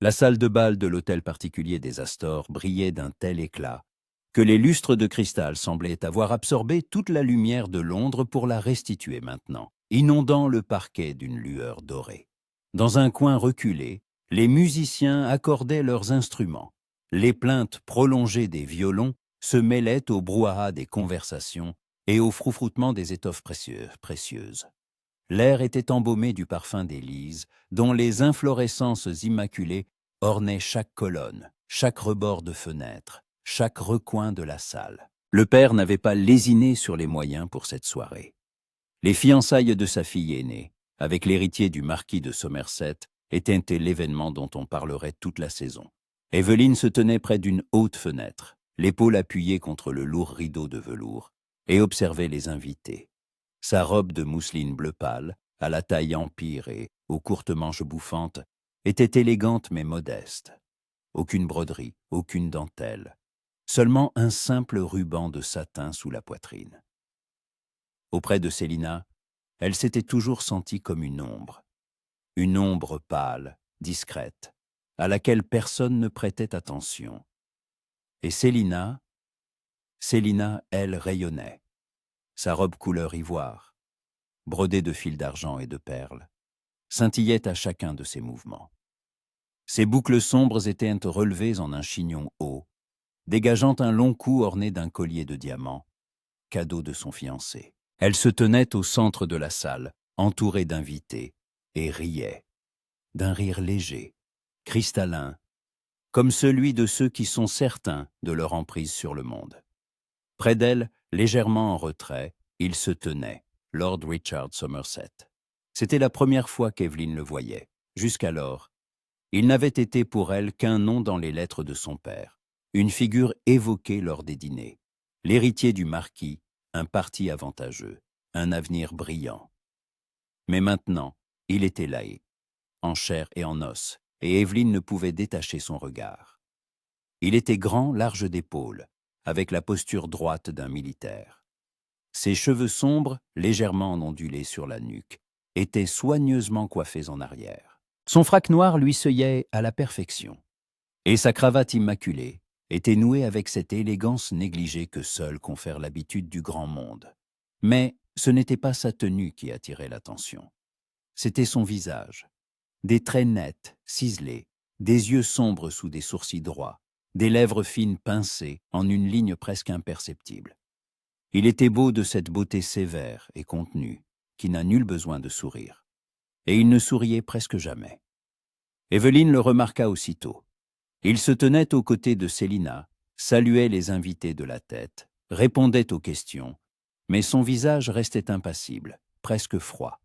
La salle de bal de l'hôtel particulier des Astors brillait d'un tel éclat que les lustres de cristal semblaient avoir absorbé toute la lumière de Londres pour la restituer maintenant, inondant le parquet d'une lueur dorée. Dans un coin reculé, les musiciens accordaient leurs instruments. Les plaintes prolongées des violons se mêlaient au brouhaha des conversations et au froufroutement des étoffes précieuses. L'air était embaumé du parfum des lises, dont les inflorescences immaculées ornaient chaque colonne, chaque rebord de fenêtre, chaque recoin de la salle. Le père n'avait pas lésiné sur les moyens pour cette soirée. Les fiançailles de sa fille aînée, avec l'héritier du marquis de Somerset, étaient l'événement dont on parlerait toute la saison. Evelyne se tenait près d'une haute fenêtre, l'épaule appuyée contre le lourd rideau de velours, et observait les invités. Sa robe de mousseline bleu pâle, à la taille empire et aux courtes manches bouffantes, était élégante mais modeste. Aucune broderie, aucune dentelle, seulement un simple ruban de satin sous la poitrine. Auprès de Célina, elle s'était toujours sentie comme une ombre pâle, discrète, à laquelle personne ne prêtait attention. Et Célina, elle rayonnait. Sa robe couleur ivoire, brodée de fils d'argent et de perles, scintillait à chacun de ses mouvements. Ses boucles sombres étaient relevées en un chignon haut, dégageant un long cou orné d'un collier de diamants, cadeau de son fiancé. Elle se tenait au centre de la salle, entourée d'invités, et riait, d'un rire léger, cristallin, comme celui de ceux qui sont certains de leur emprise sur le monde. Près d'elle, légèrement en retrait, il se tenait, Lord Richard Somerset. C'était la première fois qu'Evelyne le voyait. Jusqu'alors, il n'avait été pour elle qu'un nom dans les lettres de son père, une figure évoquée lors des dîners, l'héritier du marquis, un parti avantageux, un avenir brillant. Mais maintenant, il était là, en chair et en os, et Evelyne ne pouvait détacher son regard. Il était grand, large d'épaules, avec la posture droite d'un militaire. Ses cheveux sombres, légèrement ondulés sur la nuque, étaient soigneusement coiffés en arrière. Son frac noir lui seyait à la perfection, et sa cravate immaculée était nouée avec cette élégance négligée que seule confère l'habitude du grand monde. Mais ce n'était pas sa tenue qui attirait l'attention. C'était son visage. Des traits nets, ciselés, des yeux sombres sous des sourcils droits, des lèvres fines pincées en une ligne presque imperceptible. Il était beau de cette beauté sévère et contenue, qui n'a nul besoin de sourire. Et il ne souriait presque jamais. Evelyne le remarqua aussitôt. Il se tenait aux côtés de Célina, saluait les invités de la tête, répondait aux questions, mais son visage restait impassible, presque froid.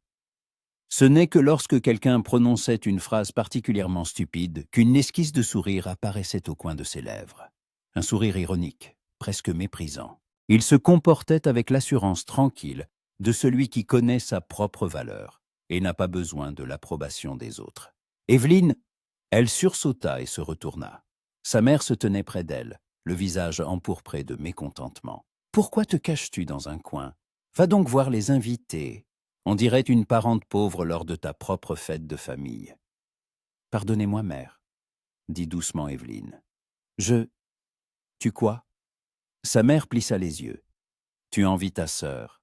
Ce n'est que lorsque quelqu'un prononçait une phrase particulièrement stupide qu'une esquisse de sourire apparaissait au coin de ses lèvres. Un sourire ironique, presque méprisant. Il se comportait avec l'assurance tranquille de celui qui connaît sa propre valeur et n'a pas besoin de l'approbation des autres. Evelyne, elle sursauta et se retourna. Sa mère se tenait près d'elle, le visage empourpré de mécontentement. « Pourquoi te caches-tu dans un coin? Va donc voir les invités. On dirait une parente pauvre lors de ta propre fête de famille. »« Pardonnez-moi, mère, » dit doucement Evelyne. « Tu quoi ?» Sa mère plissa les yeux. « Tu envies ta sœur.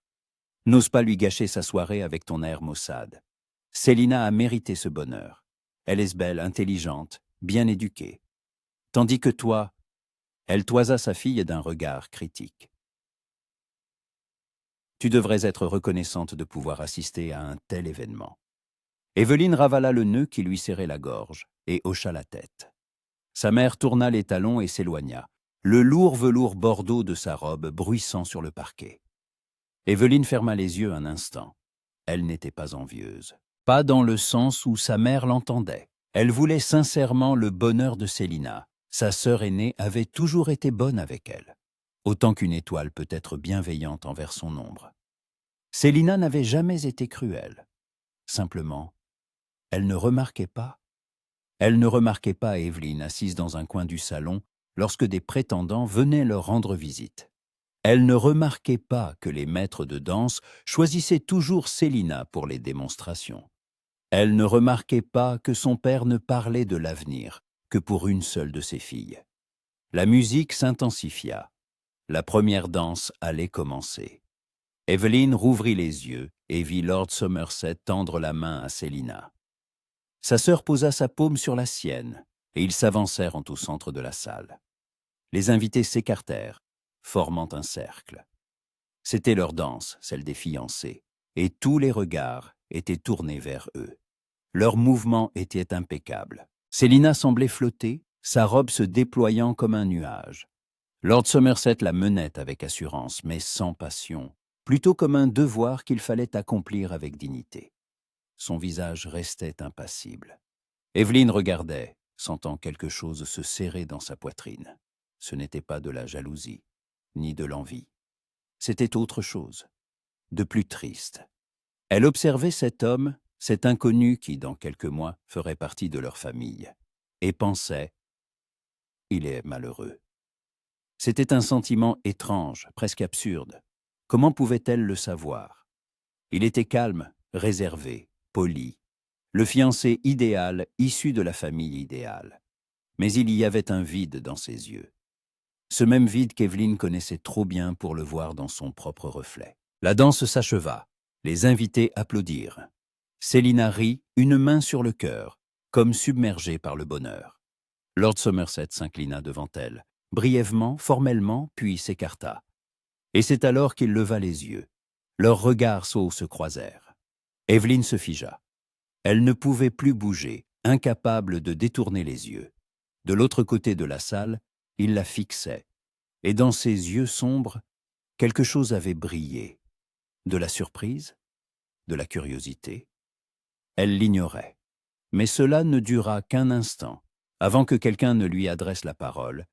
N'ose pas lui gâcher sa soirée avec ton air maussade. Célina a mérité ce bonheur. Elle est belle, intelligente, bien éduquée. Tandis que toi, » elle toisa sa fille d'un regard critique. « Tu devrais être reconnaissante de pouvoir assister à un tel événement. » Evelyne ravala le nœud qui lui serrait la gorge et hocha la tête. Sa mère tourna les talons et s'éloigna, le lourd velours bordeaux de sa robe bruissant sur le parquet. Evelyne ferma les yeux un instant. Elle n'était pas envieuse. Pas dans le sens où sa mère l'entendait. Elle voulait sincèrement le bonheur de Célina. Sa sœur aînée avait toujours été bonne avec elle, autant qu'une étoile peut être bienveillante envers son ombre. Célina n'avait jamais été cruelle. Simplement, elle ne remarquait pas. Elle ne remarquait pas Evelyne assise dans un coin du salon lorsque des prétendants venaient leur rendre visite. Elle ne remarquait pas que les maîtres de danse choisissaient toujours Célina pour les démonstrations. Elle ne remarquait pas que son père ne parlait de l'avenir que pour une seule de ses filles. La musique s'intensifia. La première danse allait commencer. Evelyn rouvrit les yeux et vit Lord Somerset tendre la main à Célina. Sa sœur posa sa paume sur la sienne, et ils s'avancèrent en tout centre de la salle. Les invités s'écartèrent, formant un cercle. C'était leur danse, celle des fiancés, et tous les regards étaient tournés vers eux. Leurs mouvements étaient impeccables. Célina semblait flotter, sa robe se déployant comme un nuage. Lord Somerset la menait avec assurance, mais sans passion, plutôt comme un devoir qu'il fallait accomplir avec dignité. Son visage restait impassible. Evelyn regardait, sentant quelque chose se serrer dans sa poitrine. Ce n'était pas de la jalousie, ni de l'envie. C'était autre chose, de plus triste. Elle observait cet homme, cet inconnu qui, dans quelques mois, ferait partie de leur famille, et pensait « Il est malheureux ». C'était un sentiment étrange, presque absurde. Comment pouvait-elle le savoir? Il était calme, réservé, poli, le fiancé idéal issu de la famille idéale. Mais il y avait un vide dans ses yeux. Ce même vide qu'Evelyn connaissait trop bien pour le voir dans son propre reflet. La danse s'acheva. Les invités applaudirent. Célina rit, une main sur le cœur, comme submergée par le bonheur. Lord Somerset s'inclina devant elle, brièvement, formellement, puis s'écarta. Et c'est alors qu'il leva les yeux. Leurs regards se croisèrent. Evelyn se figea. Elle ne pouvait plus bouger, incapable de détourner les yeux. De l'autre côté de la salle, il la fixait, et dans ses yeux sombres, quelque chose avait brillé. De la surprise, de la curiosité. Elle l'ignorait. Mais cela ne dura qu'un instant, avant que quelqu'un ne lui adresse la parole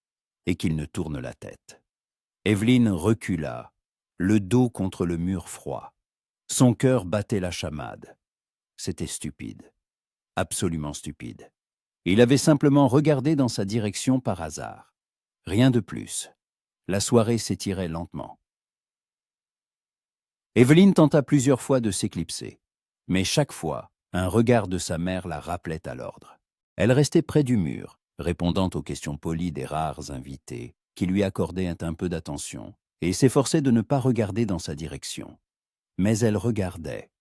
et qu'il ne tourne la tête. Evelyn recula, le dos contre le mur froid. Son cœur battait la chamade. C'était stupide, absolument stupide. Il avait simplement regardé dans sa direction par hasard. Rien de plus. La soirée s'étirait lentement. Evelyn tenta plusieurs fois de s'éclipser, mais chaque fois, un regard de sa mère la rappelait à l'ordre. Elle restait près du mur, répondant aux questions polies des rares invités qui lui accordaient un peu d'attention, et s'efforçait de ne pas regarder dans sa direction. Mais elle regardait,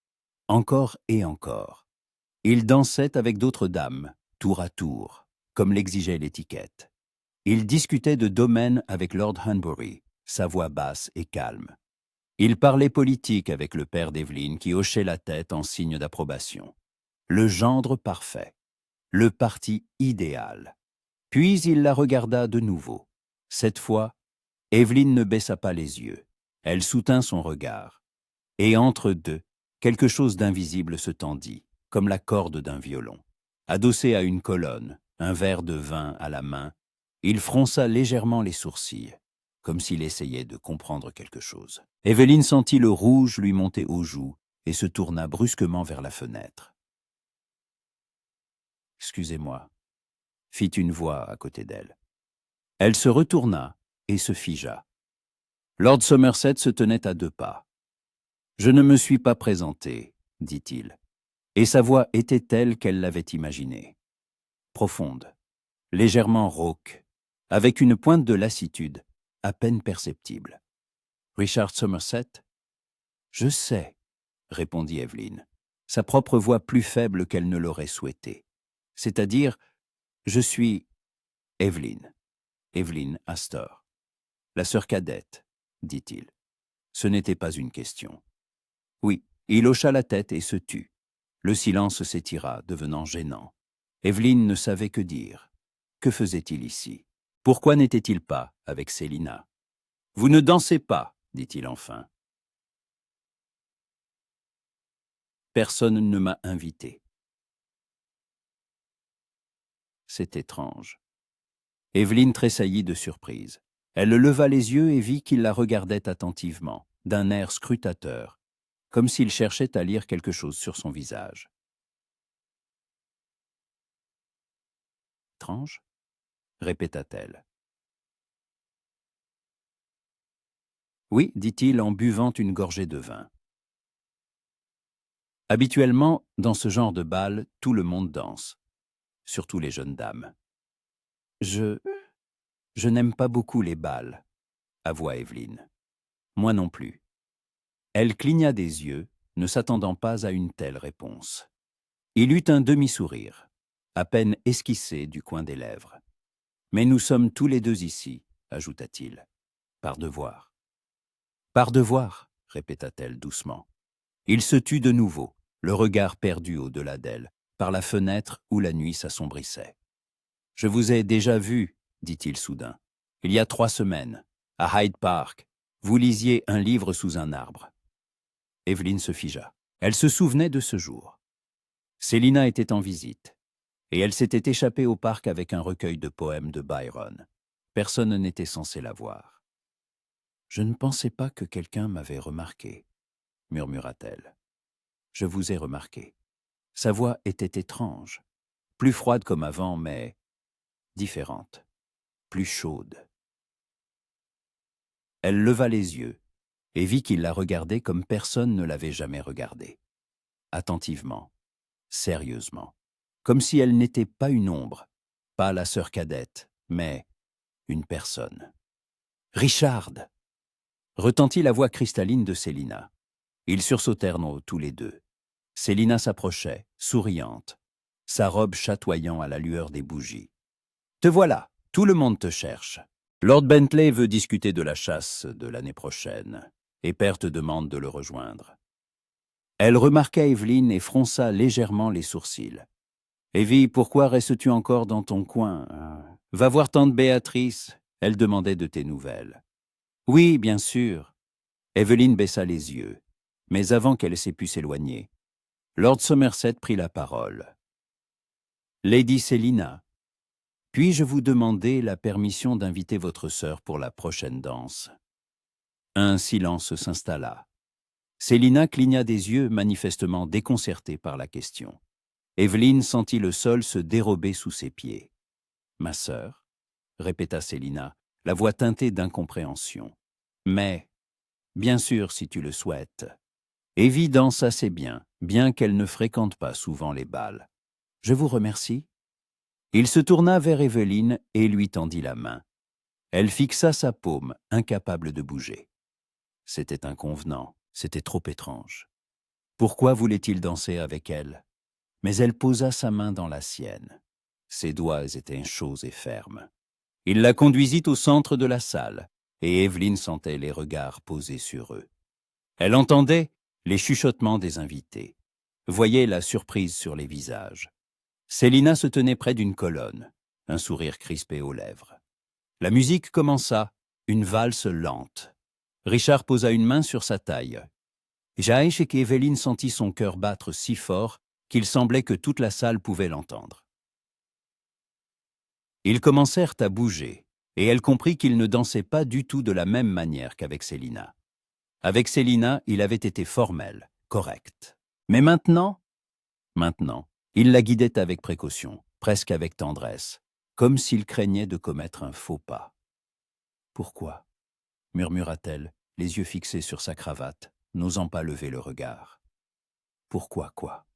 encore et encore. Il dansait avec d'autres dames, tour à tour, comme l'exigeait l'étiquette. Il discutait de domaines avec Lord Hunbury, sa voix basse et calme. Il parlait politique avec le père d'Evelyn qui hochait la tête en signe d'approbation. Le gendre parfait, le parti idéal. Puis il la regarda de nouveau. Cette fois, Evelyn ne baissa pas les yeux. Elle soutint son regard. Et entre deux, quelque chose d'invisible se tendit, comme la corde d'un violon. Adossé à une colonne, un verre de vin à la main, il fronça légèrement les sourcils, comme s'il essayait de comprendre quelque chose. Evelyn sentit le rouge lui monter aux joues et se tourna brusquement vers la fenêtre. « Excusez-moi », fit une voix à côté d'elle. Elle se retourna et se figea. Lord Somerset se tenait à 2 pas. « Je ne me suis pas présenté, » dit-il, et sa voix était telle qu'elle l'avait imaginée. Profonde, légèrement rauque, avec une pointe de lassitude, à peine perceptible. « Richard Somerset ?»« Je sais, » répondit Evelyn, sa propre voix plus faible qu'elle ne l'aurait souhaité. « C'est-à-dire, je suis Evelyn Astor, la sœur cadette, » dit-il. Ce n'était pas une question. Oui, il hocha la tête et se tut. Le silence s'étira, devenant gênant. Evelyn ne savait que dire. Que faisait-il ici? Pourquoi n'était-il pas avec Célina? « Vous ne dansez pas, » dit-il enfin. « Personne ne m'a invité. » C'est étrange. Evelyn tressaillit de surprise. Elle leva les yeux et vit qu'il la regardait attentivement, d'un air scrutateur, comme s'il cherchait à lire quelque chose sur son visage. « Étrange ?» répéta-t-elle. « Oui, dit-il en buvant une gorgée de vin. Habituellement, dans ce genre de bal, tout le monde danse, surtout les jeunes dames. Je... je n'aime pas beaucoup les bals, avoua Evelyne. Moi non plus. Elle cligna des yeux, ne s'attendant pas à une telle réponse. Il eut un demi-sourire, à peine esquissé du coin des lèvres. « Mais nous sommes tous les deux ici, » ajouta-t-il, « par devoir. »« Par devoir, » répéta-t-elle doucement. Il se tut de nouveau, le regard perdu au-delà d'elle, par la fenêtre où la nuit s'assombrissait. « Je vous ai déjà vu, » dit-il soudain, « il y a 3 semaines, à Hyde Park. Vous lisiez un livre sous un arbre. » Evelyne se figea. Elle se souvenait de ce jour. Célina était en visite, et elle s'était échappée au parc avec un recueil de poèmes de Byron. Personne n'était censé la voir. « Je ne pensais pas que quelqu'un m'avait remarqué, » murmura-t-elle. « Je vous ai remarqué. » Sa voix était étrange, plus froide comme avant, mais différente, plus chaude. Elle leva les yeux et vit qu'il la regardait comme personne ne l'avait jamais regardée. Attentivement, sérieusement, comme si elle n'était pas une ombre, pas la sœur cadette, mais une personne. « Richard !» retentit la voix cristalline de Célina. Ils sursautèrent tous les deux. Célina s'approchait, souriante, sa robe chatoyant à la lueur des bougies. « Te voilà, tout le monde te cherche. Lord Bentley veut discuter de la chasse de l'année prochaine, et Père te demande de le rejoindre. » Elle remarqua Evelyne et fronça légèrement les sourcils. « Evie, pourquoi restes-tu encore dans ton coin? Va voir tante Béatrice, elle demandait de tes nouvelles. »« Oui, bien sûr. » Evelyne baissa les yeux, mais avant qu'elle ait pu s'éloigner, Lord Somerset prit la parole. « Lady Célina, puis-je vous demander la permission d'inviter votre sœur pour la prochaine danse ?» Un silence s'installa. Célina cligna des yeux, manifestement déconcertée par la question. Evelyne sentit le sol se dérober sous ses pieds. « Ma sœur ?» répéta Célina, la voix teintée d'incompréhension. « Mais, bien sûr, si tu le souhaites. » Evie danse assez bien qu'elle ne fréquente pas souvent les bals. « Je vous remercie. » Il se tourna vers Evelyne et lui tendit la main. Elle fixa sa paume, incapable de bouger. C'était inconvenant, c'était trop étrange. Pourquoi voulait-il danser avec elle? Mais elle posa sa main dans la sienne. Ses doigts étaient chauds et fermes. Il la conduisit au centre de la salle, et Evelyne sentait les regards posés sur eux. Elle entendait les chuchotements des invités, voyait la surprise sur les visages. Célina se tenait près d'une colonne, un sourire crispé aux lèvres. La musique commença, une valse lente. Richard posa une main sur sa taille. Jaëch et qu'Evelyne sentit son cœur battre si fort qu'il semblait que toute la salle pouvait l'entendre. Ils commencèrent à bouger, et elle comprit qu'ils ne dansaient pas du tout de la même manière qu'avec Célina. Avec Célina, il avait été formel, correct. Mais maintenant, il la guidait avec précaution, presque avec tendresse, comme s'il craignait de commettre un faux pas. « Pourquoi ?» murmura-t-elle, les yeux fixés sur sa cravate, n'osant pas lever le regard. « Pourquoi quoi?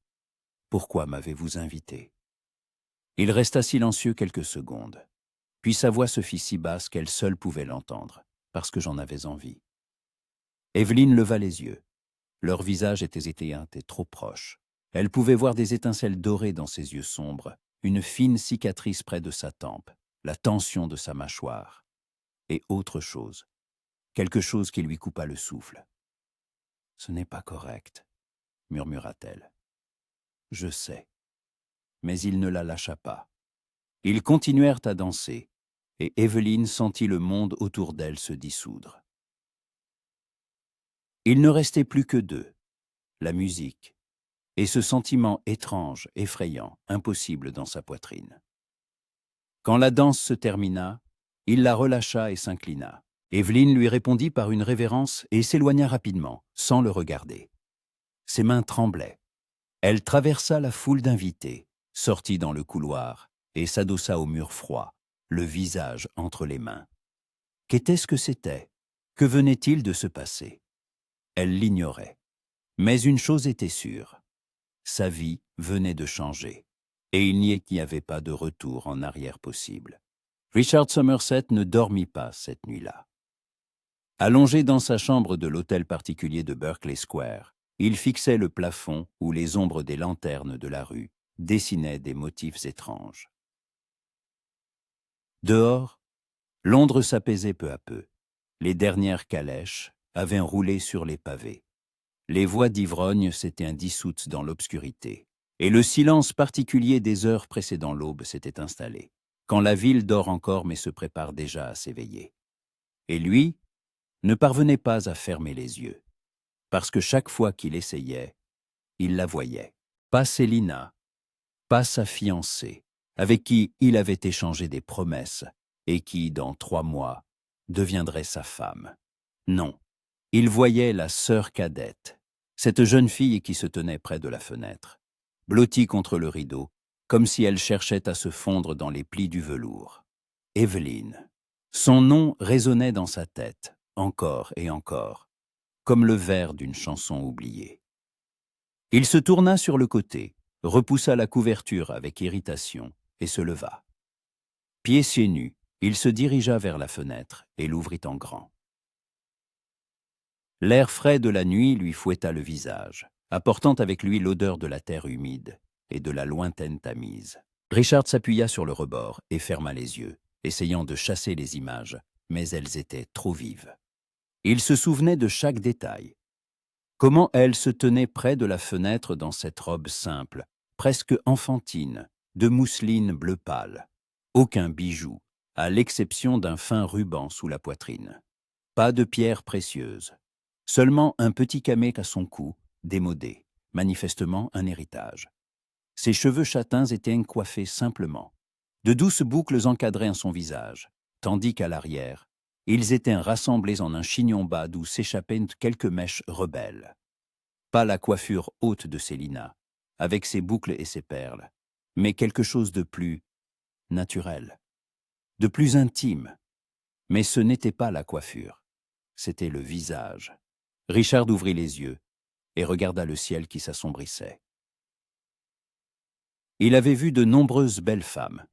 Pourquoi m'avez-vous invité ?» Il resta silencieux quelques secondes, puis sa voix se fit si basse qu'elle seule pouvait l'entendre, parce que j'en avais envie. Evelyne leva les yeux. Leurs visages étaient éteints et trop proches. Elle pouvait voir des étincelles dorées dans ses yeux sombres, une fine cicatrice près de sa tempe, la tension de sa mâchoire. Et autre chose, quelque chose qui lui coupa le souffle. « Ce n'est pas correct, » murmura-t-elle. « Je sais. » Mais il ne la lâcha pas. Ils continuèrent à danser, et Evelyne sentit le monde autour d'elle se dissoudre. Il ne restait plus que deux, la musique, et ce sentiment étrange, effrayant, impossible dans sa poitrine. Quand la danse se termina, il la relâcha et s'inclina. Evelyne lui répondit par une révérence et s'éloigna rapidement, sans le regarder. Ses mains tremblaient. Elle traversa la foule d'invités, sortit dans le couloir et s'adossa au mur froid, le visage entre les mains. Qu'était-ce que c'était? Que venait-il de se passer? Elle l'ignorait. Mais une chose était sûre, Sa vie venait de changer, et il n'y avait pas de retour en arrière possible. Richard Somerset ne dormit pas cette nuit-là. Allongé dans sa chambre de l'hôtel particulier de Berkeley Square, il fixait le plafond où les ombres des lanternes de la rue dessinaient des motifs étranges. Dehors, Londres s'apaisait peu à peu. Les dernières calèches avaient roulé sur les pavés. Les voix d'ivrogne s'étaient dissoutes dans l'obscurité, et le silence particulier des heures précédant l'aube s'était installé, quand la ville dort encore mais se prépare déjà à s'éveiller. Et lui ne parvenait pas à fermer les yeux, parce que chaque fois qu'il essayait, il la voyait. Pas Célina, pas sa fiancée, avec qui il avait échangé des promesses et qui, dans 3 mois, deviendrait sa femme. Non, il voyait la sœur cadette, cette jeune fille qui se tenait près de la fenêtre, blottie contre le rideau, comme si elle cherchait à se fondre dans les plis du velours. Evelyne. Son nom résonnait dans sa tête, encore et encore, comme le vers d'une chanson oubliée. Il se tourna sur le côté, repoussa la couverture avec irritation et se leva. Pieds nus, il se dirigea vers la fenêtre et l'ouvrit en grand. L'air frais de la nuit lui fouetta le visage, apportant avec lui l'odeur de la terre humide et de la lointaine Tamise. Richard s'appuya sur le rebord et ferma les yeux, essayant de chasser les images, mais elles étaient trop vives. Il se souvenait de chaque détail. Comment elle se tenait près de la fenêtre dans cette robe simple, presque enfantine, de mousseline bleu pâle. Aucun bijou, à l'exception d'un fin ruban sous la poitrine. Pas de pierres précieuses. Seulement un petit camée à son cou, démodé, manifestement un héritage. Ses cheveux châtains étaient coiffés simplement. De douces boucles encadraient son visage, tandis qu'à l'arrière, ils étaient rassemblés en un chignon bas d'où s'échappaient quelques mèches rebelles. Pas la coiffure haute de Célina, avec ses boucles et ses perles, mais quelque chose de plus naturel, de plus intime. Mais ce n'était pas la coiffure, c'était le visage. Richard ouvrit les yeux et regarda le ciel qui s'assombrissait. Il avait vu de nombreuses belles femmes.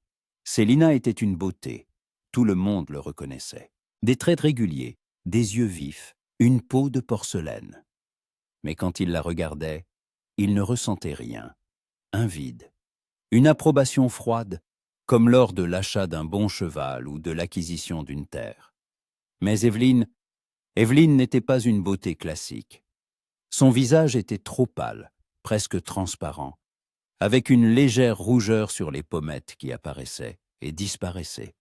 Célina était une beauté, tout le monde le reconnaissait. Des traits réguliers, des yeux vifs, une peau de porcelaine. Mais quand il la regardait, il ne ressentait rien. Un vide, une approbation froide, comme lors de l'achat d'un bon cheval ou de l'acquisition d'une terre. Mais Evelyne n'était pas une beauté classique. Son visage était trop pâle, presque transparent, avec une légère rougeur sur les pommettes qui apparaissaient et disparaissaient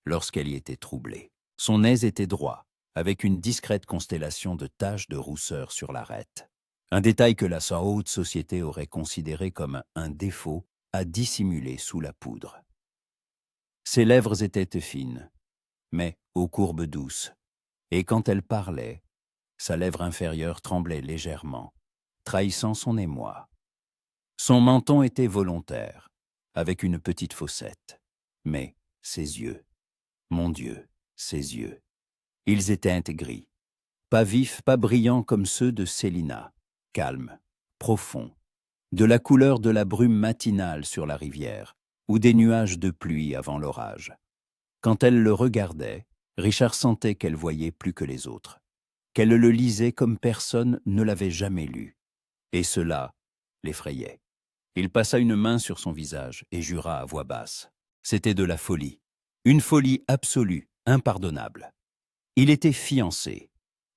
lorsqu'elle y était troublée. Son nez était droit, avec une discrète constellation de taches de rousseur sur l'arête. Un détail que la haute société aurait considéré comme un défaut à dissimuler sous la poudre. Ses lèvres étaient fines, mais aux courbes douces, et quand elle parlait, sa lèvre inférieure tremblait légèrement, trahissant son émoi. Son menton était volontaire, avec une petite fossette, mais ses yeux, mon Dieu, ses yeux, ils étaient gris, pas vifs, pas brillants comme ceux de Célina, calmes, profonds, de la couleur de la brume matinale sur la rivière ou des nuages de pluie avant l'orage. Quand elle le regardait, Richard sentait qu'elle voyait plus que les autres, qu'elle le lisait comme personne ne l'avait jamais lu, et cela l'effrayait. Il passa une main sur son visage et jura à voix basse. C'était de la folie, une folie absolue, impardonnable. Il était fiancé.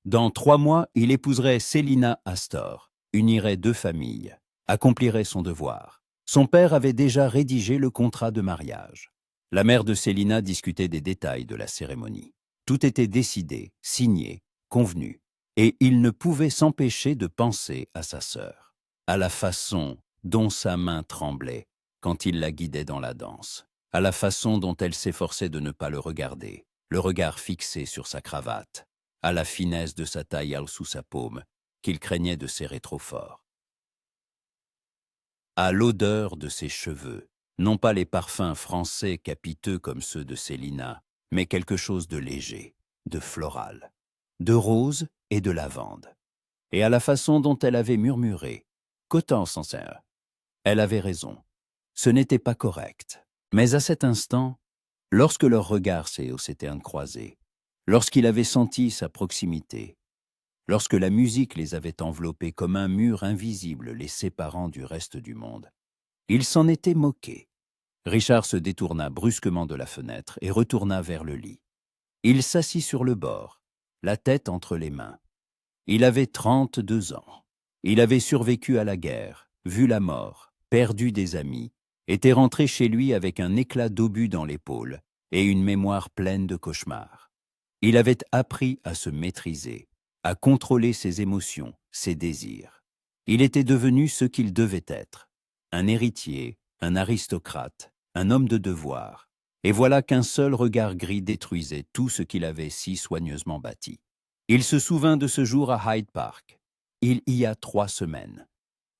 Dans 3 mois, il épouserait Célina Astor, unirait 2 familles, accomplirait son devoir. Son père avait déjà rédigé le contrat de mariage. La mère de Célina discutait des détails de la cérémonie. Tout était décidé, signé, convenu, et il ne pouvait s'empêcher de penser à sa sœur, à la façon dont sa main tremblait quand il la guidait dans la danse, à la façon dont elle s'efforçait de ne pas le regarder, le regard fixé sur sa cravate, à la finesse de sa taille sous sa paume, qu'il craignait de serrer trop fort. À l'odeur de ses cheveux, non pas les parfums français capiteux comme ceux de Célina, mais quelque chose de léger, de floral, de rose et de lavande. Et à la façon dont elle avait murmuré, qu'autant sincère. Elle avait raison. Ce n'était pas correct. Mais à cet instant, lorsque leurs regards s'étaient croisés, lorsqu'il avait senti sa proximité, lorsque la musique les avait enveloppés comme un mur invisible les séparant du reste du monde, il s'en était moqué. Richard se détourna brusquement de la fenêtre et retourna vers le lit. Il s'assit sur le bord, la tête entre les mains. Il avait 32 ans. Il avait survécu à la guerre, vu la mort, perdu des amis, était rentré chez lui avec un éclat d'obus dans l'épaule et une mémoire pleine de cauchemars. Il avait appris à se maîtriser, à contrôler ses émotions, ses désirs. Il était devenu ce qu'il devait être, un héritier, un aristocrate, un homme de devoir. Et voilà qu'un seul regard gris détruisait tout ce qu'il avait si soigneusement bâti. Il se souvint de ce jour à Hyde Park. Il y a 3 semaines.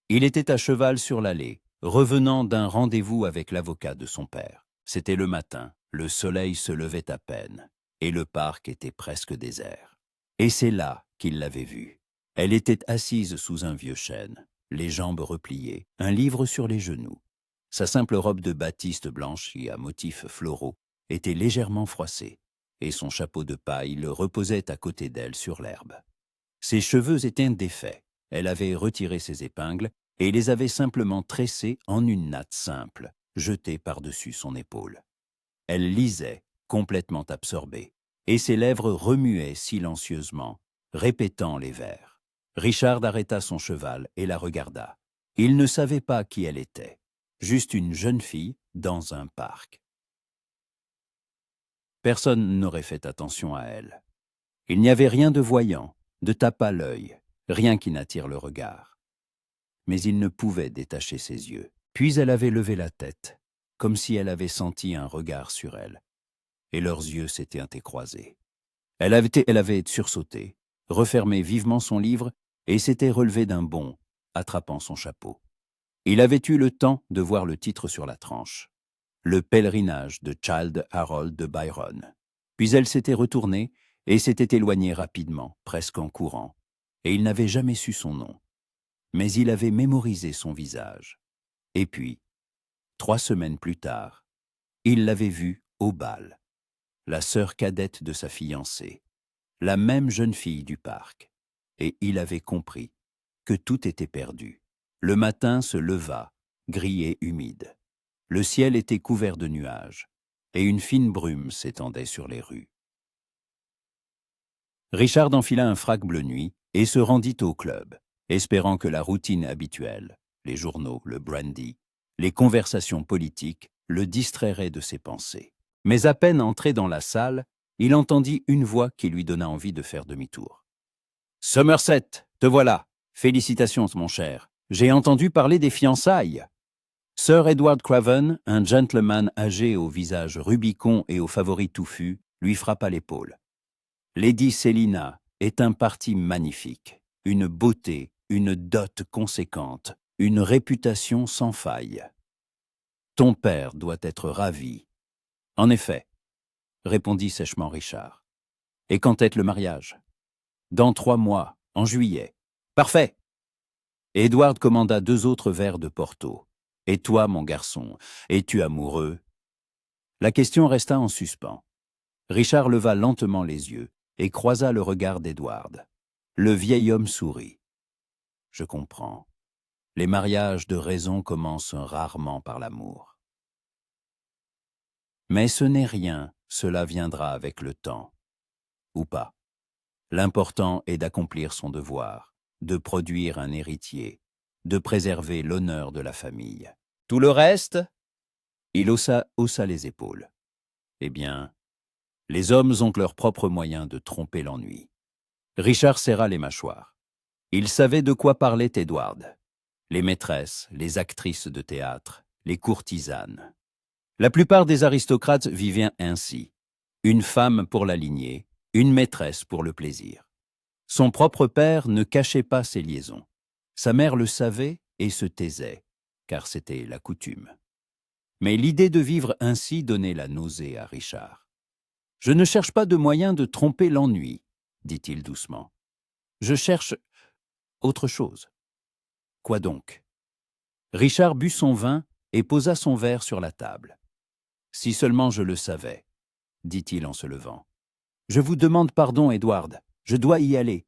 Il était à cheval sur l'allée, revenant d'un rendez-vous avec l'avocat de son père. C'était le matin, le soleil se levait à peine, et le parc était presque désert. Et c'est là qu'il l'avait vue. Elle était assise sous un vieux chêne, les jambes repliées, un livre sur les genoux. Sa simple robe de batiste blanchie à motifs floraux était légèrement froissée, et son chapeau de paille le reposait à côté d'elle sur l'herbe. Ses cheveux étaient défaits. Elle avait retiré ses épingles et les avait simplement tressés en une natte simple, jetée par-dessus son épaule. Elle lisait, complètement absorbée, et ses lèvres remuaient silencieusement, répétant les vers. Richard arrêta son cheval et la regarda. Il ne savait pas qui elle était, juste une jeune fille dans un parc. Personne n'aurait fait attention à elle. Il n'y avait rien de voyant, de tape à l'œil, rien qui n'attire le regard. Mais il ne pouvait détacher ses yeux. Puis elle avait levé la tête, comme si elle avait senti un regard sur elle, et leurs yeux s'étaient croisés. Elle avait sursauté, refermé vivement son livre et s'était relevée d'un bond, attrapant son chapeau. Il avait eu le temps de voir le titre sur la tranche. Le pèlerinage de Childe Harold de Byron. Puis elle s'était retournée et s'était éloignée rapidement, presque en courant, et il n'avait jamais su son nom. Mais il avait mémorisé son visage. Et puis, 3 semaines plus tard, il l'avait vue au bal, la sœur cadette de sa fiancée, la même jeune fille du parc, et il avait compris que tout était perdu. Le matin se leva, gris et humide. Le ciel était couvert de nuages, et une fine brume s'étendait sur les rues. Richard enfila un frac bleu nuit et se rendit au club, espérant que la routine habituelle, les journaux, le brandy, les conversations politiques, le distrairaient de ses pensées. Mais à peine entré dans la salle, il entendit une voix qui lui donna envie de faire demi-tour. « Somerset, te voilà. Félicitations, mon cher. J'ai entendu parler des fiançailles. » Sir Edward Craven, un gentleman âgé au visage rubicond et aux favoris touffus, lui frappa l'épaule. Lady Selina est un parti magnifique, une beauté, une dot conséquente, une réputation sans faille. Ton père doit être ravi. En effet, répondit sèchement Richard. Et quand est le mariage? Dans 3 mois, en juillet. Parfait. Edward commanda 2 autres verres de Porto. Et toi, mon garçon, es-tu amoureux? La question resta en suspens. Richard leva lentement les yeux et croisa le regard d'Edward. Le vieil homme sourit. Je comprends. Les mariages de raison commencent rarement par l'amour. Mais ce n'est rien, cela viendra avec le temps. Ou pas. L'important est d'accomplir son devoir, de produire un héritier, de préserver l'honneur de la famille. Tout le reste? Il haussa les épaules. Eh bien, les hommes ont leurs propres moyens de tromper l'ennui. Richard serra les mâchoires. Il savait de quoi parlait Edward. Les maîtresses, les actrices de théâtre, les courtisanes. La plupart des aristocrates vivaient ainsi. Une femme pour la lignée, une maîtresse pour le plaisir. Son propre père ne cachait pas ses liaisons. Sa mère le savait et se taisait, car c'était la coutume. Mais l'idée de vivre ainsi donnait la nausée à Richard. « Je ne cherche pas de moyen de tromper l'ennui, dit-il doucement. Je cherche autre chose. » Quoi donc? Richard but son vin et posa son verre sur la table. Si seulement je le savais, dit-il en se levant. Je vous demande pardon, Edward. Je dois y aller.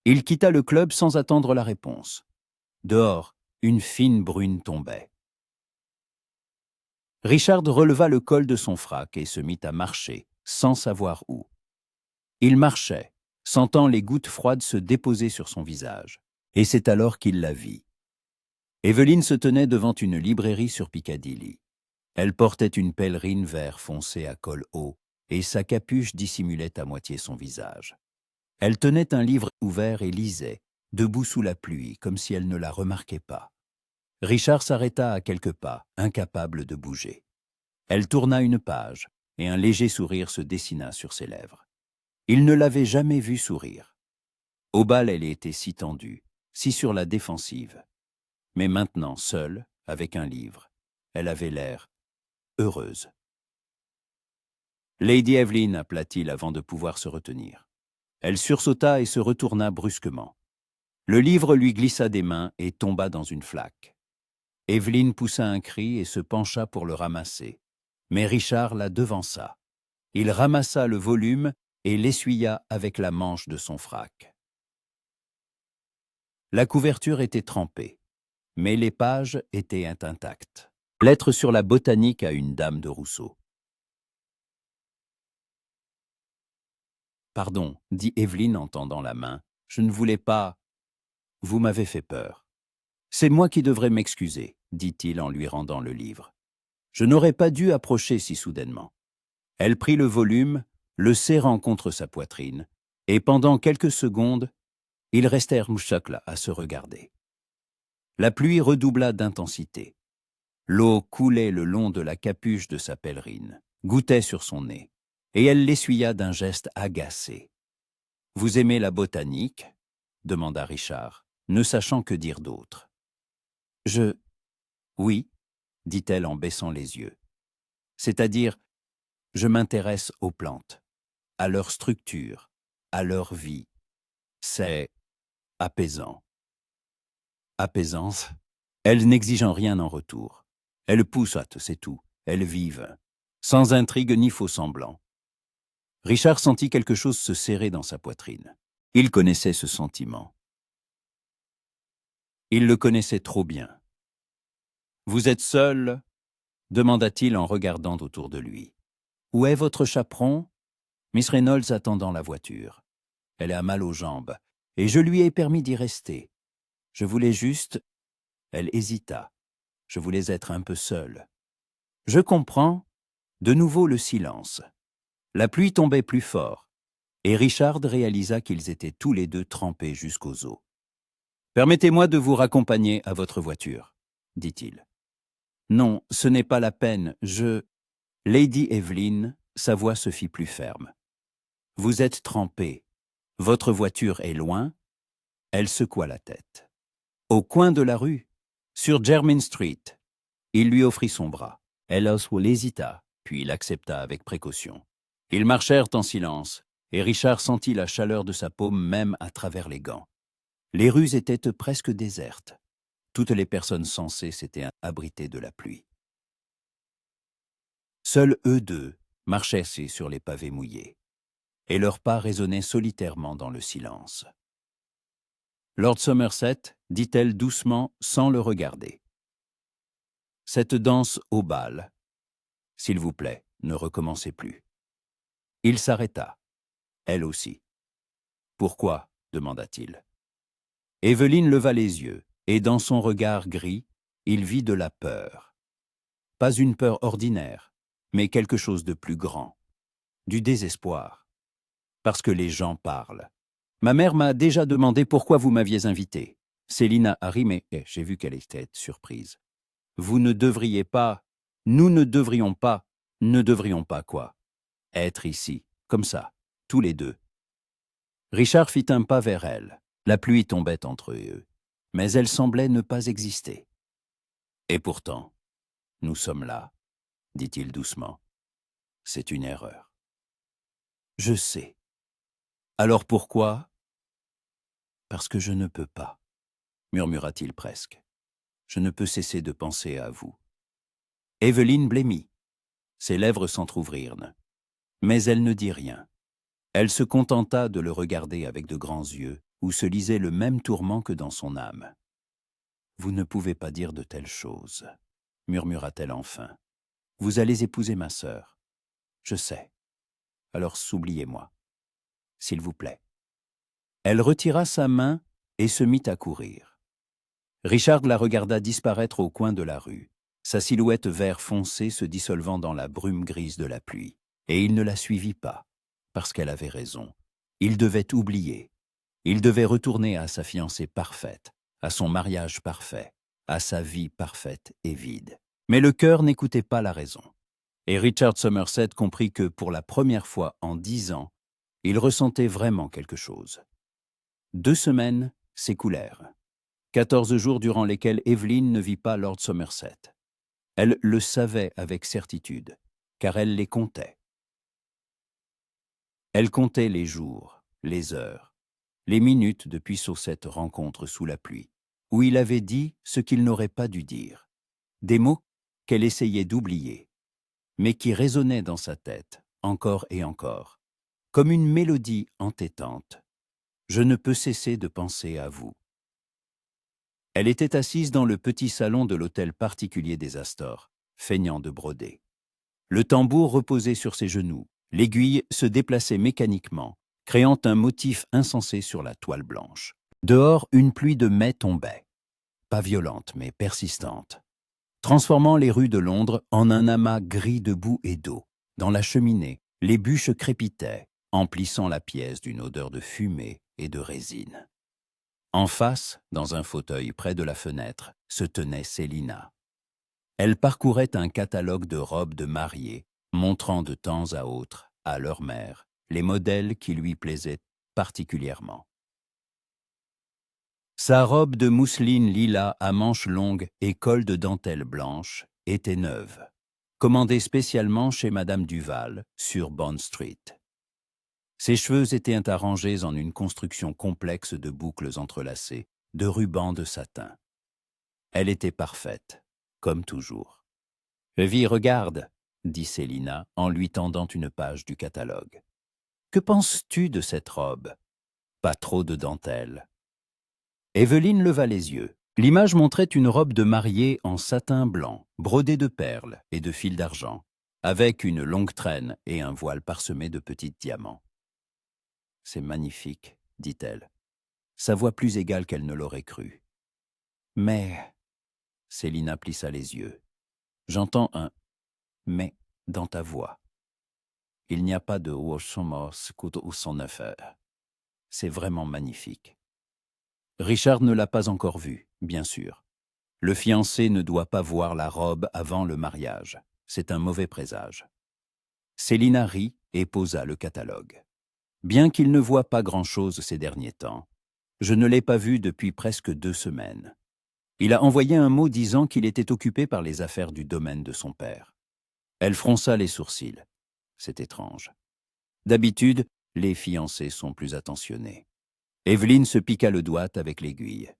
Il quitta le club sans attendre la réponse. Dehors, une fine brune tombait. Richard releva le col de son frac et se mit à marcher, sans savoir où. Il marchait, sentant les gouttes froides se déposer sur son visage. Et c'est alors qu'il la vit. Evelyne se tenait devant une librairie sur Piccadilly. Elle portait une pèlerine vert foncé à col haut, et sa capuche dissimulait à moitié son visage. Elle tenait un livre ouvert et lisait, debout sous la pluie, comme si elle ne la remarquait pas. Richard s'arrêta à quelques pas, incapable de bouger. Elle tourna une page, et un léger sourire se dessina sur ses lèvres. Il ne l'avait jamais vue sourire. Au bal, elle était si tendue, si sur la défensive. Mais maintenant, seule, avec un livre, elle avait l'air heureuse. Lady Evelyn, appela-t-il avant de pouvoir se retenir. Elle sursauta et se retourna brusquement. Le livre lui glissa des mains et tomba dans une flaque. Evelyn poussa un cri et se pencha pour le ramasser. Mais Richard la devança. Il ramassa le volume et l'essuya avec la manche de son frac. La couverture était trempée, mais les pages étaient intactes. Lettre sur la botanique à une dame de Rousseau. « Pardon, dit Evelyn en tendant la main, je ne voulais pas... Vous m'avez fait peur. C'est moi qui devrais m'excuser, dit-il en lui rendant le livre. Je n'aurais pas dû approcher si soudainement. Elle prit le volume, le serrant contre sa poitrine, et pendant quelques secondes, ils restèrent mouchacla à se regarder. La pluie redoubla d'intensité. L'eau coulait le long de la capuche de sa pèlerine, gouttait sur son nez, et elle l'essuya d'un geste agacé. « Vous aimez la botanique ?» demanda Richard, ne sachant que dire d'autre. « Oui, dit-elle en baissant les yeux. C'est-à-dire, je m'intéresse aux plantes, à leur structure, à leur vie. C'est apaisant. » Apaisance. Elles n'exigeant rien en retour. Elles poussent, c'est tout. Elles vivent, sans intrigue ni faux semblant. Richard sentit quelque chose se serrer dans sa poitrine. Il connaissait ce sentiment. Il le connaissait trop bien. « Vous êtes seul ?» demanda-t-il en regardant autour de lui. « Où est votre chaperon ?» Miss Reynolds attend dans la voiture. Elle a mal aux jambes, et je lui ai permis d'y rester. Je voulais juste... Elle hésita. Je voulais être un peu seule. Je comprends. De nouveau le silence. La pluie tombait plus fort, et Richard réalisa qu'ils étaient tous les deux trempés jusqu'aux os. « Permettez-moi de vous raccompagner à votre voiture, » dit-il. « Non, ce n'est pas la peine, Lady Evelyn, sa voix se fit plus ferme. « Vous êtes trempée. Votre voiture est loin ?» Elle secoua la tête. « Au coin de la rue, sur Jermyn Street. » Il lui offrit son bras. Elle hésita, puis l'accepta avec précaution. Ils marchèrent en silence, et Richard sentit la chaleur de sa paume même à travers les gants. Les rues étaient presque désertes. Toutes les personnes sensées s'étaient abritées de la pluie. Seuls eux deux marchaient sur les pavés mouillés, et leurs pas résonnaient solitairement dans le silence. « Lord Somerset, dit-elle doucement sans le regarder. Cette danse au bal, s'il vous plaît, ne recommencez plus. » Il s'arrêta. Elle aussi. « Pourquoi ?» demanda-t-il. Evelyne leva les yeux, et dans son regard gris, il vit de la peur. Pas une peur ordinaire, mais quelque chose de plus grand. Du désespoir. Parce que les gens parlent. Ma mère m'a déjà demandé pourquoi vous m'aviez invité. Céline a ri, mais j'ai vu qu'elle était surprise. Vous ne devriez pas, nous ne devrions pas quoi? Être ici, comme ça, tous les deux. Richard fit un pas vers elle. La pluie tombait entre eux, mais elle semblait ne pas exister. Et pourtant, nous sommes là, dit-il doucement. C'est une erreur. Je sais. Alors pourquoi? Parce que je ne peux pas. murmura-t-il presque. Je ne peux cesser de penser à vous. Evelyne blêmit. Ses lèvres s'entr'ouvrirent. Mais elle ne dit rien. Elle se contenta de le regarder avec de grands yeux, où se lisait le même tourment que dans son âme. « Vous ne pouvez pas dire de telles choses, » murmura-t-elle enfin. « Vous allez épouser ma sœur. Je sais. Alors s'oubliez-moi. S'il vous plaît. » Elle retira sa main et se mit à courir. Richard la regarda disparaître au coin de la rue, sa silhouette vert foncé se dissolvant dans la brume grise de la pluie, et il ne la suivit pas, parce qu'elle avait raison. Il devait oublier. Il devait retourner à sa fiancée parfaite, à son mariage parfait, à sa vie parfaite et vide. Mais le cœur n'écoutait pas la raison. Et Richard Somerset comprit que, pour la première fois en 10 ans, il ressentait vraiment quelque chose. 2 semaines s'écoulèrent. 14 jours durant lesquels Evelyne ne vit pas Lord Somerset. Elle le savait avec certitude, car elle les comptait. Elle comptait les jours, les heures, les minutes depuis cette rencontre sous la pluie, où il avait dit ce qu'il n'aurait pas dû dire, des mots qu'elle essayait d'oublier, mais qui résonnaient dans sa tête, encore et encore, comme une mélodie entêtante. « Je ne peux cesser de penser à vous. » Elle était assise dans le petit salon de l'hôtel particulier des Astors, feignant de broder. Le tambour reposait sur ses genoux, l'aiguille se déplaçait mécaniquement, créant un motif insensé sur la toile blanche. Dehors, une pluie de mai tombait, pas violente mais persistante, transformant les rues de Londres en un amas gris de boue et d'eau. Dans la cheminée, les bûches crépitaient, emplissant la pièce d'une odeur de fumée et de résine. En face, dans un fauteuil près de la fenêtre, se tenait Célina. Elle parcourait un catalogue de robes de mariée, montrant de temps à autre, à leur mère, les modèles qui lui plaisaient particulièrement. Sa robe de mousseline lilas à manches longues et col de dentelle blanche était neuve, commandée spécialement chez Madame Duval, sur Bond Street. Ses cheveux étaient arrangés en une construction complexe de boucles entrelacées, de rubans de satin. Elle était parfaite, comme toujours. « Evie, regarde » dit Célina en lui tendant une page du catalogue. « Que penses-tu de cette robe? Pas trop de dentelle. » Evelyne leva les yeux. L'image montrait une robe de mariée en satin blanc, brodée de perles et de fils d'argent, avec une longue traîne et un voile parsemé de petits diamants. « C'est magnifique, » dit-elle, sa voix plus égale qu'elle ne l'aurait cru. « Mais... » Célina plissa les yeux. « J'entends un « mais » dans ta voix. Il n'y a pas de « ou son affaire ». C'est vraiment magnifique. Richard ne l'a pas encore vue, bien sûr. Le fiancé ne doit pas voir la robe avant le mariage. C'est un mauvais présage. Célina rit et posa le catalogue. Bien qu'il ne voie pas grand-chose ces derniers temps, je ne l'ai pas vu depuis presque 2 semaines. Il a envoyé un mot disant qu'il était occupé par les affaires du domaine de son père. Elle fronça les sourcils. C'est étrange. D'habitude, les fiancés sont plus attentionnés. Evelyne se piqua le doigt avec l'aiguille.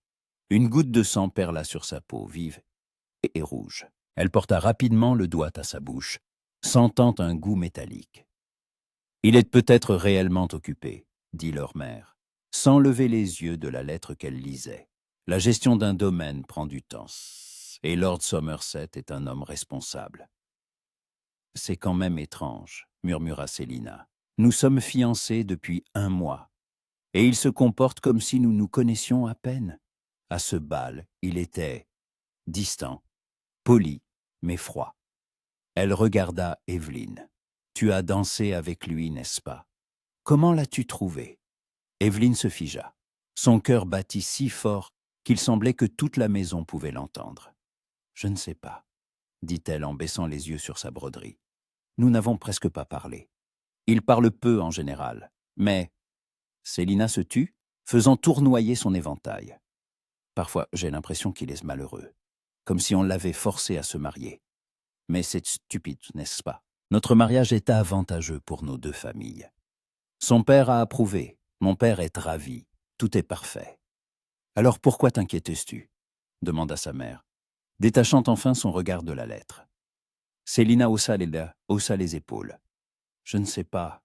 Une goutte de sang perla sur sa peau vive et rouge. Elle porta rapidement le doigt à sa bouche, sentant un goût métallique. « Il est peut-être réellement occupé, » dit leur mère, sans lever les yeux de la lettre qu'elle lisait. La gestion d'un domaine prend du temps, et Lord Somerset est un homme responsable. « C'est quand même étrange, » murmura Célina. « Nous sommes fiancés depuis 1 mois, et il se comporte comme si nous nous connaissions à peine. À ce bal, il était distant, poli, mais froid. » Elle regarda Evelyne. « Tu as dansé avec lui, n'est-ce pas? Comment l'as-tu trouvé ?» Evelyne se figea. Son cœur battit si fort qu'il semblait que toute la maison pouvait l'entendre. « Je ne sais pas, » dit-elle en baissant les yeux sur sa broderie. « Nous n'avons presque pas parlé. Il parle peu en général, mais... » Célina se tut, faisant tournoyer son éventail. « Parfois, j'ai l'impression qu'il est malheureux, comme si on l'avait forcé à se marier. Mais c'est stupide, n'est-ce pas? Notre mariage est avantageux pour nos 2 familles. Son père a approuvé, mon père est ravi, tout est parfait. Alors pourquoi t'inquiétais-tu? Demanda sa mère, détachant enfin son regard de la lettre. Célina haussa les épaules. Je ne sais pas.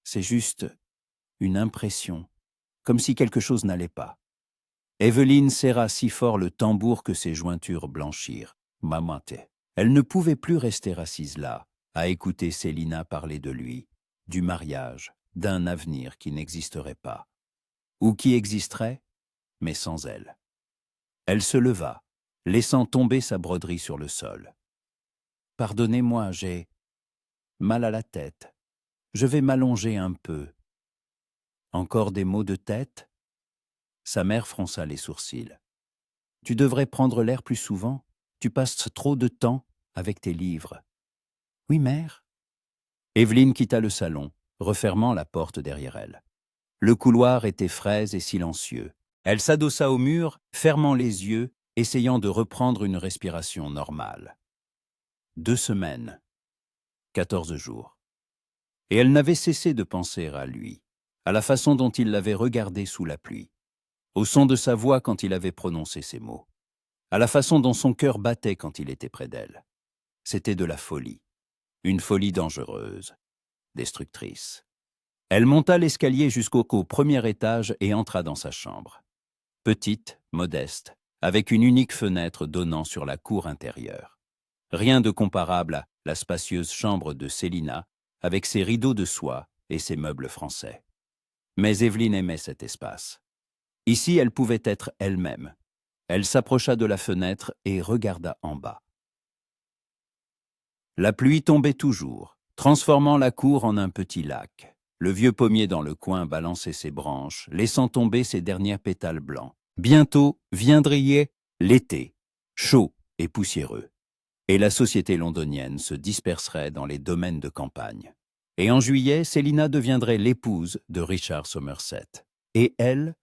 C'est juste une impression, comme si quelque chose n'allait pas. Evelyne serra si fort le tambour que ses jointures blanchirent. Mamate. Elle ne pouvait plus rester assise là, à écouter Célina parler de lui, du mariage, d'un avenir qui n'existerait pas. Ou qui existerait, mais sans elle. Elle se leva, laissant tomber sa broderie sur le sol. « Pardonnez-moi, j'ai mal à la tête. Je vais m'allonger un peu. » Encore des maux de tête? Sa mère fronça les sourcils. « Tu devrais prendre l'air plus souvent. Tu passes trop de temps avec tes livres. »« Oui, mère. » Evelyne quitta le salon, refermant la porte derrière elle. Le couloir était frais et silencieux. Elle s'adossa au mur, fermant les yeux, essayant de reprendre une respiration normale. 2 semaines, 14 jours. Et elle n'avait cessé de penser à lui, à la façon dont il l'avait regardée sous la pluie, au son de sa voix quand il avait prononcé ces mots, à la façon dont son cœur battait quand il était près d'elle. C'était de la folie, une folie dangereuse, destructrice. Elle monta l'escalier jusqu'au premier étage et entra dans sa chambre. Petite, modeste, avec une unique fenêtre donnant sur la cour intérieure. Rien de comparable à la spacieuse chambre de Célina, avec ses rideaux de soie et ses meubles français. Mais Evelyne aimait cet espace. Ici, elle pouvait être elle-même. Elle s'approcha de la fenêtre et regarda en bas. La pluie tombait toujours, transformant la cour en un petit lac. Le vieux pommier dans le coin balançait ses branches, laissant tomber ses derniers pétales blancs. Bientôt viendrait l'été, chaud et poussiéreux. Et la société londonienne se disperserait dans les domaines de campagne. Et en juillet, Célina deviendrait l'épouse de Richard Somerset. Et elle,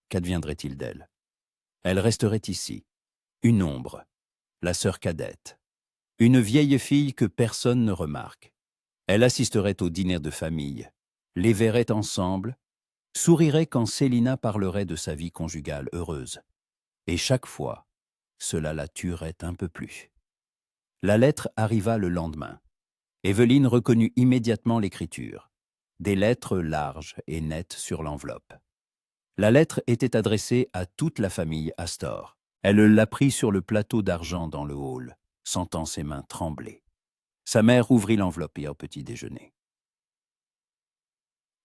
qu'adviendrait-il d'elle? Elle resterait ici, une ombre, la sœur cadette, une vieille fille que personne ne remarque. Elle assisterait au dîner de famille, les verrait ensemble, sourirait quand Célina parlerait de sa vie conjugale heureuse. Et chaque fois, cela la tuerait un peu plus. La lettre arriva le lendemain. Evelyne reconnut immédiatement l'écriture. Des lettres larges et nettes sur l'enveloppe. La lettre était adressée à toute la famille Astor. Elle la prit sur le plateau d'argent dans le hall, sentant ses mains trembler. Sa mère ouvrit l'enveloppe et au petit déjeuner.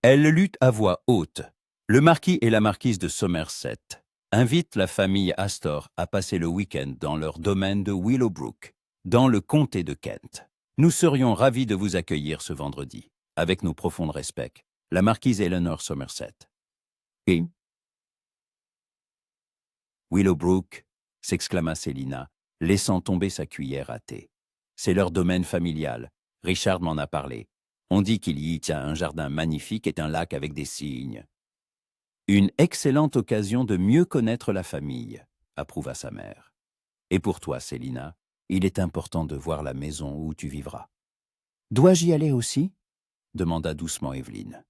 Elle lut à voix haute. Le marquis et la marquise de Somerset invitent la famille Astor à passer le week-end dans leur domaine de Willowbrook, dans le comté de Kent. Nous serions ravis de vous accueillir ce vendredi, avec nos profonds respects. La marquise Eleanor Somerset. Et Willowbrook, s'exclama Célina, laissant tomber sa cuillère à thé. C'est leur domaine familial. Richard m'en a parlé. On dit qu'il y tient un jardin magnifique et un lac avec des cygnes. Une excellente occasion de mieux connaître la famille, approuva sa mère. Et pour toi, Célina, il est important de voir la maison où tu vivras. Dois-je y aller aussi? Demanda doucement Evelyne.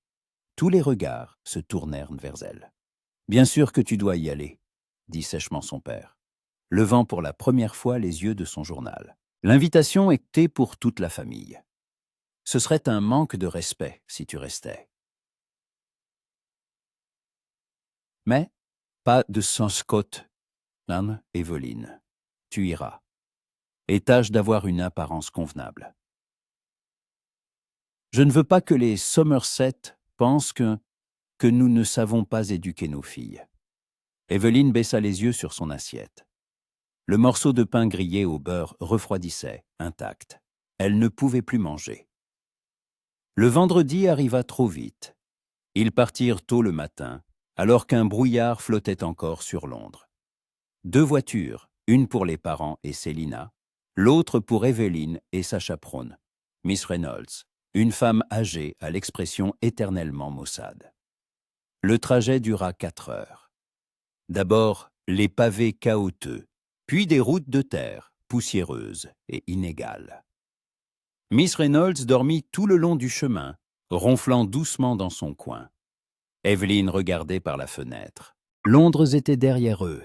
Tous les regards se tournèrent vers elle. Bien sûr que tu dois y aller, dit sèchement son père, levant pour la première fois les yeux de son journal. L'invitation était pour toute la famille. Ce serait un manque de respect si tu restais. Mais pas de sans-côte, Anne, Evelyne. Tu iras. Et tâche d'avoir une apparence convenable. Je ne veux pas que les Somerset pensent que nous ne savons pas éduquer nos filles. Evelyne baissa les yeux sur son assiette. Le morceau de pain grillé au beurre refroidissait, intact. Elle ne pouvait plus manger. Le vendredi arriva trop vite. Ils partirent tôt le matin, alors qu'un brouillard flottait encore sur Londres. 2 voitures, une pour les parents et Célina, l'autre pour Evelyne et sa chaperonne, Miss Reynolds, une femme âgée à l'expression éternellement maussade. Le trajet dura 4 heures. D'abord, les pavés caouteux, puis des routes de terre, poussiéreuses et inégales. Miss Reynolds dormit tout le long du chemin, ronflant doucement dans son coin. Evelyne regardait par la fenêtre. Londres était derrière eux,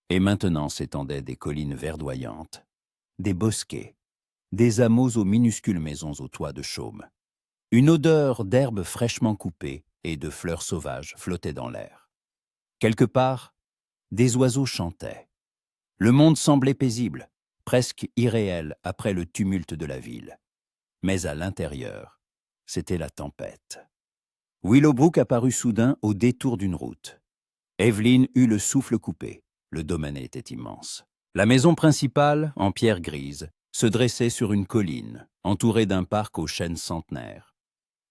et maintenant s'étendaient des collines verdoyantes, des bosquets, des hameaux aux minuscules maisons aux toits de chaume. Une odeur d'herbes fraîchement coupées et de fleurs sauvages flottait dans l'air. Quelque part, des oiseaux chantaient. Le monde semblait paisible, presque irréel après le tumulte de la ville. Mais à l'intérieur, c'était la tempête. Willowbrook apparut soudain au détour d'une route. Evelyn eut le souffle coupé. Le domaine était immense. La maison principale, en pierre grise, se dressait sur une colline, entourée d'un parc aux chênes centenaires.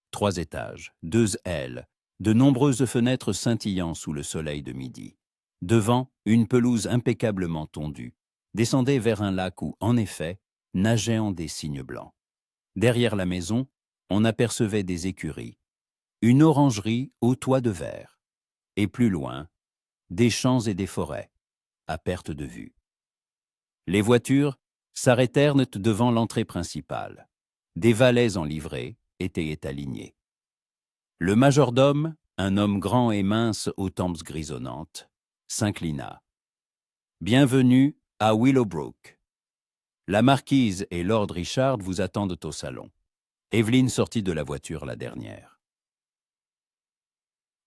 3 étages, 2 ailes, de nombreuses fenêtres scintillant sous le soleil de midi. Devant, une pelouse impeccablement tondue descendait vers un lac où, en effet, nageaient en des cygnes blancs. Derrière la maison, on apercevait des écuries, une orangerie au toit de verre, et plus loin, des champs et des forêts, à perte de vue. Les voitures s'arrêtèrent net devant l'entrée principale. Des valets en livrée étaient alignés. Le majordome, un homme grand et mince aux tempes grisonnantes, s'inclina. « Bienvenue à Willowbrook. La marquise et Lord Richard vous attendent au salon. » Evelyn sortit de la voiture la dernière.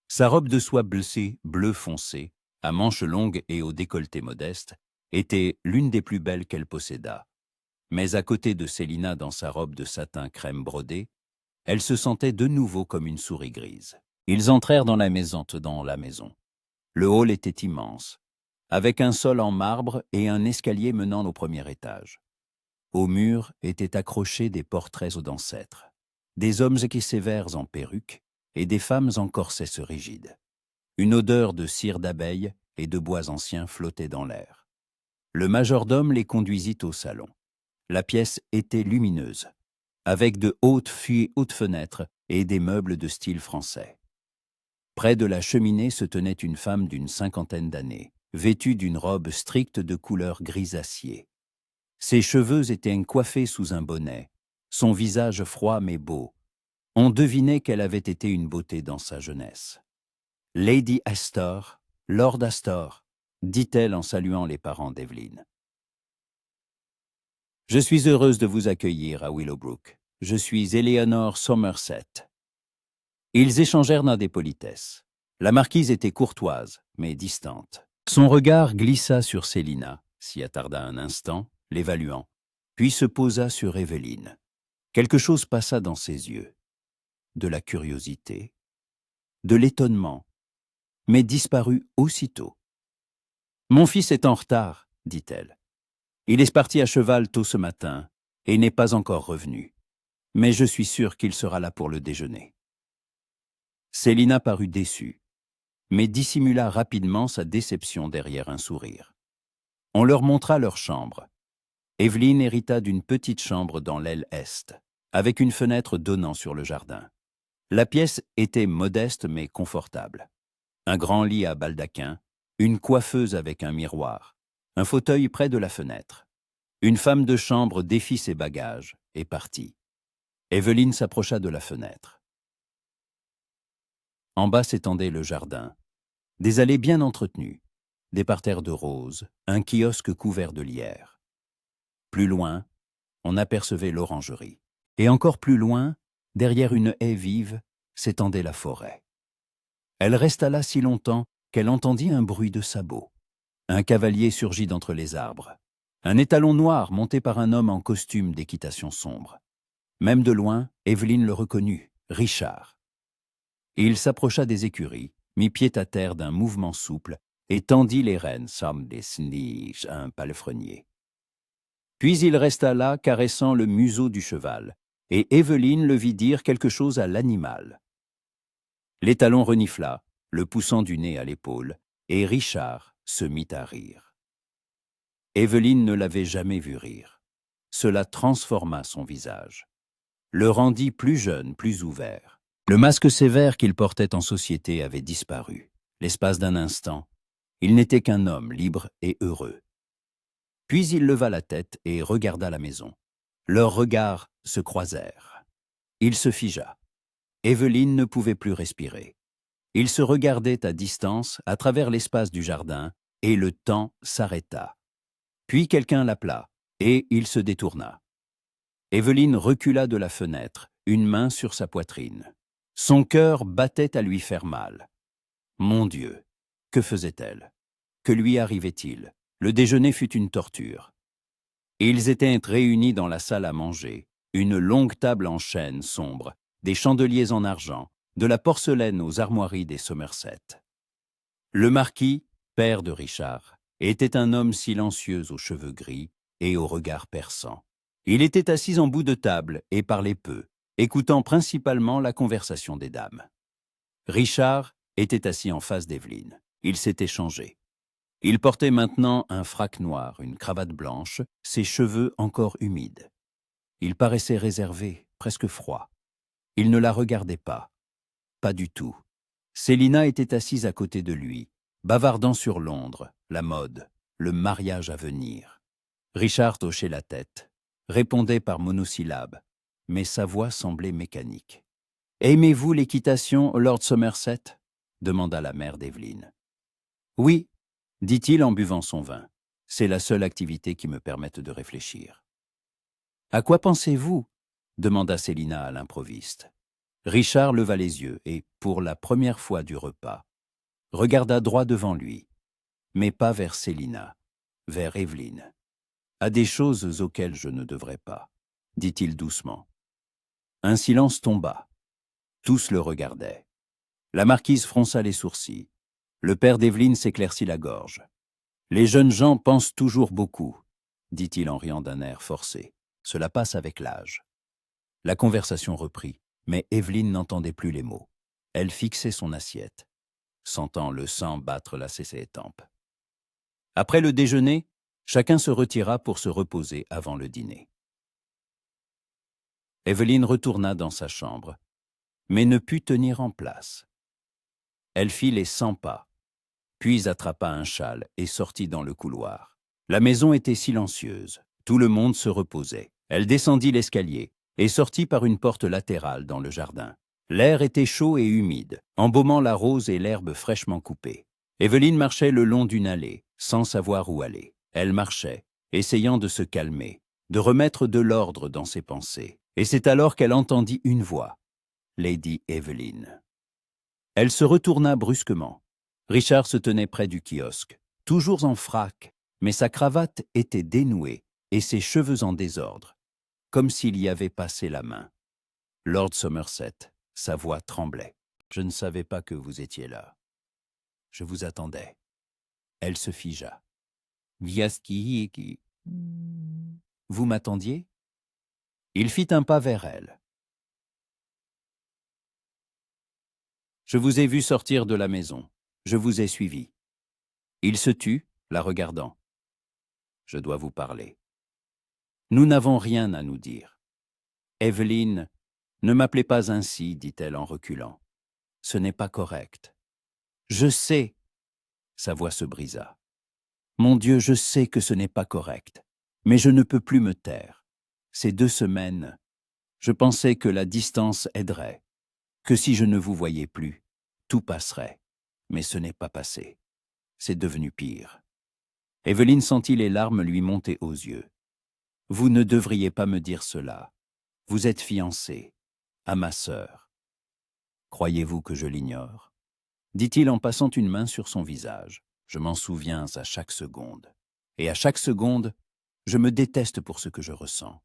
Sa robe de soie bleu foncé, à manches longues et au décolleté modeste, était l'une des plus belles qu'elle possédât. Mais à côté de Célina dans sa robe de satin crème brodée, elle se sentait de nouveau comme une souris grise. Ils entrèrent dans la maison. Le hall était immense, avec un sol en marbre et un escalier menant au premier étage. Au mur étaient accrochés des portraits d'ancêtres, des hommes sévères en perruque et des femmes en corsets rigides. Une odeur de cire d'abeille et de bois anciens flottait dans l'air. Le majordome les conduisit au salon. La pièce était lumineuse, avec de hautes fenêtres et des meubles de style français. Près de la cheminée se tenait une femme d'une 50aine d'années, vêtue d'une robe stricte de couleur grisacier. Ses cheveux étaient coiffés sous un bonnet, son visage froid mais beau. On devinait qu'elle avait été une beauté dans sa jeunesse. « Lady Astor, Lord Astor », dit-elle en saluant les parents d'Evelyn. « Je suis heureuse de vous accueillir à Willowbrook. Je suis Eleanor Somerset. » Ils échangèrent dans des politesses. La marquise était courtoise, mais distante. Son regard glissa sur Célina, s'y attarda un instant, l'évaluant, puis se posa sur Evelyn. Quelque chose passa dans ses yeux. De la curiosité, de l'étonnement, mais disparut aussitôt. « Mon fils est en retard, » dit-elle. « Il est parti à cheval tôt ce matin et n'est pas encore revenu. Mais je suis sûre qu'il sera là pour le déjeuner. » Célina parut déçue, mais dissimula rapidement sa déception derrière un sourire. On leur montra leur chambre. Evelyn hérita d'une petite chambre dans l'aile est, avec une fenêtre donnant sur le jardin. La pièce était modeste mais confortable. Un grand lit à baldaquin, une coiffeuse avec un miroir, un fauteuil près de la fenêtre. Une femme de chambre défit ses bagages et partit. Evelyn s'approcha de la fenêtre. En bas s'étendait le jardin, des allées bien entretenues, des parterres de roses, un kiosque couvert de lierre. Plus loin, on apercevait l'orangerie. Et encore plus loin, derrière une haie vive, s'étendait la forêt. Elle resta là si longtemps qu'elle entendit un bruit de sabots. Un cavalier surgit d'entre les arbres. Un étalon noir monté par un homme en costume d'équitation sombre. Même de loin, Evelyn le reconnut, Richard. Il s'approcha des écuries, mit pied à terre d'un mouvement souple et tendit les rênes comme des snitch à un palefrenier. Puis il resta là, caressant le museau du cheval, et Evelyn le vit dire quelque chose à l'animal. L'étalon renifla, le poussant du nez à l'épaule, et Richard se mit à rire. Evelyn ne l'avait jamais vu rire. Cela transforma son visage, le rendit plus jeune, plus ouvert. Le masque sévère qu'il portait en société avait disparu. L'espace d'un instant, il n'était qu'un homme libre et heureux. Puis il leva la tête et regarda la maison. Leurs regards se croisèrent. Il se figea. Evelyn ne pouvait plus respirer. Ils se regardaient à distance à travers l'espace du jardin, et le temps s'arrêta. Puis quelqu'un l'appela, et il se détourna. Evelyne recula de la fenêtre, une main sur sa poitrine. Son cœur battait à lui faire mal. Mon Dieu, que faisait-elle? Que lui arrivait-il? Le déjeuner fut une torture. Ils étaient réunis dans la salle à manger, une longue table en chêne sombre, des chandeliers en argent, de la porcelaine aux armoiries des Somerset. Le marquis, père de Richard, était un homme silencieux aux cheveux gris et au regard perçant. Il était assis en bout de table et parlait peu, écoutant principalement la conversation des dames. Richard était assis en face d'Evelyne. Il s'était changé. Il portait maintenant un frac noir, une cravate blanche, ses cheveux encore humides. Il paraissait réservé, presque froid. Il ne la regardait pas. Pas du tout. Célina était assise à côté de lui, bavardant sur Londres, la mode, le mariage à venir. Richard hochait la tête, répondait par monosyllabes, mais sa voix semblait mécanique. « Aimez-vous l'équitation, Lord Somerset » demanda la mère d'Evelyne. « Oui, » dit-il en buvant son vin. « C'est la seule activité qui me permette de réfléchir. »« À quoi pensez-vous » demanda Célina à l'improviste. Richard leva les yeux et, pour la première fois du repas, regarda droit devant lui, mais pas vers Célina, vers Evelyne. « À des choses auxquelles je ne devrais pas, » dit-il doucement. Un silence tomba. Tous le regardaient. La marquise fronça les sourcils. Le père d'Evelyne s'éclaircit la gorge. « Les jeunes gens pensent toujours beaucoup, » dit-il en riant d'un air forcé. « Cela passe avec l'âge. » La conversation reprit, mais Evelyne n'entendait plus les mots. Elle fixait son assiette, sentant le sang battre ses tempes. Après le déjeuner, chacun se retira pour se reposer avant le dîner. Evelyne retourna dans sa chambre, mais ne put tenir en place. Elle fit les 100 pas, puis attrapa un châle et sortit dans le couloir. La maison était silencieuse, tout le monde se reposait. Elle descendit l'escalier et sortit par une porte latérale dans le jardin. L'air était chaud et humide, embaumant la rose et l'herbe fraîchement coupée. Evelyne marchait le long d'une allée, sans savoir où aller. Elle marchait, essayant de se calmer, de remettre de l'ordre dans ses pensées. Et c'est alors qu'elle entendit une voix, Lady Evelyne. Elle se retourna brusquement. Richard se tenait près du kiosque, toujours en frac, mais sa cravate était dénouée et ses cheveux en désordre, comme s'il y avait passé la main. Lord Somerset, sa voix tremblait. « Je ne savais pas que vous étiez là. Je vous attendais. » Elle se figea. « Vous m'attendiez » Il fit un pas vers elle. « Je vous ai vu sortir de la maison. Je vous ai suivi. » Il se tut, la regardant. « Je dois vous parler. Nous n'avons rien à nous dire. » « Evelyne, ne m'appelez pas ainsi, dit-elle en reculant. Ce n'est pas correct. »« Je sais. » Sa voix se brisa. « Mon Dieu, je sais que ce n'est pas correct, mais je ne peux plus me taire. Ces 2 semaines, je pensais que la distance aiderait, que si je ne vous voyais plus, tout passerait. Mais ce n'est pas passé. C'est devenu pire. » Evelyne sentit les larmes lui monter aux yeux. « Vous ne devriez pas me dire cela. Vous êtes fiancé à ma sœur. » « Croyez-vous que je l'ignore » dit-il en passant une main sur son visage. « Je m'en souviens à chaque seconde. Et à chaque seconde, je me déteste pour ce que je ressens. »«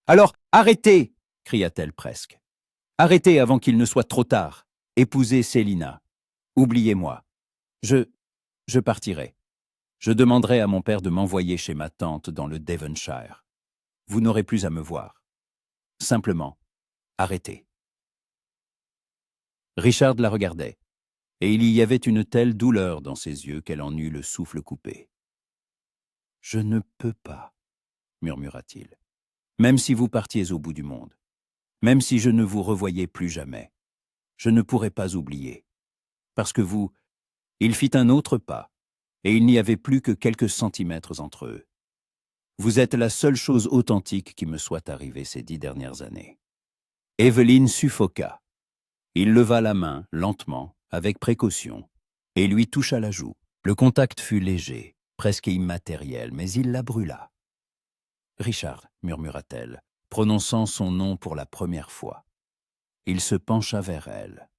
Alors, arrêtez !» cria-t-elle presque. « Arrêtez avant qu'il ne soit trop tard. Épousez Célina. Oubliez-moi. Je partirai. Je demanderai à mon père de m'envoyer chez ma tante dans le Devonshire. Vous n'aurez plus à me voir. Simplement, arrêtez. » Richard la regardait, et il y avait une telle douleur dans ses yeux qu'elle en eut le souffle coupé. « Je ne peux pas, » murmura-t-il, « même si vous partiez au bout du monde, même si je ne vous revoyais plus jamais, je ne pourrais pas oublier. Parce que vous... » Il fit un autre pas, et il n'y avait plus que quelques centimètres entre eux. « Vous êtes la seule chose authentique qui me soit arrivée ces 10 dernières années. » Evelyne suffoqua. Il leva la main, lentement, avec précaution, et lui toucha la joue. Le contact fut léger, presque immatériel, mais il la brûla. « Richard », murmura-t-elle, prononçant son nom pour la première fois. Il se pencha vers elle.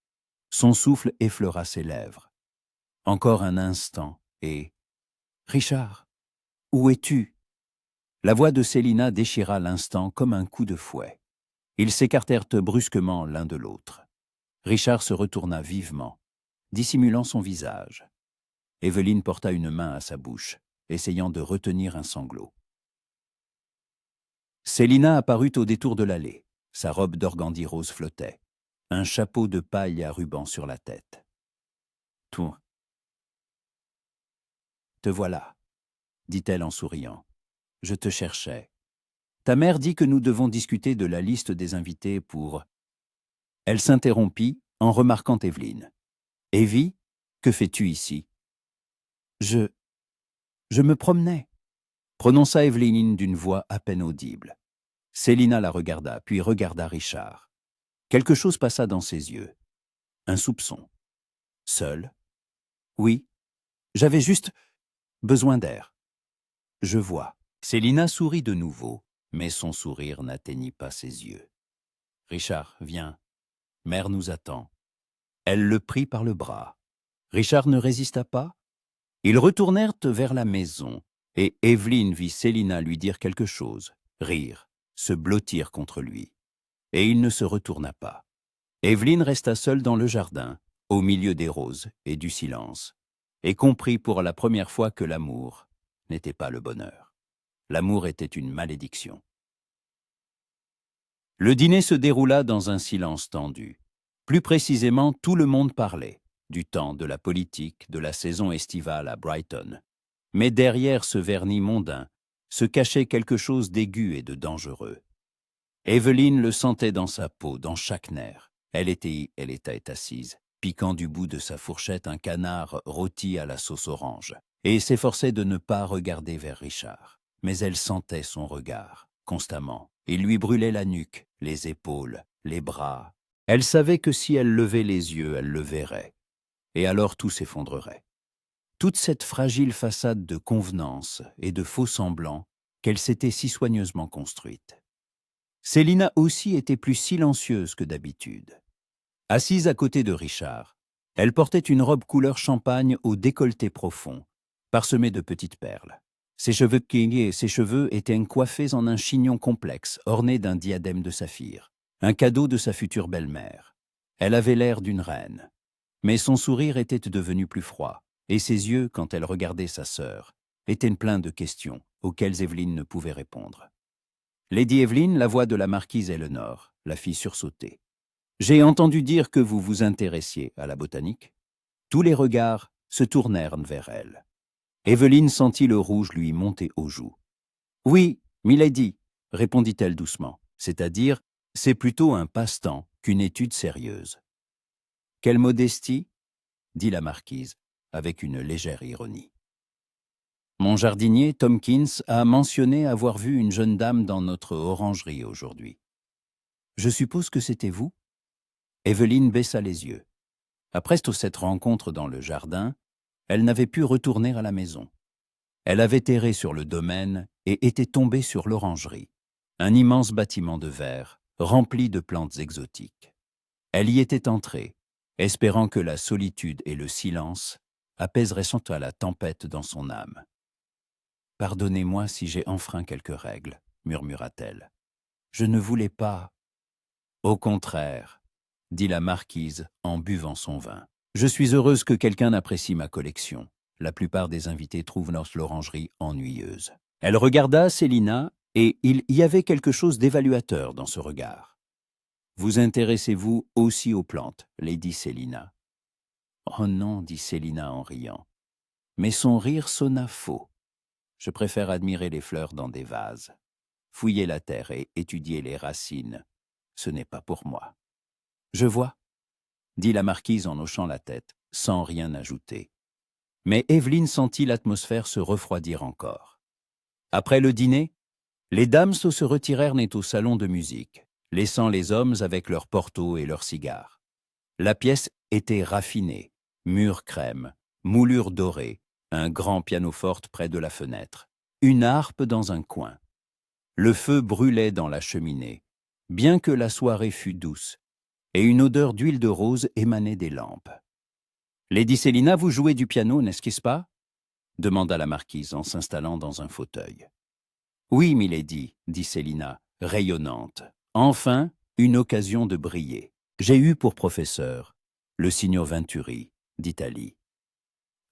Son souffle effleura ses lèvres. Encore un instant, et « Richard, où es-tu » La voix de Célina déchira l'instant comme un coup de fouet. Ils s'écartèrent brusquement l'un de l'autre. Richard se retourna vivement, dissimulant son visage. Evelyne porta une main à sa bouche, essayant de retenir un sanglot. Célina apparut au détour de l'allée. Sa robe d'organdi rose flottait. Un chapeau de paille à ruban sur la tête. « Te voilà », dit-elle en souriant. « Je te cherchais. Ta mère dit que nous devons discuter de la liste des invités pour... » Elle s'interrompit en remarquant Evelyne. « Evie, que fais-tu ici ?»« Je me promenais », prononça Evelyne d'une voix à peine audible. Célina la regarda, puis regarda Richard. Quelque chose passa dans ses yeux. Un soupçon. Seul ? Oui, j'avais juste besoin d'air. Je vois. Célina sourit de nouveau, mais son sourire n'atteignit pas ses yeux. Richard, viens. Mère nous attend. Elle le prit par le bras. Richard ne résista pas. Ils retournèrent vers la maison, et Evelyne vit Célina lui dire quelque chose, rire, se blottir contre lui. Et il ne se retourna pas. Evelyne resta seule dans le jardin, au milieu des roses et du silence, et comprit pour la première fois que l'amour n'était pas le bonheur. L'amour était une malédiction. Le dîner se déroula dans un silence tendu. Plus précisément, tout le monde parlait, du temps, de la politique, de la saison estivale à Brighton. Mais derrière ce vernis mondain se cachait quelque chose d'aigu et de dangereux. Evelyne le sentait dans sa peau, dans chaque nerf. Elle était assise, piquant du bout de sa fourchette un canard rôti à la sauce orange, et s'efforçait de ne pas regarder vers Richard. Mais elle sentait son regard, constamment. Il lui brûlait la nuque, les épaules, les bras. Elle savait que si elle levait les yeux, elle le verrait. Et alors tout s'effondrerait. Toute cette fragile façade de convenance et de faux-semblants qu'elle s'était si soigneusement construite. Célina aussi était plus silencieuse que d'habitude. Assise à côté de Richard, elle portait une robe couleur champagne au décolleté profond, parsemée de petites perles. Ses cheveux étaient coiffés en un chignon complexe, orné d'un diadème de saphir, un cadeau de sa future belle-mère. Elle avait l'air d'une reine. Mais son sourire était devenu plus froid, et ses yeux, quand elle regardait sa sœur, étaient pleins de questions auxquelles Evelyne ne pouvait répondre. Lady Evelyne, la voix de la marquise Eleanor, la fit sursauter. « J'ai entendu dire que vous vous intéressiez à la botanique. » Tous les regards se tournèrent vers elle. Evelyne sentit le rouge lui monter aux joues. « Oui, milady, » répondit-elle doucement, c'est-à-dire, c'est plutôt un passe-temps qu'une étude sérieuse. « Quelle modestie » dit la marquise, avec une légère ironie. Mon jardinier, Tomkins, a mentionné avoir vu une jeune dame dans notre orangerie aujourd'hui. Je suppose que c'était vous ? Evelyne baissa les yeux. Après cette rencontre dans le jardin, elle n'avait pu retourner à la maison. Elle avait erré sur le domaine et était tombée sur l'orangerie, un immense bâtiment de verre rempli de plantes exotiques. Elle y était entrée, espérant que la solitude et le silence apaiseraient sans doute la tempête dans son âme. « Pardonnez-moi si j'ai enfreint quelques règles, » murmura-t-elle. « Je ne voulais pas... » « Au contraire, » dit la marquise en buvant son vin. « Je suis heureuse que quelqu'un apprécie ma collection. La plupart des invités trouvent notre orangerie ennuyeuse. » Elle regarda Célina et il y avait quelque chose d'évaluateur dans ce regard. « Vous intéressez-vous aussi aux plantes, Lady Célina ?»« Oh non, » dit Célina en riant. Mais son rire sonna faux. « Je préfère admirer les fleurs dans des vases. Fouiller la terre et étudier les racines, ce n'est pas pour moi. »« Je vois, » dit la marquise en hochant la tête, sans rien ajouter. Mais Evelyne sentit l'atmosphère se refroidir encore. Après le dîner, les dames se retirèrent au salon de musique, laissant les hommes avec leurs portos et leurs cigares. La pièce était raffinée, mur crème, moulure dorée, un grand pianoforte près de la fenêtre, une harpe dans un coin. Le feu brûlait dans la cheminée, bien que la soirée fût douce, et une odeur d'huile de rose émanait des lampes. « Lady Célina, vous jouez du piano, n'est-ce pas ?» demanda la marquise en s'installant dans un fauteuil. « Oui, milady, » dit Célina, rayonnante. « Enfin, une occasion de briller. J'ai eu pour professeur le signor Venturi, d'Italie.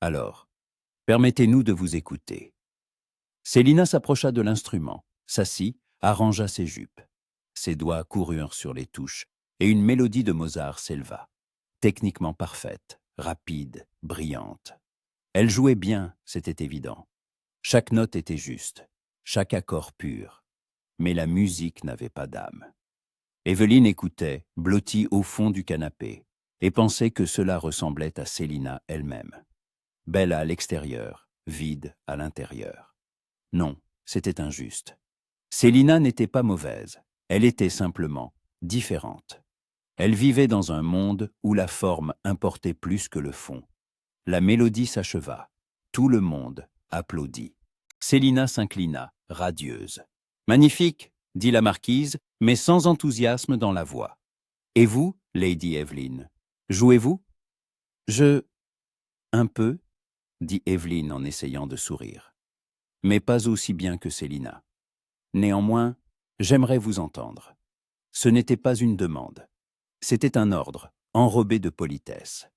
Alors, permettez-nous de vous écouter. » Célina s'approcha de l'instrument, s'assit, arrangea ses jupes. Ses doigts coururent sur les touches, et une mélodie de Mozart s'éleva. Techniquement parfaite, rapide, brillante. Elle jouait bien, c'était évident. Chaque note était juste, chaque accord pur. Mais la musique n'avait pas d'âme. Evelyne écoutait, blottie au fond du canapé, et pensait que cela ressemblait à Célina elle-même. Belle à l'extérieur, vide à l'intérieur. Non, c'était injuste. Célina n'était pas mauvaise, elle était simplement différente. Elle vivait dans un monde où la forme importait plus que le fond. La mélodie s'acheva. Tout le monde applaudit. Célina s'inclina, radieuse. « Magnifique !» dit la marquise, mais sans enthousiasme dans la voix. « Et vous, Lady Evelyne, jouez-vous ?»« Un peu, » dit Evelyne en essayant de sourire. « Mais pas aussi bien que Célina. Néanmoins, j'aimerais vous entendre. » Ce n'était pas une demande. C'était un ordre, enrobé de politesse.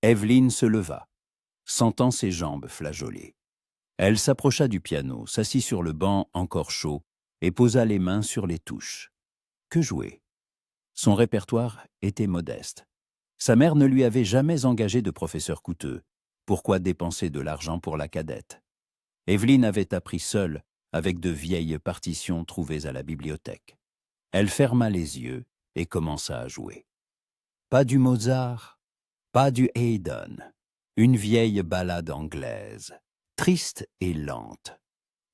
Evelyne se leva, sentant ses jambes flageoler. Elle s'approcha du piano, s'assit sur le banc encore chaud et posa les mains sur les touches. Que jouer? Son répertoire était modeste. Sa mère ne lui avait jamais engagé de professeur coûteux. Pourquoi dépenser de l'argent pour la cadette? Evelyne avait appris seule, avec de vieilles partitions trouvées à la bibliothèque. Elle ferma les yeux et commença à jouer. Pas du Mozart, pas du Haydn, une vieille ballade anglaise, triste et lente,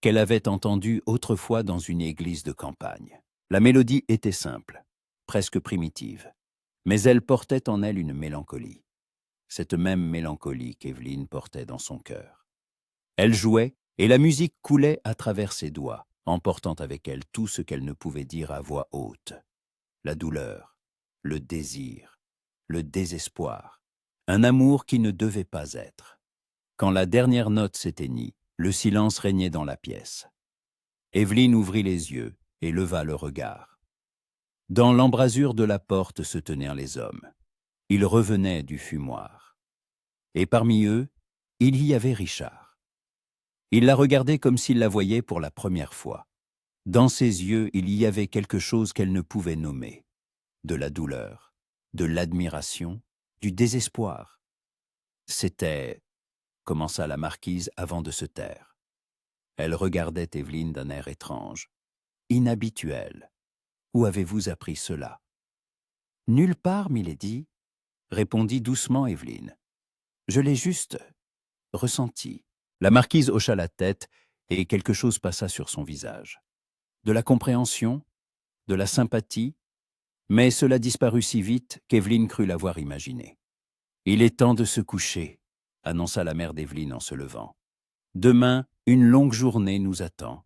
qu'elle avait entendue autrefois dans une église de campagne. La mélodie était simple, presque primitive, mais elle portait en elle une mélancolie. Cette même mélancolie qu'Evelyne portait dans son cœur. Elle jouait, et la musique coulait à travers ses doigts, emportant avec elle tout ce qu'elle ne pouvait dire à voix haute. La douleur, le désir, le désespoir, un amour qui ne devait pas être. Quand la dernière note s'éteignit, le silence régnait dans la pièce. Evelyne ouvrit les yeux et leva le regard. Dans l'embrasure de la porte se tenaient les hommes. Ils revenaient du fumoir. Et parmi eux, il y avait Richard. Il la regardait comme s'il la voyait pour la première fois. Dans ses yeux, il y avait quelque chose qu'elle ne pouvait nommer. De la douleur, de l'admiration, du désespoir. C'était... commença la marquise avant de se taire. Elle regardait Evelyne d'un air étrange, inhabituel. Où avez-vous appris cela? Nulle part, milady, répondit doucement Evelyne. Je l'ai juste ressenti. La marquise hocha la tête et quelque chose passa sur son visage. De la compréhension, de la sympathie, mais cela disparut si vite qu'Evelyne crut l'avoir imaginé. Il est temps de se coucher, annonça la mère d'Evelyne en se levant. Demain, une longue journée nous attend.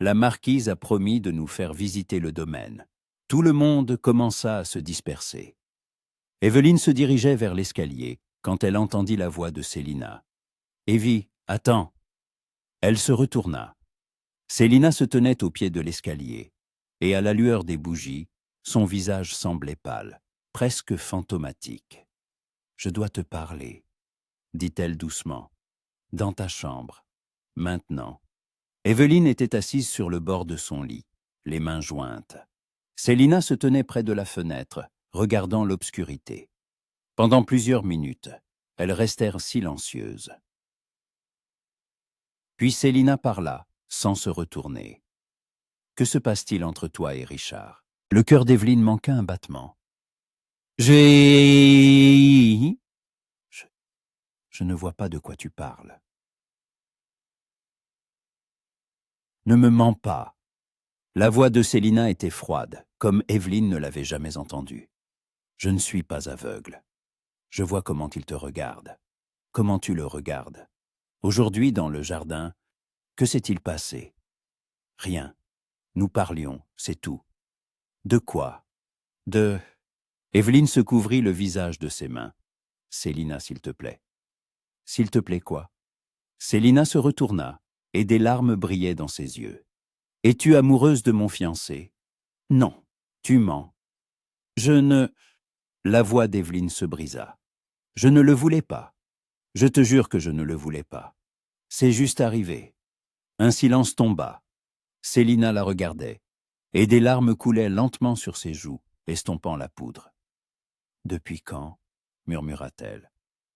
La marquise a promis de nous faire visiter le domaine. Tout le monde commença à se disperser. Evelyne se dirigeait vers l'escalier quand elle entendit la voix de Célina. « Evie, attends !» Elle se retourna. Célina se tenait au pied de l'escalier, et à la lueur des bougies, son visage semblait pâle, presque fantomatique. « Je dois te parler, » dit-elle doucement. « Dans ta chambre, maintenant. » Evelyne était assise sur le bord de son lit, les mains jointes. Célina se tenait près de la fenêtre, regardant l'obscurité. Pendant plusieurs minutes, elles restèrent silencieuses. Puis Célina parla, sans se retourner. « Que se passe-t-il entre toi et Richard ?» Le cœur d'Evelyne manqua un battement. « Je ne vois pas de quoi tu parles. » « Ne me mens pas. » La voix de Célina était froide, comme Evelyne ne l'avait jamais entendu. « Je ne suis pas aveugle. Je vois comment il te regarde, comment tu le regardes. Aujourd'hui, dans le jardin, que s'est-il passé? Rien. Nous parlions, c'est tout. De quoi? De... » Evelyne se couvrit le visage de ses mains. « Célina, s'il te plaît. »« S'il te plaît quoi ?» Célina se retourna, et des larmes brillaient dans ses yeux. « Es-tu amoureuse de mon fiancé? »« Non, tu mens. »« Je ne... » La voix d'Evelyne se brisa. « Je ne le voulais pas. Je te jure que je ne le voulais pas. C'est juste arrivé. » Un silence tomba. Célina la regardait, et des larmes coulaient lentement sur ses joues, estompant la poudre. « Depuis quand ?» murmura-t-elle.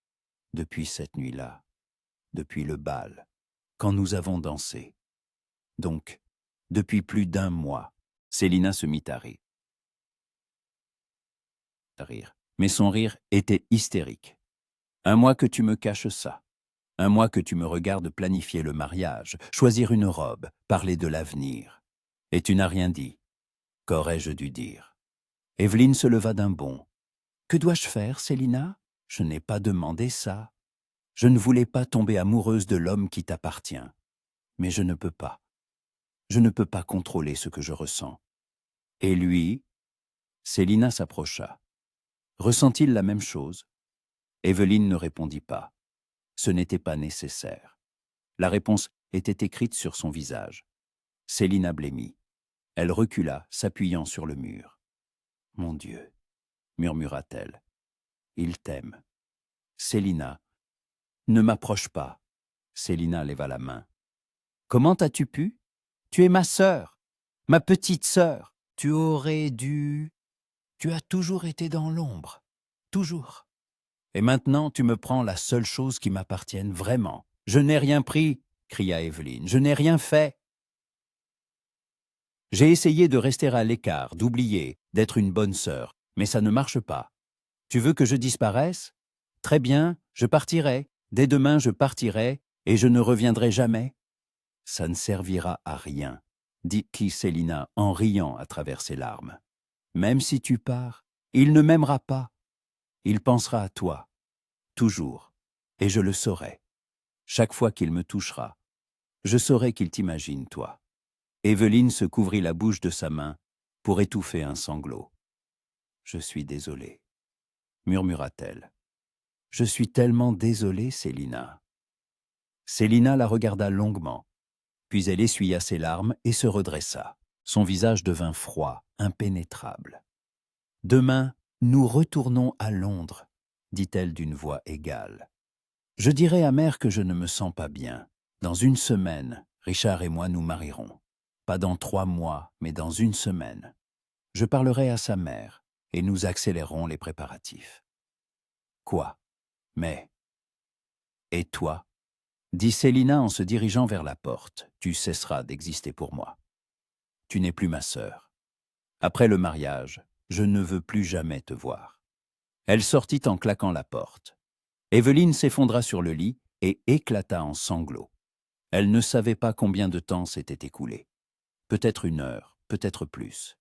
« Depuis cette nuit-là, depuis le bal, quand nous avons dansé. Donc, depuis plus d'1 mois. » Célina se mit à rire. Mais son rire était hystérique. « 1 mois que tu me caches ça. 1 mois que tu me regardes planifier le mariage, choisir une robe, parler de l'avenir. Et tu n'as rien dit. Qu'aurais-je dû dire ?» Evelyne se leva d'un bond. « Que dois-je faire, Célina? Je n'ai pas demandé ça. Je ne voulais pas tomber amoureuse de l'homme qui t'appartient. Mais je ne peux pas. Je ne peux pas contrôler ce que je ressens. » Et lui? Célina s'approcha. Ressent-il la même chose? Evelyne ne répondit pas. Ce n'était pas nécessaire. La réponse était écrite sur son visage. Célina blêmit. Elle recula, s'appuyant sur le mur. « Mon Dieu, » murmura-t-elle. « Il t'aime. » Célina. « Ne m'approche pas. » Célina leva la main. « Comment as-tu pu? Tu es ma sœur, ma petite sœur. Tu aurais dû... Tu as toujours été dans l'ombre. Toujours. Et maintenant, tu me prends la seule chose qui m'appartienne vraiment. Je n'ai rien pris, » cria Evelyne. « Je n'ai rien fait. J'ai essayé de rester à l'écart, d'oublier, d'être une bonne sœur, mais ça ne marche pas. Tu veux que je disparaisse? Très bien, je partirai. Dès demain, je partirai, et je ne reviendrai jamais. » « Ça ne servira à rien, » dit Célina en riant à travers ses larmes. « Même si tu pars, il ne m'aimera pas. Il pensera à toi, toujours, et je le saurai. Chaque fois qu'il me touchera, je saurai qu'il t'imagine, toi. » Evelyne se couvrit la bouche de sa main pour étouffer un sanglot. « Je suis désolée, » murmura-t-elle. « Je suis tellement désolée, Célina. » Célina la regarda longuement, puis elle essuya ses larmes et se redressa. Son visage devint froid, impénétrable. « Demain, nous retournons à Londres, » dit-elle d'une voix égale. « Je dirai à mère que je ne me sens pas bien. Dans 1 semaine, Richard et moi nous marierons. Pas dans 3 mois, mais dans 1 semaine. Je parlerai à sa mère et nous accélérerons les préparatifs. » « Quoi? Mais... » « Et toi ?» dit Célina en se dirigeant vers la porte. « Tu cesseras d'exister pour moi. Tu n'es plus ma sœur. Après le mariage, je ne veux plus jamais te voir. » Elle sortit en claquant la porte. Evelyne s'effondra sur le lit et éclata en sanglots. Elle ne savait pas combien de temps s'était écoulé. Peut-être 1 heure, peut-être plus.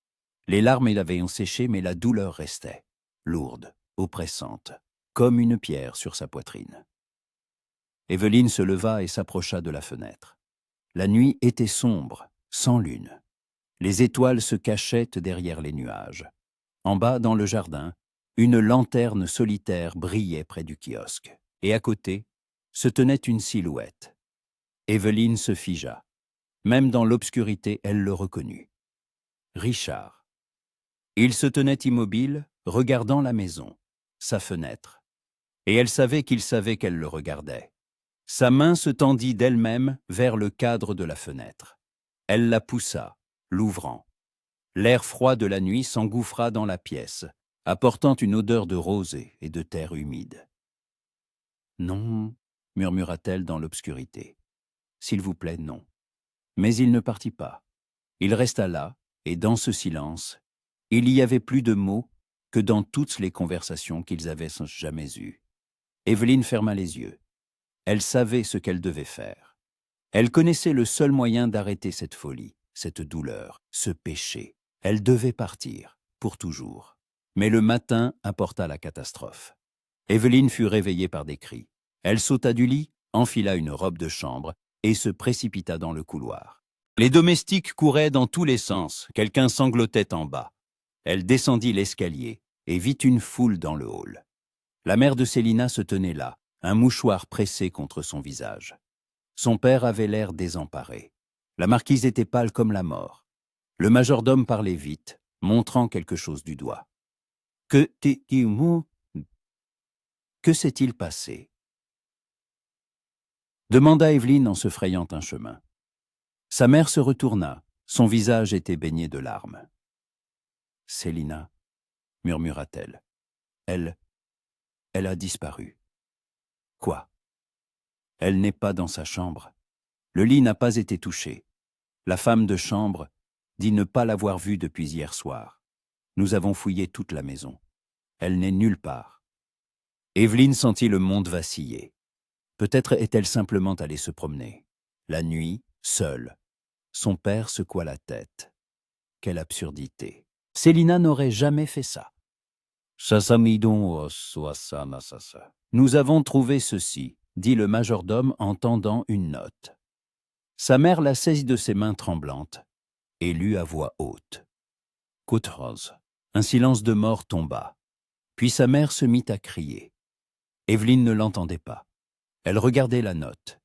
Les larmes avaient séché, mais la douleur restait, lourde, oppressante, comme une pierre sur sa poitrine. Evelyne se leva et s'approcha de la fenêtre. La nuit était sombre, sans lune. Les étoiles se cachaient derrière les nuages. En bas, dans le jardin, une lanterne solitaire brillait près du kiosque. Et à côté, se tenait une silhouette. Evelyne se figea. Même dans l'obscurité, elle le reconnut. Richard. Il se tenait immobile, regardant la maison, sa fenêtre. Et elle savait qu'il savait qu'elle le regardait. Sa main se tendit d'elle-même vers le cadre de la fenêtre. Elle la poussa, l'ouvrant. L'air froid de la nuit s'engouffra dans la pièce, apportant une odeur de rosée et de terre humide. « Non, » murmura-t-elle dans l'obscurité. « S'il vous plaît, non. » Mais il ne partit pas. Il resta là, et dans ce silence, il y avait plus de mots que dans toutes les conversations qu'ils avaient jamais eues. Evelyne ferma les yeux. Elle savait ce qu'elle devait faire. Elle connaissait le seul moyen d'arrêter cette folie, cette douleur, ce péché. Elle devait partir, pour toujours. Mais le matin apporta la catastrophe. Evelyne fut réveillée par des cris. Elle sauta du lit, enfila une robe de chambre et se précipita dans le couloir. Les domestiques couraient dans tous les sens, quelqu'un sanglotait en bas. Elle descendit l'escalier et vit une foule dans le hall. La mère de Célina se tenait là, un mouchoir pressé contre son visage. Son père avait l'air désemparé. La marquise était pâle comme la mort. Le majordome parlait vite, montrant quelque chose du doigt. Que s'est-il passé? Demanda Evelyne en se frayant un chemin. Sa mère se retourna, son visage était baigné de larmes. Célina, murmura-t-elle. Elle a disparu. Quoi? Elle n'est pas dans sa chambre. Le lit n'a pas été touché. La femme de chambre dit ne pas l'avoir vue depuis hier soir. Nous avons fouillé toute la maison. Elle n'est nulle part. Evelyne sentit le monde vaciller. Peut-être est-elle simplement allée se promener. La nuit, seule. Son père secoua la tête. Quelle absurdité. Célina n'aurait jamais fait ça. Nous avons trouvé ceci, dit le majordome en tendant une note. Sa mère la saisit de ses mains tremblantes et lut à voix haute. Côte rose. Un silence de mort tomba. Puis sa mère se mit à crier. Evelyne ne l'entendait pas. Elle regardait la note,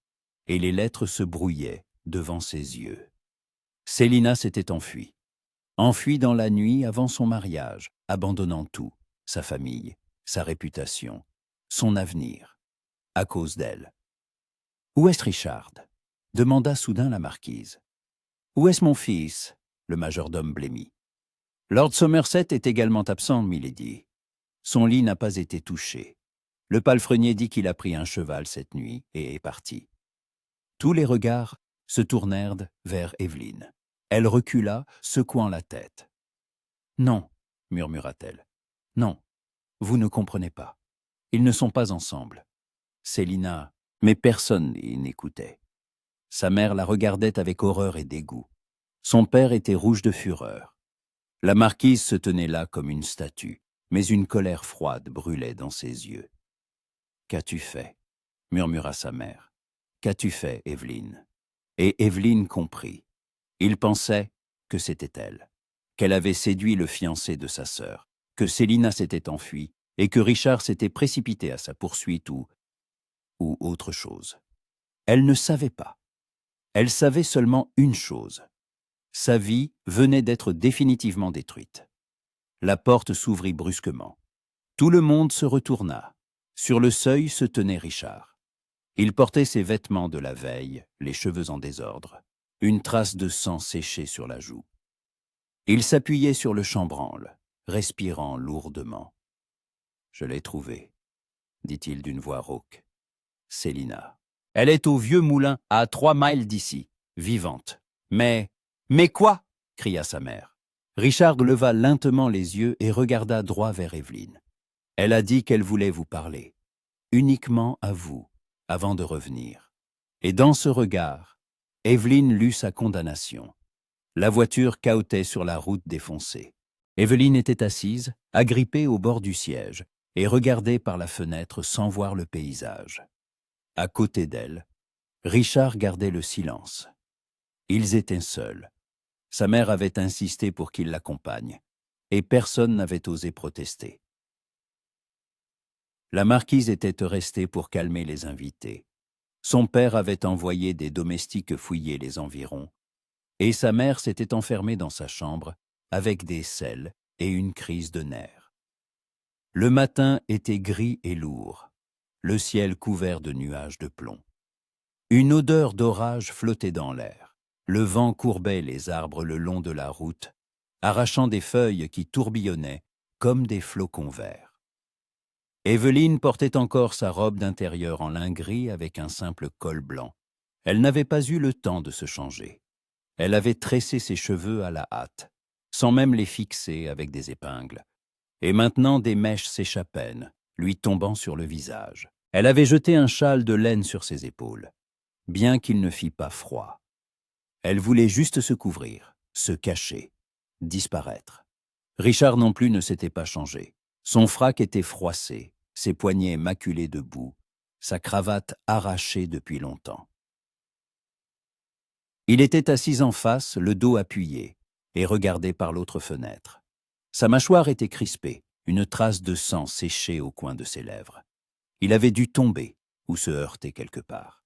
et les lettres se brouillaient devant ses yeux. Célina s'était enfuie. Enfuie dans la nuit avant son mariage, abandonnant tout, sa famille, sa réputation, son avenir, à cause d'elle. Où est-ce Richard? Demanda soudain la marquise. Où est-ce mon fils? Le majordome blêmit. Lord Somerset est également absent, milady. Son lit n'a pas été touché. Le palefrenier dit qu'il a pris un cheval cette nuit et est parti. Tous les regards se tournèrent vers Evelyne. Elle recula, secouant la tête. Non, murmura-t-elle. Non, vous ne comprenez pas. Ils ne sont pas ensemble. Célina, mais personne n'écoutait. Sa mère la regardait avec horreur et dégoût. Son père était rouge de fureur. La marquise se tenait là comme une statue, mais une colère froide brûlait dans ses yeux. « Qu'as-tu fait » murmura sa mère. « Qu'as-tu fait, Evelyne » Et Evelyne comprit. Il pensait que c'était elle, qu'elle avait séduit le fiancé de sa sœur, que Célina s'était enfuie et que Richard s'était précipité à sa poursuite ou autre chose. Elle ne savait pas. Elle savait seulement une chose. Sa vie venait d'être définitivement détruite. La porte s'ouvrit brusquement. Tout le monde se retourna. Sur le seuil se tenait Richard. Il portait ses vêtements de la veille, les cheveux en désordre, une trace de sang séchée sur la joue. Il s'appuyait sur le chambranle, respirant lourdement. « Je l'ai trouvée, » dit-il d'une voix rauque. « Célina. Elle est au vieux moulin, à 3 miles d'ici, vivante. Mais quoi » cria sa mère. Richard leva lentement les yeux et regarda droit vers Evelyne. Elle a dit qu'elle voulait vous parler, uniquement à vous, avant de revenir. Et dans ce regard, Evelyne lut sa condamnation. La voiture cahotait sur la route défoncée. Evelyne était assise, agrippée au bord du siège, et regardait par la fenêtre sans voir le paysage. À côté d'elle, Richard gardait le silence. Ils étaient seuls. Sa mère avait insisté pour qu'il l'accompagne, et personne n'avait osé protester. La marquise était restée pour calmer les invités. Son père avait envoyé des domestiques fouiller les environs, et sa mère s'était enfermée dans sa chambre avec des selles et une crise de nerfs. Le matin était gris et lourd, le ciel couvert de nuages de plomb. Une odeur d'orage flottait dans l'air. Le vent courbait les arbres le long de la route, arrachant des feuilles qui tourbillonnaient comme des flocons verts. Evelyne portait encore sa robe d'intérieur en lin gris avec un simple col blanc. Elle n'avait pas eu le temps de se changer. Elle avait tressé ses cheveux à la hâte, sans même les fixer avec des épingles. Et maintenant des mèches s'échappaient, lui tombant sur le visage. Elle avait jeté un châle de laine sur ses épaules, bien qu'il ne fît pas froid. Elle voulait juste se couvrir, se cacher. disparaître. Richard non plus ne s'était pas changé. Son frac était froissé, ses poignets maculés de boue, sa cravate arrachée depuis longtemps. Il était assis en face, le dos appuyé, et regardait par l'autre fenêtre. Sa mâchoire était crispée, une trace de sang séchée au coin de ses lèvres. Il avait dû tomber ou se heurter quelque part.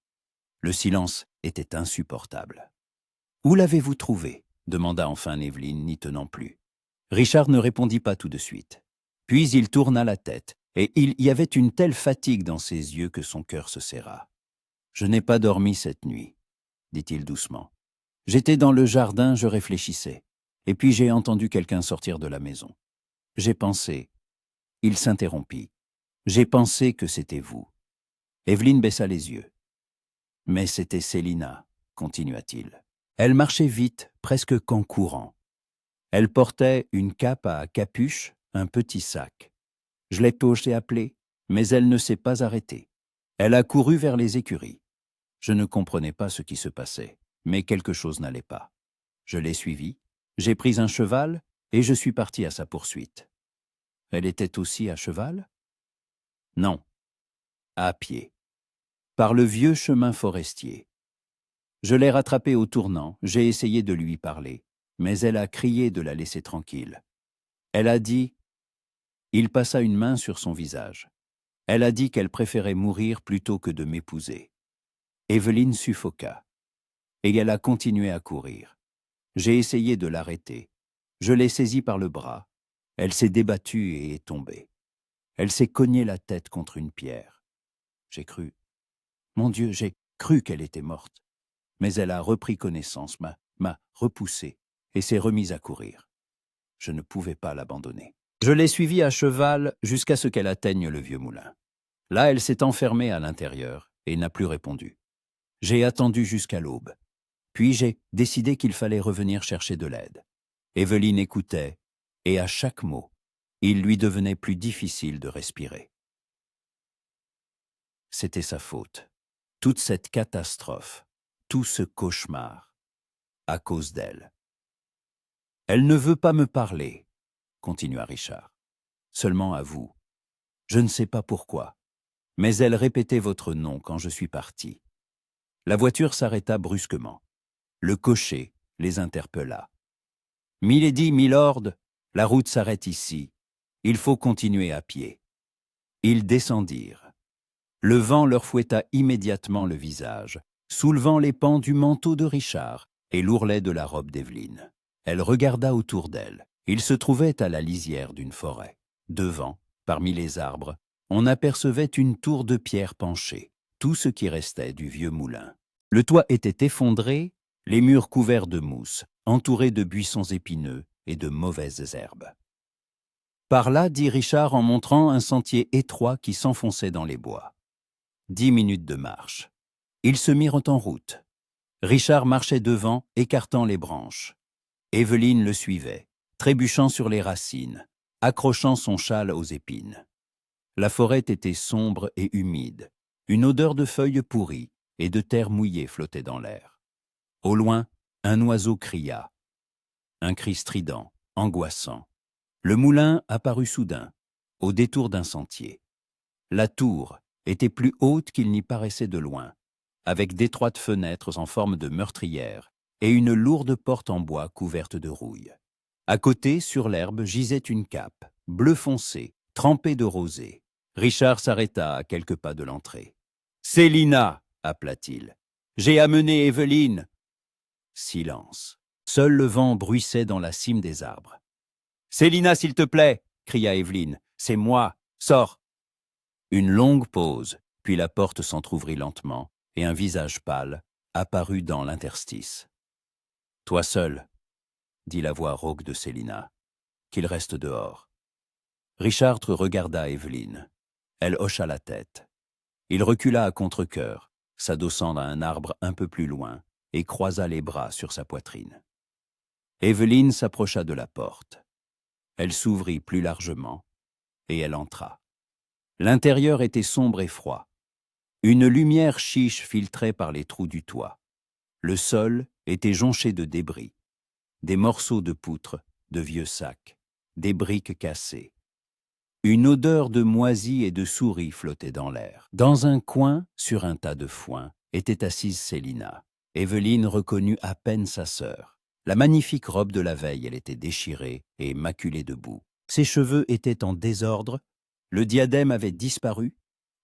Le silence était insupportable. « Où l'avez-vous trouvé » demanda enfin Evelyn, n'y tenant plus. Richard ne répondit pas tout de suite. Puis il tourna la tête, et il y avait une telle fatigue dans ses yeux que son cœur se serra. « Je n'ai pas dormi cette nuit, » dit-il doucement. « J'étais dans le jardin, je réfléchissais, et puis j'ai entendu quelqu'un sortir de la maison. J'ai pensé... » Il s'interrompit. « J'ai pensé que c'était vous. » Evelyn baissa les yeux. « Mais c'était Célina, » continua-t-il. Elle marchait vite, presque qu'en courant. Elle portait une cape à capuche, un petit sac. Je l'ai appelée, mais elle ne s'est pas arrêtée. Elle a couru vers les écuries. Je ne comprenais pas ce qui se passait, mais quelque chose n'allait pas. Je l'ai suivie, j'ai pris un cheval et je suis parti à sa poursuite. Elle était aussi à cheval? Non, à pied, par le vieux chemin forestier. Je l'ai rattrapée au tournant, j'ai essayé de lui parler, mais elle a crié de la laisser tranquille. Elle a dit... Il passa une main sur son visage. Elle a dit qu'elle préférait mourir plutôt que de m'épouser. Evelyn suffoqua. Et elle a continué à courir. J'ai essayé de l'arrêter. Je l'ai saisie par le bras. Elle s'est débattue et est tombée. Elle s'est cognée la tête contre une pierre. J'ai cru... Mon Dieu, j'ai cru qu'elle était morte. Mais elle a repris connaissance, m'a repoussée et s'est remise à courir. Je ne pouvais pas l'abandonner. Je l'ai suivie à cheval jusqu'à ce qu'elle atteigne le vieux moulin. Là, elle s'est enfermée à l'intérieur et n'a plus répondu. J'ai attendu jusqu'à l'aube. Puis j'ai décidé qu'il fallait revenir chercher de l'aide. Evelyn écoutait, et à chaque mot, il lui devenait plus difficile de respirer. C'était sa faute. Toute cette catastrophe, tout ce cauchemar, à cause d'elle. « Elle ne veut pas me parler, » continua Richard. « Seulement à vous. Je ne sais pas pourquoi, mais elle répétait votre nom quand je suis parti. » La voiture s'arrêta brusquement. Le cocher les interpella. « Milady, milord, la route s'arrête ici. Il faut continuer à pied. » Ils descendirent. Le vent leur fouetta immédiatement le visage, soulevant les pans du manteau de Richard et l'ourlet de la robe d'Evelyn. Elle regarda autour d'elle. Il se trouvait à la lisière d'une forêt. Devant, parmi les arbres, on apercevait une tour de pierre penchée, tout ce qui restait du vieux moulin. Le toit était effondré, les murs couverts de mousse, entourés de buissons épineux et de mauvaises herbes. Par là, dit Richard en montrant un sentier étroit qui s'enfonçait dans les bois. 10 minutes de marche. Ils se mirent en route. Richard marchait devant, écartant les branches. Evelyn le suivait, trébuchant sur les racines, accrochant son châle aux épines. La forêt était sombre et humide. Une odeur de feuilles pourries et de terre mouillée flottait dans l'air. Au loin, un oiseau cria. Un cri strident, angoissant. Le moulin apparut soudain, au détour d'un sentier. La tour était plus haute qu'il n'y paraissait de loin, avec d'étroites fenêtres en forme de meurtrière et une lourde porte en bois couverte de rouille. À côté, sur l'herbe, gisait une cape, bleu foncé, trempée de rosée. Richard s'arrêta à quelques pas de l'entrée. « Célina » appela-t-il. « J'ai amené Evelyn !» Silence. Seul le vent bruissait dans la cime des arbres. « Célina, s'il te plaît !» cria Evelyn. « C'est moi. Sors !» Une longue pause, puis la porte s'entr'ouvrit lentement et un visage pâle apparut dans l'interstice. « Toi seul !» dit la voix rauque de Célina. « Qu'il reste dehors. » Richard regarda Evelyn. Elle hocha la tête. Il recula à contre-cœur, s'adossant à un arbre un peu plus loin, et croisa les bras sur sa poitrine. Evelyn s'approcha de la porte. Elle s'ouvrit plus largement, et elle entra. L'intérieur était sombre et froid. Une lumière chiche filtrait par les trous du toit. Le sol était jonché de débris. Des morceaux de poutre de vieux sacs, des briques cassées. Une odeur de moisie et de souris flottait dans l'air. Dans un coin, sur un tas de foin, était assise Célina. Évelyne reconnut à peine sa sœur. La magnifique robe de la veille, elle était déchirée et maculée de boue. Ses cheveux étaient en désordre, le diadème avait disparu,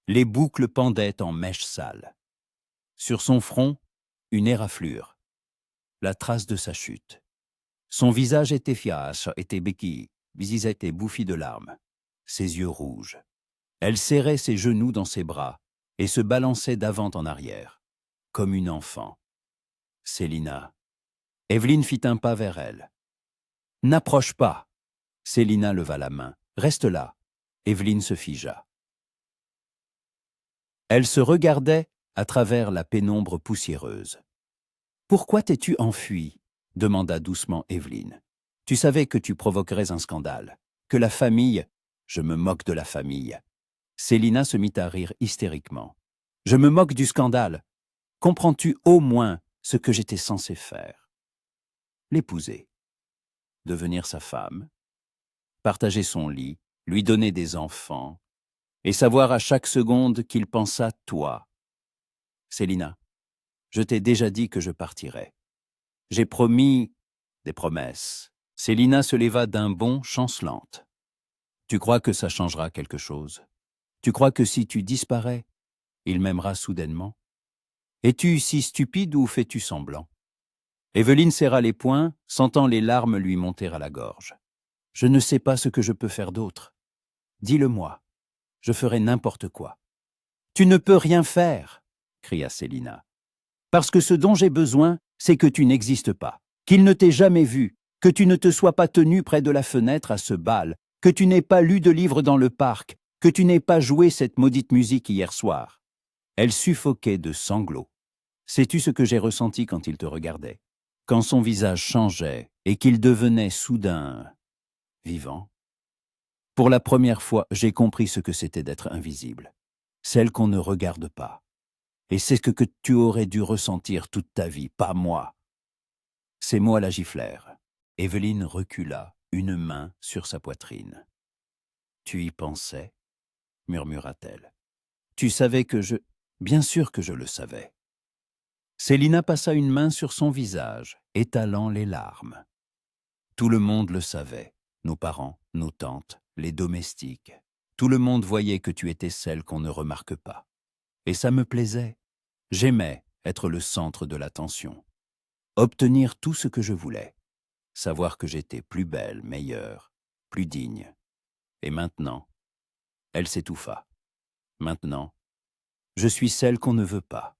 les boucles pendaient en mèches sales. Sur son front, une éraflure, la trace de sa chute. Son visage était fiache, était béquille, visisette et bouffi de larmes. Ses yeux rouges. Elle serrait ses genoux dans ses bras et se balançait d'avant en arrière, comme une enfant. Célina. Évelyne fit un pas vers elle. « N'approche pas !» Célina leva la main. « Reste là !» Évelyne se figea. Elle se regardait à travers la pénombre poussiéreuse. « Pourquoi t'es-tu enfuie ?» demanda doucement Évelyne. « Tu savais que tu provoquerais un scandale, que la famille... » « Je me moque de la famille. » Célina se mit à rire hystériquement. « Je me moque du scandale. Comprends-tu au moins ce que j'étais censé faire? L'épouser, devenir sa femme, partager son lit, lui donner des enfants, et savoir à chaque seconde qu'il pense à toi. Célina, je t'ai déjà dit que je partirais. J'ai promis des promesses. » Célina se leva d'un bond chancelante. « Tu crois que ça changera quelque chose? Tu crois que si tu disparais, il m'aimera soudainement? Es-tu si stupide ou fais-tu semblant ?» Évelyne serra les poings, sentant les larmes lui monter à la gorge. « Je ne sais pas ce que je peux faire d'autre. Dis-le-moi, je ferai n'importe quoi. »« Tu ne peux rien faire !» cria Célina. « Parce que ce dont j'ai besoin, c'est que tu n'existes pas, qu'il ne t'ait jamais vu, que tu ne te sois pas tenu près de la fenêtre à ce bal, que tu n'aies pas lu de livres dans le parc, que tu n'aies pas joué cette maudite musique hier soir. » Elle suffoquait de sanglots. Sais-tu ce que j'ai ressenti quand il te regardait? Quand son visage changeait et qu'il devenait soudain vivant? Pour la première fois, j'ai compris ce que c'était d'être invisible, celle qu'on ne regarde pas. Et c'est ce que tu aurais dû ressentir toute ta vie, pas moi. Ces mots la giflèrent. Évelyne recula, une main sur sa poitrine. « Tu y pensais ?» murmura-t-elle. « Tu savais que je... » Bien sûr que je le savais. Célina passa une main sur son visage, étalant les larmes. Tout le monde le savait, nos parents, nos tantes, les domestiques. Tout le monde voyait que tu étais celle qu'on ne remarque pas. Et ça me plaisait. J'aimais être le centre de l'attention. Obtenir tout ce que je voulais. Savoir que j'étais plus belle, meilleure, plus digne. Et maintenant, elle s'étouffa. Maintenant, je suis celle qu'on ne veut pas.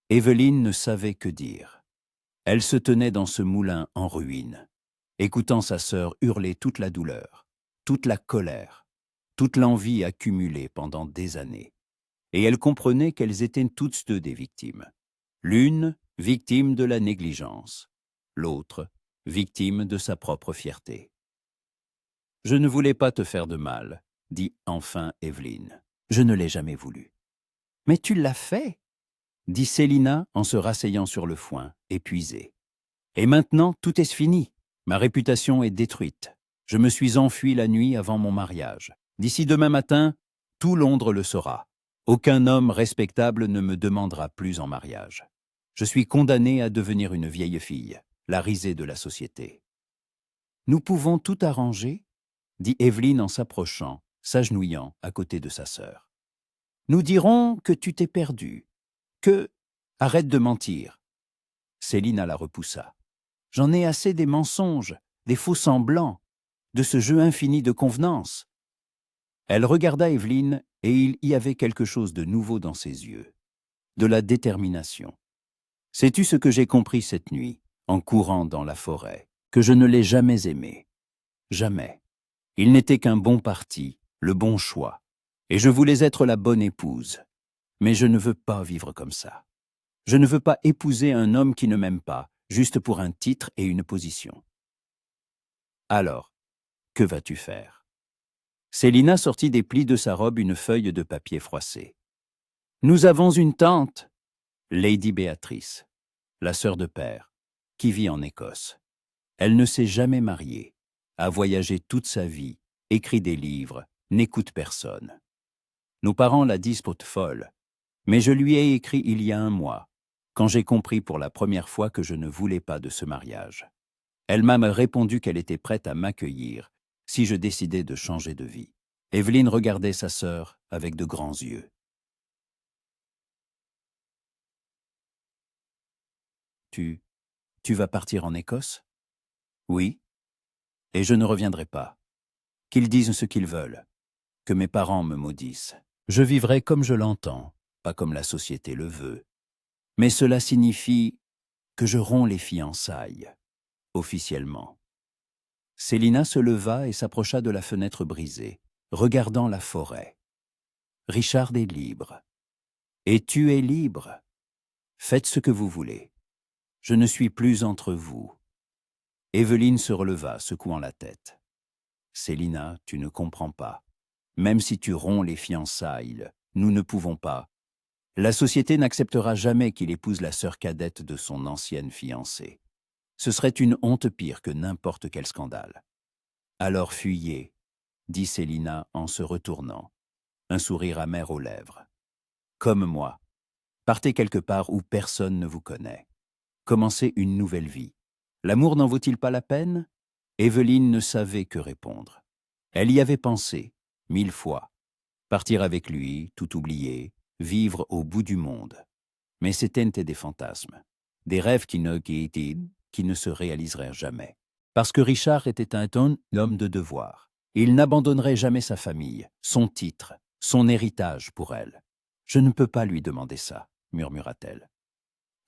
Évelyne ne savait que dire. Elle se tenait dans ce moulin en ruine, écoutant sa sœur hurler toute la douleur, toute la colère, toute l'envie accumulée pendant des années. Et elle comprenait qu'elles étaient toutes deux des victimes. L'une, victime de la négligence, l'autre, victime de sa propre fierté. « Je ne voulais pas te faire de mal, » dit enfin Évelyne. « Je ne l'ai jamais voulu. »« Mais tu l'as fait !» dit Célina en se rasseyant sur le foin, épuisée. « Et maintenant, tout est fini. Ma réputation est détruite. Je me suis enfuie la nuit avant mon mariage. D'ici demain matin, tout Londres le saura. Aucun homme respectable ne me demandera plus en mariage. Je suis condamnée à devenir une vieille fille, la risée de la société. »« Nous pouvons tout arranger ?» dit Évelyne en s'approchant, s'agenouillant à côté de sa sœur. « Nous dirons que tu t'es perdue, que... Arrête de mentir. » Célina la repoussa. « J'en ai assez des mensonges, des faux semblants, de ce jeu infini de convenances. » Elle regarda Évelyne et il y avait quelque chose de nouveau dans ses yeux, de la détermination. « Sais-tu ce que j'ai compris cette nuit, en courant dans la forêt, que je ne l'ai jamais aimé. Jamais. Il n'était qu'un bon parti, le bon choix, et je voulais être la bonne épouse. Mais je ne veux pas vivre comme ça. Je ne veux pas épouser un homme qui ne m'aime pas, juste pour un titre et une position. » « Alors, que vas-tu faire ?» Célina sortit des plis de sa robe une feuille de papier froissé. « Nous avons une tante, Lady Béatrice, la sœur de père, qui vit en Écosse. Elle ne s'est jamais mariée. a voyagé toute sa vie, écrit des livres, n'écoute personne. Nos parents la disent folle, mais je lui ai écrit il y a un mois, quand j'ai compris pour la première fois que je ne voulais pas de ce mariage. Elle m'a répondu qu'elle était prête à m'accueillir si je décidais de changer de vie. Evelyne regardait sa sœur avec de grands yeux. Tu vas partir en Écosse? Oui, et je ne reviendrai pas. Qu'ils disent ce qu'ils veulent, que mes parents me maudissent. Je vivrai comme je l'entends, pas comme la société le veut. Mais cela signifie que je romps les fiançailles, officiellement. Célina se leva et s'approcha de la fenêtre brisée, regardant la forêt. Richard est libre. Et tu es libre. Faites ce que vous voulez. Je ne suis plus entre vous. Evelyne se releva, secouant la tête. Célina, tu ne comprends pas. Même si tu romps les fiançailles, nous ne pouvons pas. La société n'acceptera jamais qu'il épouse la sœur cadette de son ancienne fiancée. Ce serait une honte pire que n'importe quel scandale. Alors fuyez, dit Célina en se retournant, un sourire amer aux lèvres. Comme moi, partez quelque part où personne ne vous connaît. Commencez une nouvelle vie. L'amour n'en vaut-il pas la peine? Evelyne ne savait que répondre. Elle y avait pensé, 1000 fois. Partir avec lui, tout oublier, vivre au bout du monde. Mais c'étaient des fantasmes, des rêves qui ne se réaliseraient jamais. Parce que Richard était un homme de devoir. Il n'abandonnerait jamais sa famille, son titre, son héritage pour elle. Je ne peux pas lui demander ça, murmura-t-elle.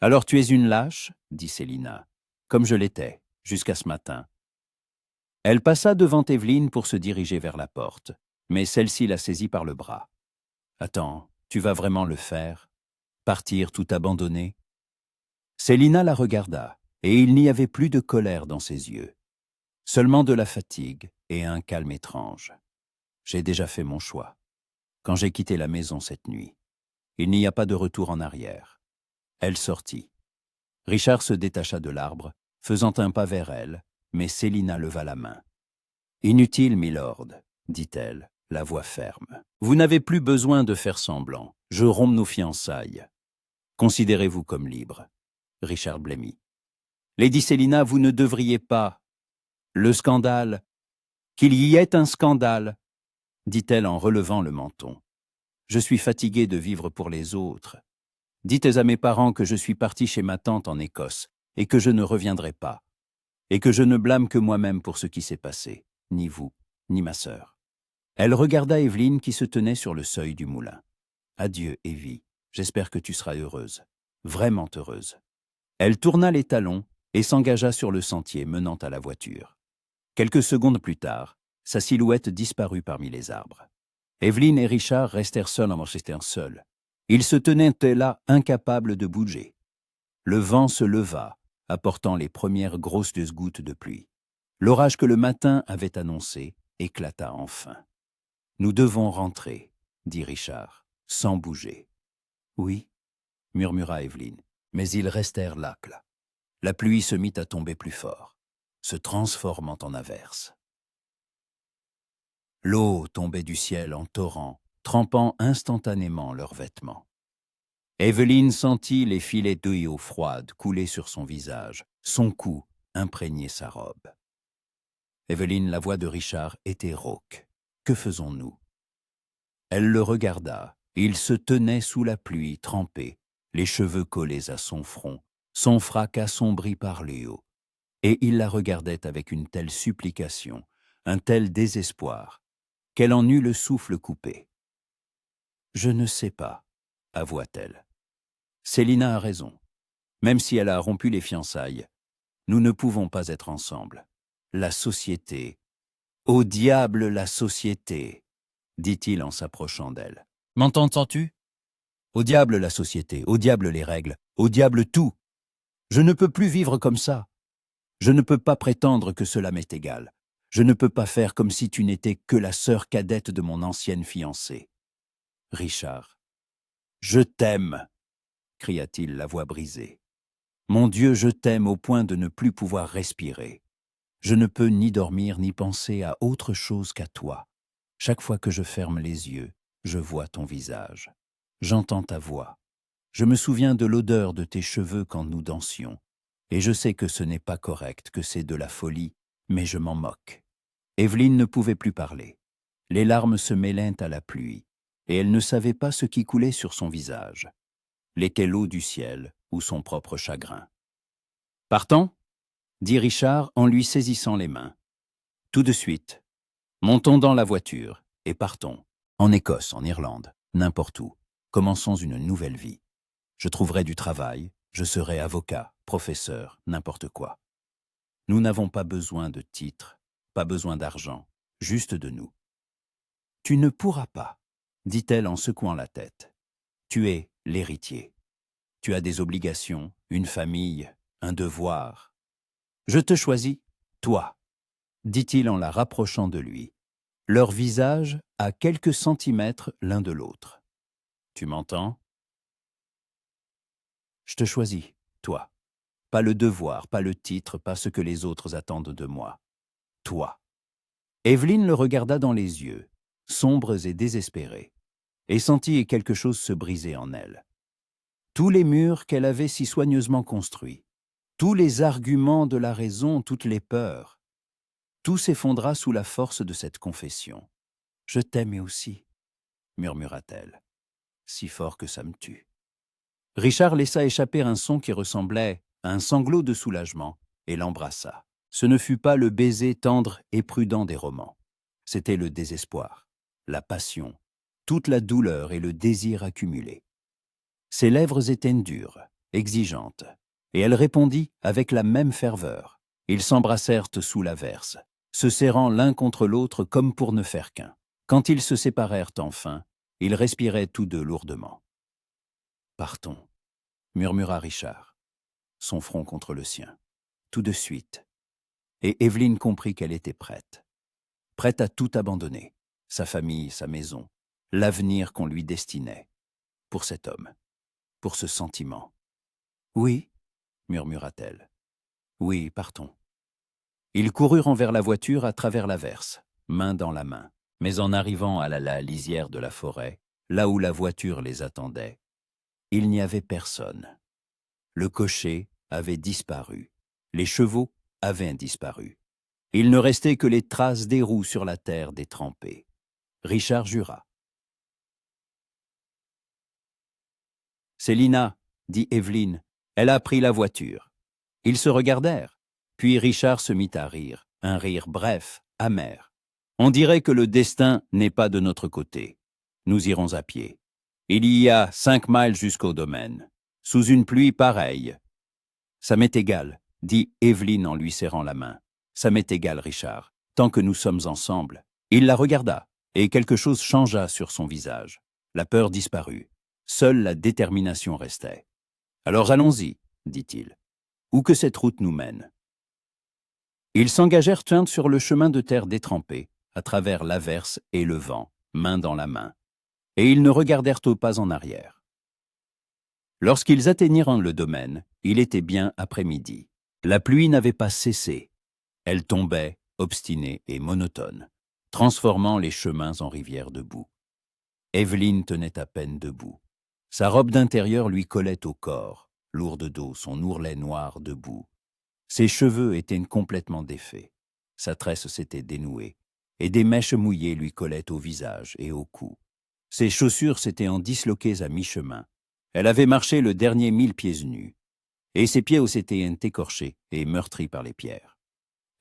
Alors tu es une lâche, dit Célina, comme je l'étais, jusqu'à ce matin. Elle passa devant Evelyne pour se diriger vers la porte, mais celle-ci la saisit par le bras. Attends, tu vas vraiment le faire? Partir tout abandonné? Célina la regarda, et il n'y avait plus de colère dans ses yeux. Seulement de la fatigue et un calme étrange. J'ai déjà fait mon choix. Quand j'ai quitté la maison cette nuit, il n'y a pas de retour en arrière. Elle sortit. Richard se détacha de l'arbre, faisant un pas vers elle, mais Célina leva la main. « Inutile, milord, dit-elle, la voix ferme. Vous n'avez plus besoin de faire semblant. Je romps nos fiançailles. Considérez-vous comme libre. » Richard blêmit. « Lady Célina, vous ne devriez pas. Le scandale. Qu'il y ait un scandale, dit-elle en relevant le menton. Je suis fatiguée de vivre pour les autres. Dites à mes parents que je suis partie chez ma tante en Écosse et que je ne reviendrai pas. Et que je ne blâme que moi-même pour ce qui s'est passé, ni vous, ni ma sœur. » Elle regarda Evelyne qui se tenait sur le seuil du moulin. « Adieu, Evie. J'espère que tu seras heureuse. Vraiment heureuse. » Elle tourna les talons et s'engagea sur le sentier menant à la voiture. Quelques secondes plus tard, sa silhouette disparut parmi les arbres. Evelyne et Richard restèrent seuls. Ils se tenaient là, incapables de bouger. Le vent se leva, apportant les premières grosses gouttes de pluie. L'orage que le matin avait annoncé éclata enfin. « Nous devons rentrer, » dit Richard, sans bouger. « Oui, » murmura Evelyne, mais ils restèrent là. La pluie se mit à tomber plus fort, se transformant en averse. L'eau tombait du ciel en torrent, trempant instantanément leurs vêtements. Evelyne sentit les filets d'eau froide couler sur son visage, son cou imprégner sa robe. Evelyne, la voix de Richard était rauque. « Que faisons-nous » Elle le regarda. Il se tenait sous la pluie, trempé, les cheveux collés à son front, son frac assombri par l'eau. Et il la regardait avec une telle supplication, un tel désespoir, qu'elle en eut le souffle coupé. « Je ne sais pas, » avoua-t-elle. « Célina a raison. Même si elle a rompu les fiançailles, nous ne pouvons pas être ensemble. La société. Au diable la société, dit-il en s'approchant d'elle. M'entends-tu? Au diable la société, au diable les règles, au diable tout. Je ne peux plus vivre comme ça. Je ne peux pas prétendre que cela m'est égal. Je ne peux pas faire comme si tu n'étais que la sœur cadette de mon ancienne fiancée. Richard. Je t'aime, cria-t-il, la voix brisée. Mon Dieu, je t'aime au point de ne plus pouvoir respirer. Je ne peux ni dormir ni penser à autre chose qu'à toi. Chaque fois que je ferme les yeux, je vois ton visage. J'entends ta voix. Je me souviens de l'odeur de tes cheveux quand nous dansions. Et je sais que ce n'est pas correct, que c'est de la folie, mais je m'en moque. Evelyne ne pouvait plus parler. Les larmes se mêlaient à la pluie, et elle ne savait pas ce qui coulait sur son visage. L'était l'eau du ciel ou son propre chagrin. « Partons » dit Richard en lui saisissant les mains. « Tout de suite. Montons dans la voiture et partons. En Écosse, en Irlande, n'importe où. Commençons une nouvelle vie. Je trouverai du travail, je serai avocat, professeur, n'importe quoi. Nous n'avons pas besoin de titres, pas besoin d'argent, juste de nous. » « Tu ne pourras pas, dit-elle en secouant la tête. Tu es l'héritier. Tu as des obligations, une famille, un devoir. Je te choisis, toi, dit-il en la rapprochant de lui, leur visage à quelques centimètres l'un de l'autre. Tu m'entends? Je te choisis, toi. Pas le devoir, pas le titre, pas ce que les autres attendent de moi. Toi. Evelyne le regarda dans les yeux, sombres et désespérés, et sentit quelque chose se briser en elle. Tous les murs qu'elle avait si soigneusement construits, tous les arguments de la raison, toutes les peurs, tout s'effondra sous la force de cette confession. « Je t'aimais aussi, » murmura-t-elle, « si fort que ça me tue. » Richard laissa échapper un son qui ressemblait à un sanglot de soulagement et l'embrassa. Ce ne fut pas le baiser tendre et prudent des romans. C'était le désespoir, la passion, toute la douleur et le désir accumulés. Ses lèvres étaient dures, exigeantes, et elle répondit avec la même ferveur. Ils s'embrassèrent sous l'averse, se serrant l'un contre l'autre comme pour ne faire qu'un. Quand ils se séparèrent enfin, ils respiraient tous deux lourdement. « Partons » murmura Richard, son front contre le sien. « Tout de suite. » Et Evelyne comprit qu'elle était prête. Prête à tout abandonner, sa famille, sa maison, l'avenir qu'on lui destinait, pour cet homme, pour ce sentiment. « Oui, » murmura-t-elle. « Oui, partons. » Ils coururent vers la voiture à travers l'averse, main dans la main. Mais en arrivant à la lisière de la forêt, là où la voiture les attendait, il n'y avait personne. Le cocher avait disparu. Les chevaux avaient disparu. Il ne restait que les traces des roues sur la terre détrempée. Richard jura. « C'est Lina, » dit Evelyne. « Elle a pris la voiture. » Ils se regardèrent. Puis Richard se mit à rire, un rire bref, amer. « On dirait que le destin n'est pas de notre côté. Nous irons à pied. Il y a 5 miles jusqu'au domaine, sous une pluie pareille. »« Ça m'est égal, » dit Evelyne en lui serrant la main. « Ça m'est égal, Richard, tant que nous sommes ensemble. » Il la regarda, et quelque chose changea sur son visage. La peur disparut. Seule la détermination restait. « Alors allons-y, » dit-il. « Où que cette route nous mène. » Ils s'engagèrent sur le chemin de terre détrempé, à travers l'averse et le vent, main dans la main, et ils ne regardèrent pas en arrière. Lorsqu'ils atteignirent le domaine, il était bien après-midi. La pluie n'avait pas cessé. Elle tombait, obstinée et monotone, transformant les chemins en rivières de boue. Evelyne tenait à peine debout. Sa robe d'intérieur lui collait au corps, lourde d'eau, son ourlet noir debout. Ses cheveux étaient complètement défaits. Sa tresse s'était dénouée, et des mèches mouillées lui collaient au visage et au cou. Ses chaussures s'étaient disloquées à mi-chemin. Elle avait marché le dernier 1000 pieds nus, et ses pieds s'étaient écorchés et meurtris par les pierres.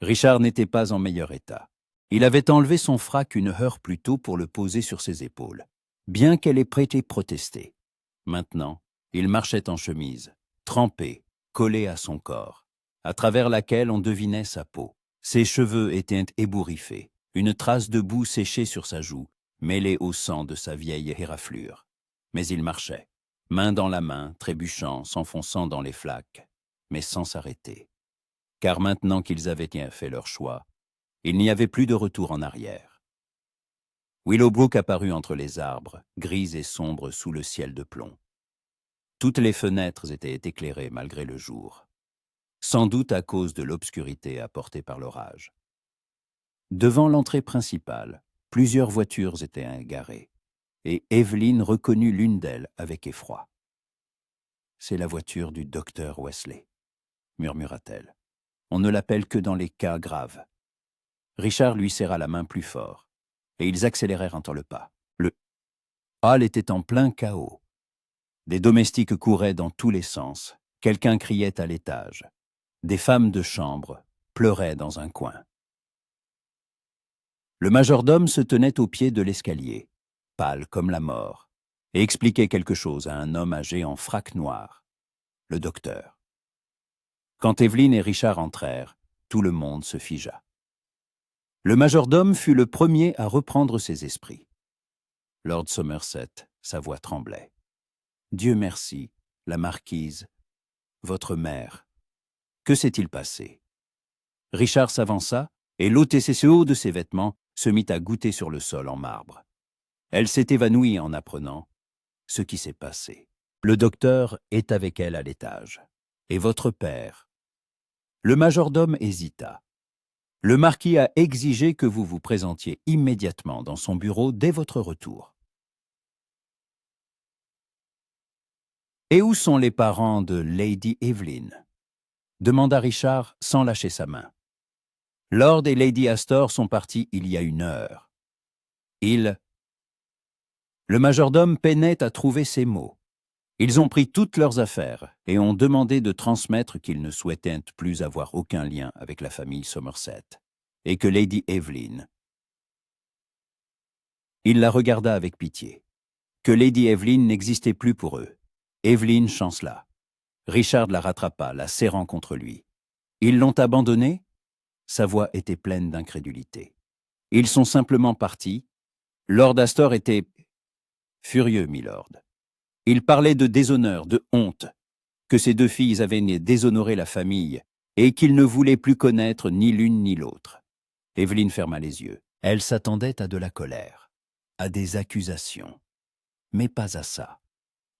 Richard n'était pas en meilleur état. Il avait enlevé son frac une heure plus tôt pour le poser sur ses épaules, bien qu'elle ait prêté protester. Maintenant, il marchait en chemise, trempé, collé à son corps, à travers laquelle on devinait sa peau. Ses cheveux étaient ébouriffés, une trace de boue séchée sur sa joue, mêlée au sang de sa vieille éraflure. Mais il marchait, main dans la main, trébuchant, s'enfonçant dans les flaques, mais sans s'arrêter. Car maintenant qu'ils avaient fait leur choix, il n'y avait plus de retour en arrière. Willowbrook apparut entre les arbres, gris et sombre sous le ciel de plomb. Toutes les fenêtres étaient éclairées malgré le jour. sans doute à cause de l'obscurité apportée par l'orage. Devant l'entrée principale, plusieurs voitures étaient garées, et Evelyn reconnut l'une d'elles avec effroi. « C'est la voiture du docteur Wesley », murmura-t-elle. « On ne l'appelle que dans les cas graves. » Richard lui serra la main plus fort, et ils accélérèrent un temps le pas. Le hall était en plein chaos. Des domestiques couraient dans tous les sens. Quelqu'un criait à l'étage. Des femmes de chambre pleuraient dans un coin. Le majordome se tenait au pied de l'escalier, pâle comme la mort, et expliquait quelque chose à un homme âgé en frac noir, le docteur. Quand Evelyn et Richard entrèrent, tout le monde se figea. Le majordome fut le premier à reprendre ses esprits. Lord Somerset, sa voix tremblait. « Dieu merci, la marquise, votre mère. Que s'est-il passé ?» Richard s'avança et l'ôtesse haut de ses vêtements se mit à goûter sur le sol en marbre. Elle s'est évanouie en apprenant ce qui s'est passé. Le docteur est avec elle à l'étage. Et votre père ? Le majordome hésita. Le marquis a exigé que vous vous présentiez immédiatement dans son bureau dès votre retour. Et où sont les parents de Lady Evelyn ? Demanda Richard sans lâcher sa main. Lord et Lady Astor sont partis il y a 1 heure. Le majordome peinait à trouver ses mots. Ils ont pris toutes leurs affaires et ont demandé de transmettre qu'ils ne souhaitaient plus avoir aucun lien avec la famille Somerset, et que Lady Evelyn... Il la regarda avec pitié. Que Lady Evelyn n'existait plus pour eux. Evelyn chancela. Richard la rattrapa, la serrant contre lui. Ils l'ont abandonnée ? Sa voix était pleine d'incrédulité. Ils sont simplement partis. Lord Astor était furieux, milord. Il parlait de déshonneur, de honte, que ses 2 filles avaient déshonoré la famille et qu'il ne voulait plus connaître ni l'une ni l'autre. Evelyn ferma les yeux. Elle s'attendait à de la colère, à des accusations, mais pas à ça.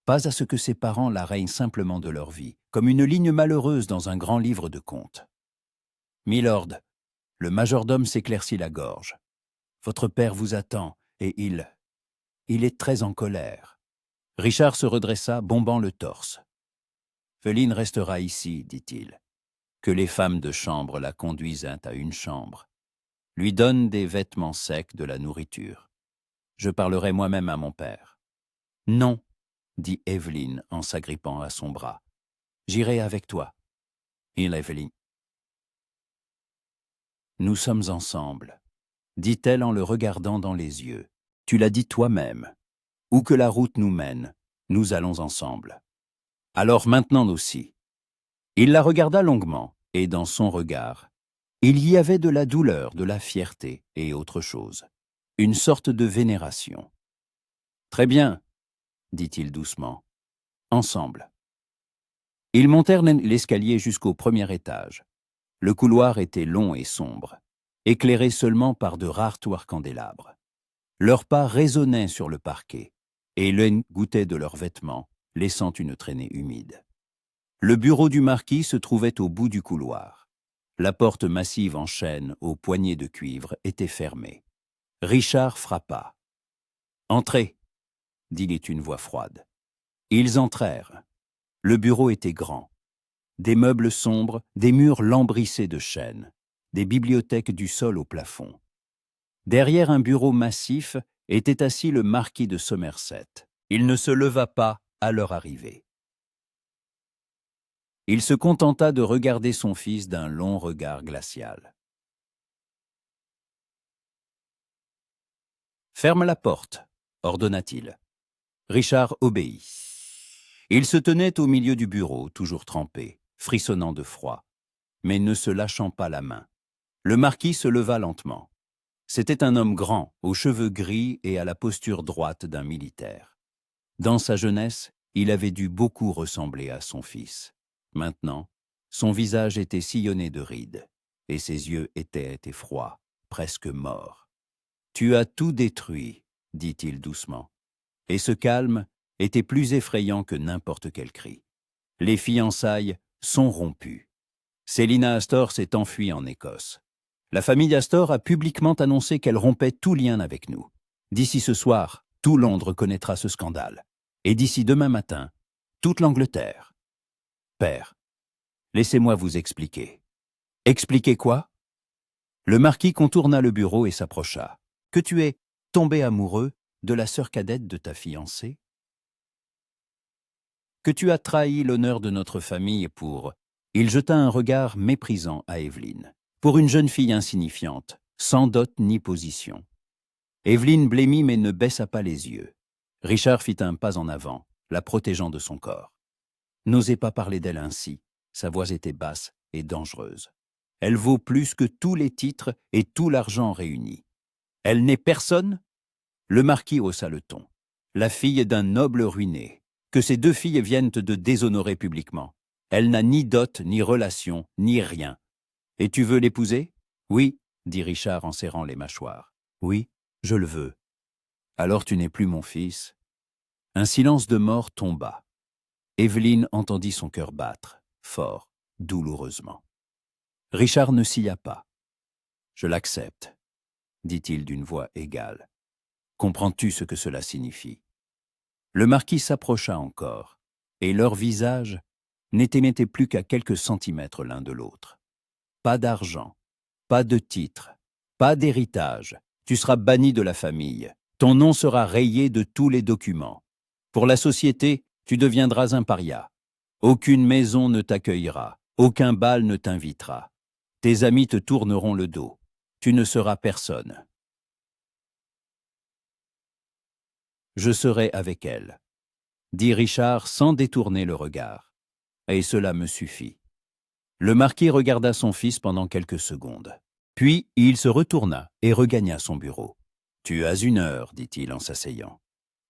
Pas à ce que ses parents la règnent simplement de leur vie, comme une ligne malheureuse dans un grand livre de contes. « Milord, le majordome s'éclaircit la gorge. Votre père vous attend, et il est très en colère. » Richard se redressa, bombant le torse. « Evelyn restera ici, dit-il. Que les femmes de chambre la conduisent à une chambre. Lui donne des vêtements secs, de la nourriture. Je parlerai moi-même à mon père. »« Non, » dit Evelyn en s'agrippant à son bras. « J'irai avec toi. » Evelyn. « Nous sommes ensemble, » dit-elle en le regardant dans les yeux. « Tu l'as dit toi-même. Où que la route nous mène, nous allons ensemble. Alors maintenant aussi. » Il la regarda longuement, et dans son regard, il y avait de la douleur, de la fierté et autre chose. Une sorte de vénération. « Très bien, » dit-il doucement. « Ensemble. » Ils montèrent l'escalier jusqu'au 1er étage. Le couloir était long et sombre, éclairé seulement par de rares tours candélabres. Leurs pas résonnaient sur le parquet, et l'eau goûtait de leurs vêtements, laissant une traînée humide. Le bureau du marquis se trouvait au bout du couloir. La porte massive en chêne, aux poignées de cuivre, était fermée. Richard frappa. « Entrez !» dit une voix froide. Ils entrèrent. Le bureau était grand. Des meubles sombres, des murs lambrissés de chêne, des bibliothèques du sol au plafond. Derrière un bureau massif était assis le marquis de Somerset. Il ne se leva pas à leur arrivée. Il se contenta de regarder son fils d'un long regard glacial. « Ferme la porte », ordonna-t-il. Richard obéit. Il se tenait au milieu du bureau, toujours trempé, frissonnant de froid, mais ne se lâchant pas la main. Le marquis se leva lentement. C'était un homme grand, aux cheveux gris et à la posture droite d'un militaire. Dans sa jeunesse, il avait dû beaucoup ressembler à son fils. Maintenant, son visage était sillonné de rides, et ses yeux étaient froids, presque morts. « Tu as tout détruit, » dit-il doucement, et ce calme était plus effrayant que n'importe quel cri. « Les fiançailles sont rompues. Célina Astor s'est enfuie en Écosse. La famille Astor a publiquement annoncé qu'elle rompait tout lien avec nous. D'ici ce soir, tout Londres connaîtra ce scandale. Et d'ici demain matin, toute l'Angleterre. Père, laissez-moi vous expliquer. Expliquer quoi? Le marquis contourna le bureau et s'approcha. Que tu es tombé amoureux de la sœur cadette de ta fiancée? Que tu as trahi l'honneur de notre famille pour... Il jeta un regard méprisant à Evelyne. Pour une jeune fille insignifiante, sans dot ni position. Evelyne blêmit mais ne baissa pas les yeux. Richard fit un pas en avant, la protégeant de son corps. N'osez pas parler d'elle ainsi. Sa voix était basse et dangereuse. Elle vaut plus que tous les titres et tout l'argent réunis. Elle n'est personne? Le marquis haussa le ton. La fille d'un noble ruiné. Que ces deux filles viennent de déshonorer publiquement. Elle n'a ni dot, ni relation, ni rien. Et tu veux l'épouser? Oui, dit Richard en serrant les mâchoires. Oui, je le veux. Alors tu n'es plus mon fils. Un silence de mort tomba. Evelyne entendit son cœur battre, fort, douloureusement. Richard ne sia pas. Je l'accepte, dit-il d'une voix égale. Comprends-tu ce que cela signifie? Le marquis s'approcha encore, et leurs visages n'étaient plus qu'à quelques centimètres l'un de l'autre. Pas d'argent, pas de titre, pas d'héritage. Tu seras banni de la famille. Ton nom sera rayé de tous les documents. Pour la société, tu deviendras un paria. Aucune maison ne t'accueillera, aucun bal ne t'invitera. Tes amis te tourneront le dos. Tu ne seras personne. Je serai avec elle, dit Richard sans détourner le regard. Et cela me suffit. Le marquis regarda son fils pendant quelques secondes. Puis il se retourna et regagna son bureau. « Tu as 1 heure, dit-il en s'asseyant.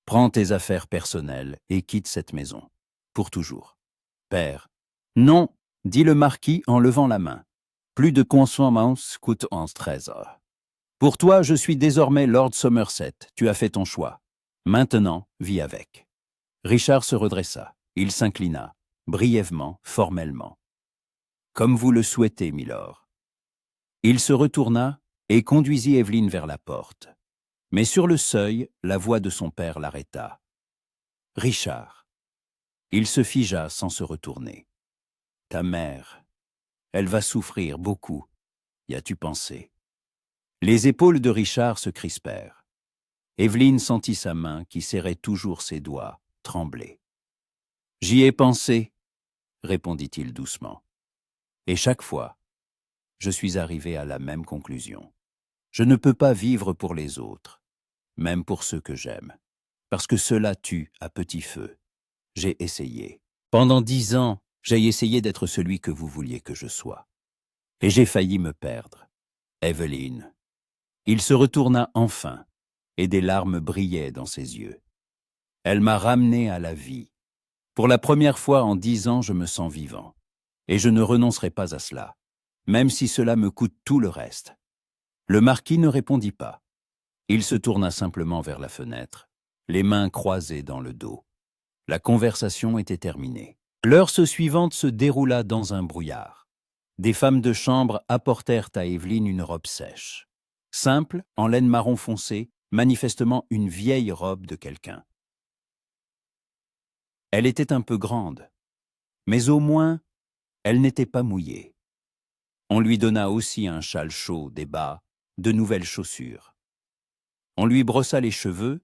Prends tes affaires personnelles et quitte cette maison. Pour toujours. Père. Non, dit le marquis en levant la main. Plus de consommance coûte en 13 heures. Pour toi, je suis désormais Lord Somerset. Tu as fait ton choix. Maintenant, vis avec. Richard se redressa. Il s'inclina, brièvement, formellement. Comme vous le souhaitez, milord. Il se retourna et conduisit Evelyne vers la porte. Mais sur le seuil, la voix de son père l'arrêta. Richard. Il se figea sans se retourner. Ta mère, elle va souffrir beaucoup, y as-tu pensé? Les épaules de Richard se crispèrent. Evelyne sentit sa main, qui serrait toujours ses doigts, trembler. J'y ai pensé, répondit-il doucement. Et chaque fois, je suis arrivé à la même conclusion. Je ne peux pas vivre pour les autres, même pour ceux que j'aime, parce que cela tue à petit feu. J'ai essayé. Pendant 10 ans, j'ai essayé d'être celui que vous vouliez que je sois. Et j'ai failli me perdre. Evelyne. Il se retourna enfin, et des larmes brillaient dans ses yeux. Elle m'a ramené à la vie. Pour la première fois en 10 ans, je me sens vivant. Et je ne renoncerai pas à cela, même si cela me coûte tout le reste. Le marquis ne répondit pas. Il se tourna simplement vers la fenêtre, les mains croisées dans le dos. La conversation était terminée. L'heure suivante se déroula dans un brouillard. Des femmes de chambre apportèrent à Evelyne une robe sèche. Simple, en laine marron foncé, manifestement une vieille robe de quelqu'un. Elle était un peu grande, mais au moins, elle n'était pas mouillée. On lui donna aussi un châle chaud, des bas, de nouvelles chaussures. On lui brossa les cheveux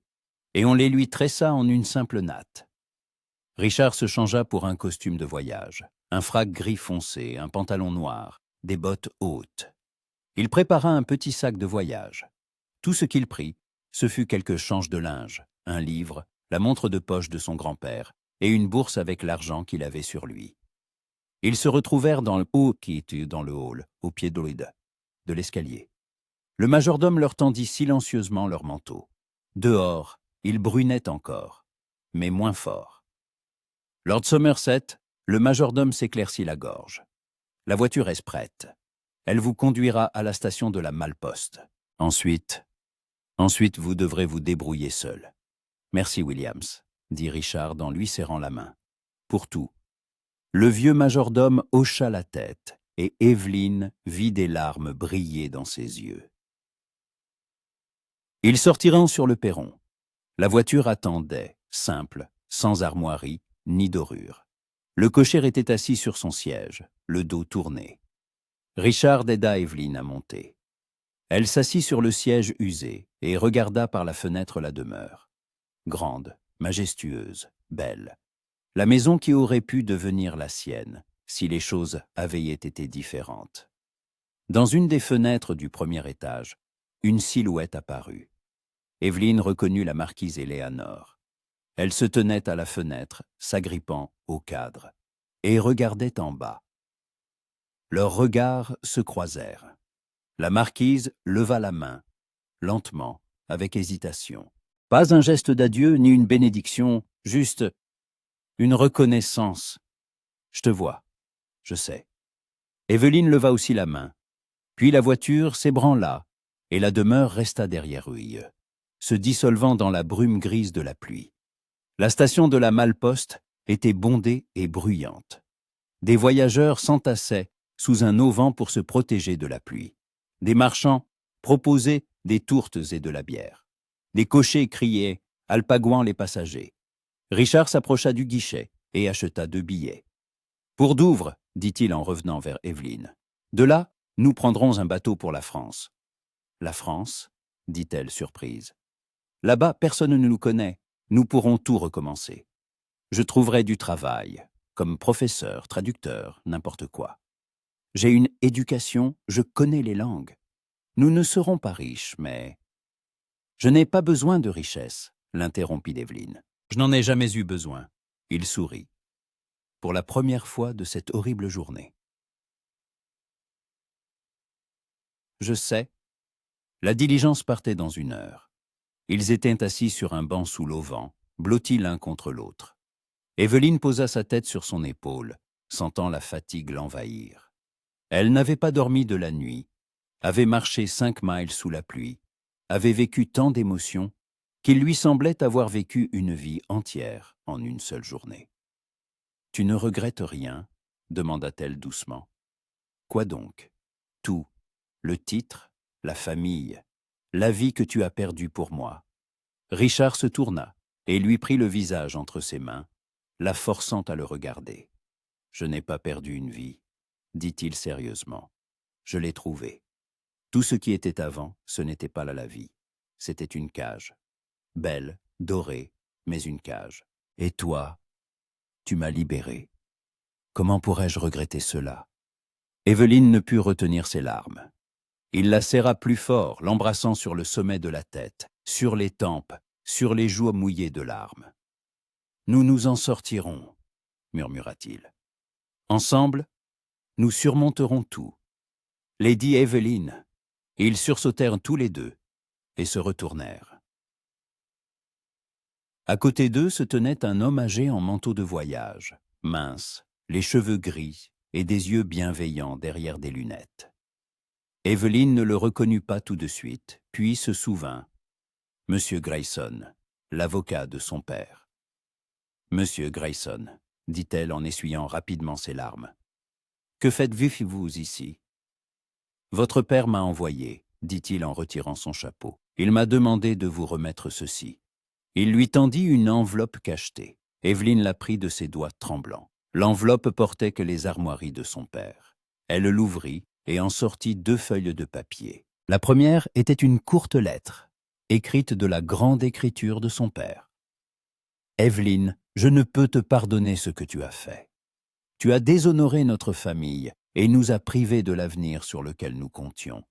et on les lui tressa en une simple natte. Richard se changea pour un costume de voyage, un frac gris foncé, un pantalon noir, des bottes hautes. Il prépara un petit sac de voyage. Tout ce qu'il prit, ce fut quelques changes de linge, un livre, la montre de poche de son grand-père et une bourse avec l'argent qu'il avait sur lui. Ils se retrouvèrent dans le hall, au pied de l'escalier. Le majordome leur tendit silencieusement leur manteau. Dehors, il brunait encore, mais moins fort. Lord Somerset, le majordome s'éclaircit la gorge. La voiture est prête. Elle vous conduira à la station de la Malle-Poste. Ensuite, vous devrez vous débrouiller seul. Merci, Williams, dit Richard en lui serrant la main. Pour tout. Le vieux majordome hocha la tête et Evelyne vit des larmes briller dans ses yeux. Ils sortirent sur le perron. La voiture attendait, simple, sans armoirie ni dorure. Le cocher était assis sur son siège, le dos tourné. Richard aida Evelyne à monter. Elle s'assit sur le siège usé et regarda par la fenêtre la demeure. Grande, majestueuse, belle. La maison qui aurait pu devenir la sienne, si les choses avaient été différentes. Dans une des fenêtres du premier étage, une silhouette apparut. Evelyne reconnut la marquise Éléanore. Elle se tenait à la fenêtre, s'agrippant au cadre, et regardait en bas. Leurs regards se croisèrent. La marquise leva la main, lentement, avec hésitation. Pas un geste d'adieu ni une bénédiction, juste une reconnaissance. « Je te vois, je sais. » Evelyne leva aussi la main. Puis la voiture s'ébranla, et la demeure resta derrière eux, se dissolvant dans la brume grise de la pluie. La station de la Malle-Poste était bondée et bruyante. Des voyageurs s'entassaient sous un auvent pour se protéger de la pluie. Des marchands proposaient des tourtes et de la bière. Des cochers criaient, alpaguant les passagers. Richard s'approcha du guichet et acheta 2 billets. « Pour Douvres, dit-il en revenant vers Evelyne. De là, nous prendrons un bateau pour la France. »« La France ?» dit-elle surprise. « Là-bas, personne ne nous connaît. Nous pourrons tout recommencer. Je trouverai du travail, comme professeur, traducteur, n'importe quoi. J'ai une éducation, je connais les langues. Nous ne serons pas riches, mais... » « Je n'ai pas besoin de richesse, » l'interrompit Evelyne. « Je n'en ai jamais eu besoin. » Il sourit. Pour la première fois de cette horrible journée. Je sais. La diligence partait dans 1 heure. Ils étaient assis sur un banc sous l'auvent, blottis l'un contre l'autre. Evelyne posa sa tête sur son épaule, sentant la fatigue l'envahir. Elle n'avait pas dormi de la nuit, avait marché 5 miles sous la pluie, avait vécu tant d'émotions qu'il lui semblait avoir vécu une vie entière en une seule journée. « Tu ne regrettes rien ?» demanda-t-elle doucement. « Quoi donc ? Tout. Le titre, la famille, la vie que tu as perdue pour moi. » Richard se tourna et lui prit le visage entre ses mains, la forçant à le regarder. « Je n'ai pas perdu une vie, » dit-il sérieusement. « Je l'ai trouvée. Tout ce qui était avant, ce n'était pas là la vie. C'était une cage. Belle, dorée, mais une cage. Et toi, tu m'as libéré. Comment pourrais-je regretter cela ?» Evelyne ne put retenir ses larmes. Il la serra plus fort, l'embrassant sur le sommet de la tête, sur les tempes, sur les joues mouillées de larmes. « Nous nous en sortirons, » murmura-t-il. « Ensemble, nous surmonterons tout. Lady Evelyne. » Ils sursautèrent tous les deux et se retournèrent. À côté d'eux se tenait un homme âgé en manteau de voyage, mince, les cheveux gris et des yeux bienveillants derrière des lunettes. Evelyne ne le reconnut pas tout de suite, puis se souvint. Monsieur Grayson, l'avocat de son père. « Monsieur Grayson, » dit-elle en essuyant rapidement ses larmes. « Que faites-vous ici ?»« Votre père m'a envoyé, » dit-il en retirant son chapeau. « Il m'a demandé de vous remettre ceci. » Il lui tendit une enveloppe cachetée. Evelyne la prit de ses doigts tremblants. L'enveloppe portait que les armoiries de son père. Elle l'ouvrit et en sortit 2 feuilles de papier. La première était une courte lettre, écrite de la grande écriture de son père. « Evelyne, je ne peux te pardonner ce que tu as fait. Tu as déshonoré notre famille et nous as privés de l'avenir sur lequel nous comptions.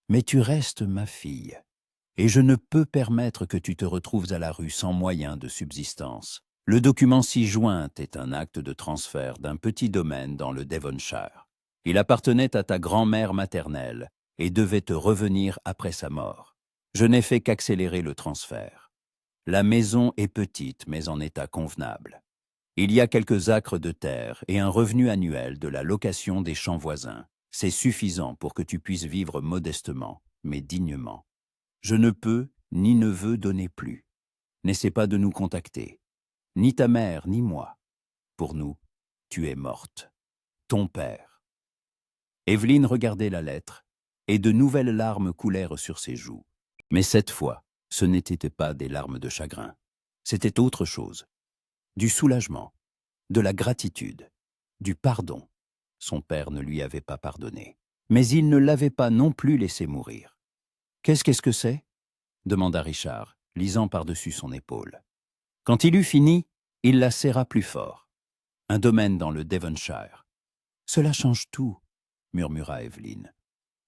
Mais tu restes ma fille, et je ne peux permettre que tu te retrouves à la rue sans moyen de subsistance. Le document ci-joint est un acte de transfert d'un petit domaine dans le Devonshire. Il appartenait à ta grand-mère maternelle et devait te revenir après sa mort. Je n'ai fait qu'accélérer le transfert. La maison est petite, mais en état convenable. Il y a quelques acres de terre et un revenu annuel de la location des champs voisins. C'est suffisant pour que tu puisses vivre modestement, mais dignement. Je ne peux ni ne veux donner plus. N'essaie pas de nous contacter. Ni ta mère, ni moi. Pour nous, tu es morte. Ton père. Évelyne regardait la lettre, et de nouvelles larmes coulèrent sur ses joues. Mais cette fois, ce n'étaient pas des larmes de chagrin. C'était autre chose. Du soulagement, de la gratitude, du pardon. Son père ne lui avait pas pardonné. Mais il ne l'avait pas non plus laissé mourir. Qu'est-ce que c'est » demanda Richard, lisant par-dessus son épaule. Quand il eut fini, il la serra plus fort. Un domaine dans le Devonshire. Cela change tout, murmura Évelyne.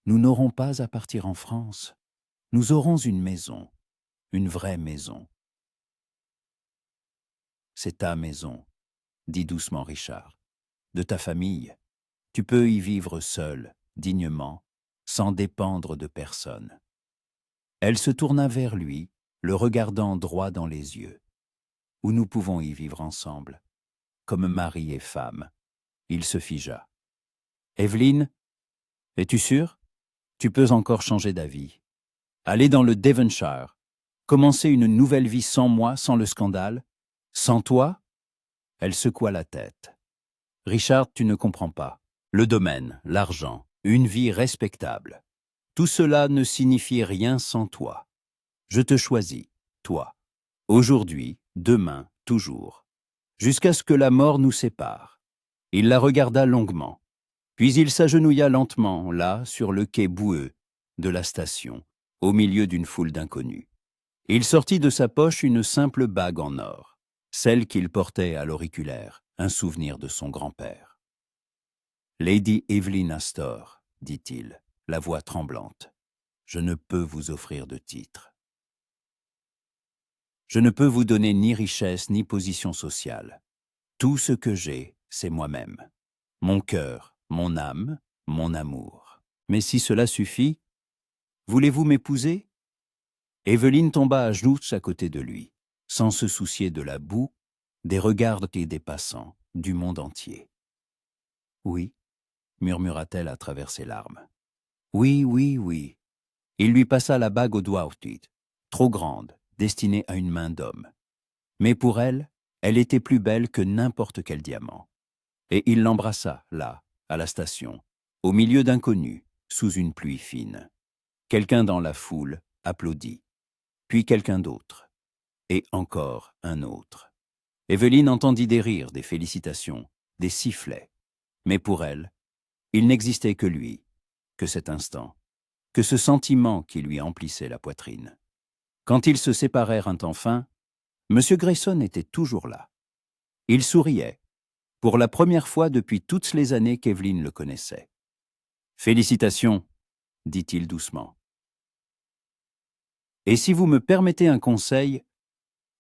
Nous n'aurons pas à partir en France. Nous aurons une maison, une vraie maison. C'est ta maison, dit doucement Richard. De ta famille. Tu peux y vivre seul, dignement, sans dépendre de personne. Elle se tourna vers lui, le regardant droit dans les yeux. Où nous pouvons y vivre ensemble, comme mari et femme. Il se figea. Évelyne, es-tu sûre? Tu peux encore changer d'avis. Aller dans le Devonshire, commencer une nouvelle vie sans moi, sans le scandale, sans toi? Elle secoua la tête. Richard, tu ne comprends pas. Le domaine, l'argent, une vie respectable. Tout cela ne signifie rien sans toi. Je te choisis, toi. Aujourd'hui, demain, toujours. Jusqu'à ce que la mort nous sépare. Il la regarda longuement. Puis il s'agenouilla lentement, là, sur le quai boueux de la station, au milieu d'une foule d'inconnus. Il sortit de sa poche une simple bague en or, celle qu'il portait à l'auriculaire, un souvenir de son grand-père. « Lady Évelyne Astor, dit-il, la voix tremblante, je ne peux vous offrir de titre. Je ne peux vous donner ni richesse ni position sociale. Tout ce que j'ai, c'est moi-même. Mon cœur, mon âme, mon amour. Mais si cela suffit, voulez-vous m'épouser » Évelyne tomba à genoux à côté de lui, sans se soucier de la boue, des regards et des passants, du monde entier. « Oui » murmura-t-elle à travers ses larmes. « Oui, oui, oui. » Il lui passa la bague au doigt orteil, trop grande, destinée à une main d'homme. Mais pour elle, elle était plus belle que n'importe quel diamant. Et il l'embrassa, là, à la station, au milieu d'inconnus, sous une pluie fine. Quelqu'un dans la foule applaudit, puis quelqu'un d'autre, et encore un autre. Évelyne entendit des rires, des félicitations, des sifflets. Mais pour elle, il n'existait que lui, que cet instant, que ce sentiment qui lui emplissait la poitrine. Quand ils se séparèrent un temps fin, M. Grayson était toujours là. Il souriait, pour la première fois depuis toutes les années qu'Évelyne le connaissait. « Félicitations, » dit-il doucement. « Et si vous me permettez un conseil,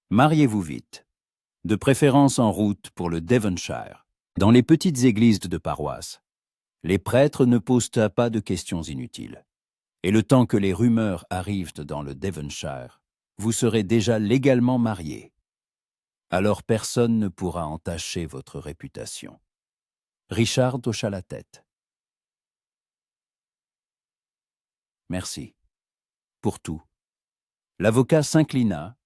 mariez-vous vite, de préférence en route pour le Devonshire, dans les petites églises de paroisse. Les prêtres ne posent pas de questions inutiles. Et le temps que les rumeurs arrivent dans le Devonshire, vous serez déjà légalement mariés. Alors personne ne pourra entacher votre réputation. » Richard hocha la tête. « Merci. Pour tout. » L'avocat s'inclina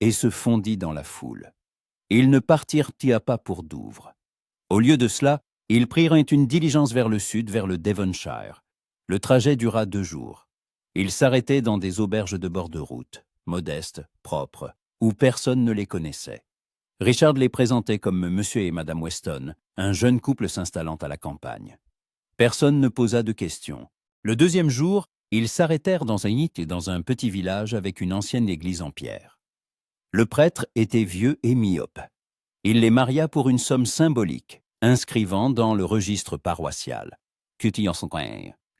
et se fondit dans la foule. Ils ne partirent pas pour Douvres. Au lieu de cela, ils prirent une diligence vers le sud, vers le Devonshire. Le trajet dura 2 jours. Ils s'arrêtaient dans des auberges de bord de route, modestes, propres, où personne ne les connaissait. Richard les présentait comme M. et Mme Weston, un jeune couple s'installant à la campagne. Personne ne posa de questions. Le 2e jour, ils s'arrêtèrent dans un hit et dans un petit village avec une ancienne église en pierre. Le prêtre était vieux et myope. Il les maria pour une somme symbolique, inscrivant dans le registre paroissial.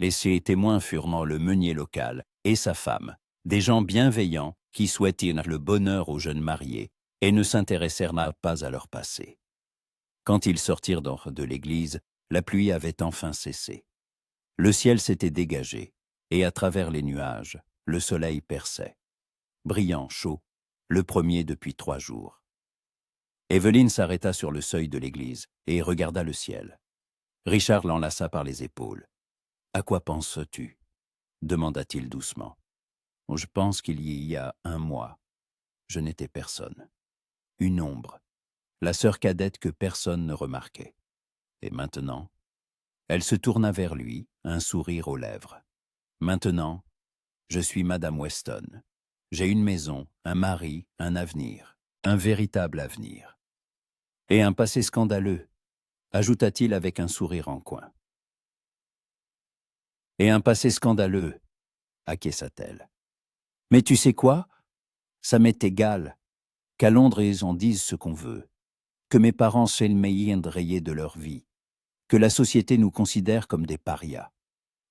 Les témoins furent le meunier local et sa femme, des gens bienveillants qui souhaitaient le bonheur aux jeunes mariés et ne s'intéressèrent pas à leur passé. Quand ils sortirent de l'église, la pluie avait enfin cessé. Le ciel s'était dégagé, et à travers les nuages, le soleil perçait. Brillant, chaud, le premier depuis 3 jours. Évelyne s'arrêta sur le seuil de l'église et regarda le ciel. Richard l'enlaça par les épaules. « À quoi penses-tu » demanda-t-il doucement. « Je pense qu'il y a 1 mois, je n'étais personne. Une ombre, la sœur cadette que personne ne remarquait. Et maintenant » Elle se tourna vers lui, un sourire aux lèvres. Maintenant, je suis Madame Weston. J'ai une maison, un mari, un avenir, un véritable avenir. Et un passé scandaleux, ajouta-t-il avec un sourire en coin. Et un passé scandaleux, acquiesça-t-elle. Mais tu sais quoi? Ça m'est égal, qu'à Londres ils en disent ce qu'on veut, que mes parents s'élmeyent rayés de leur vie, que la société nous considère comme des parias.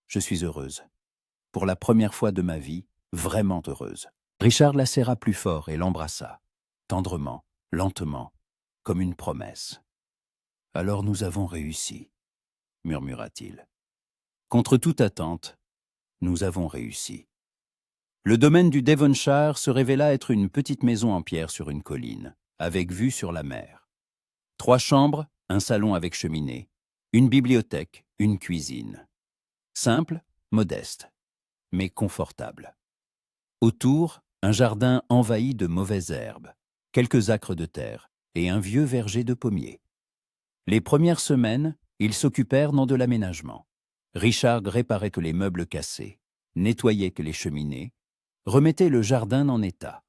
Je suis heureuse. Pour la première fois de ma vie, vraiment heureuse. Richard la serra plus fort et l'embrassa, tendrement, lentement, comme une promesse. Alors nous avons réussi, murmura-t-il. Contre toute attente, nous avons réussi. Le domaine du Devonshire se révéla être une petite maison en pierre sur une colline, avec vue sur la mer. 3 chambres, un salon avec cheminée, une bibliothèque, une cuisine. Simple, modeste, mais confortable. Autour, un jardin envahi de mauvaises herbes, quelques acres de terre et un vieux verger de pommiers. Les premières semaines, ils s'occupèrent non de l'aménagement. Richard réparait que les meubles cassés, nettoyait que les cheminées, remettait le jardin en état.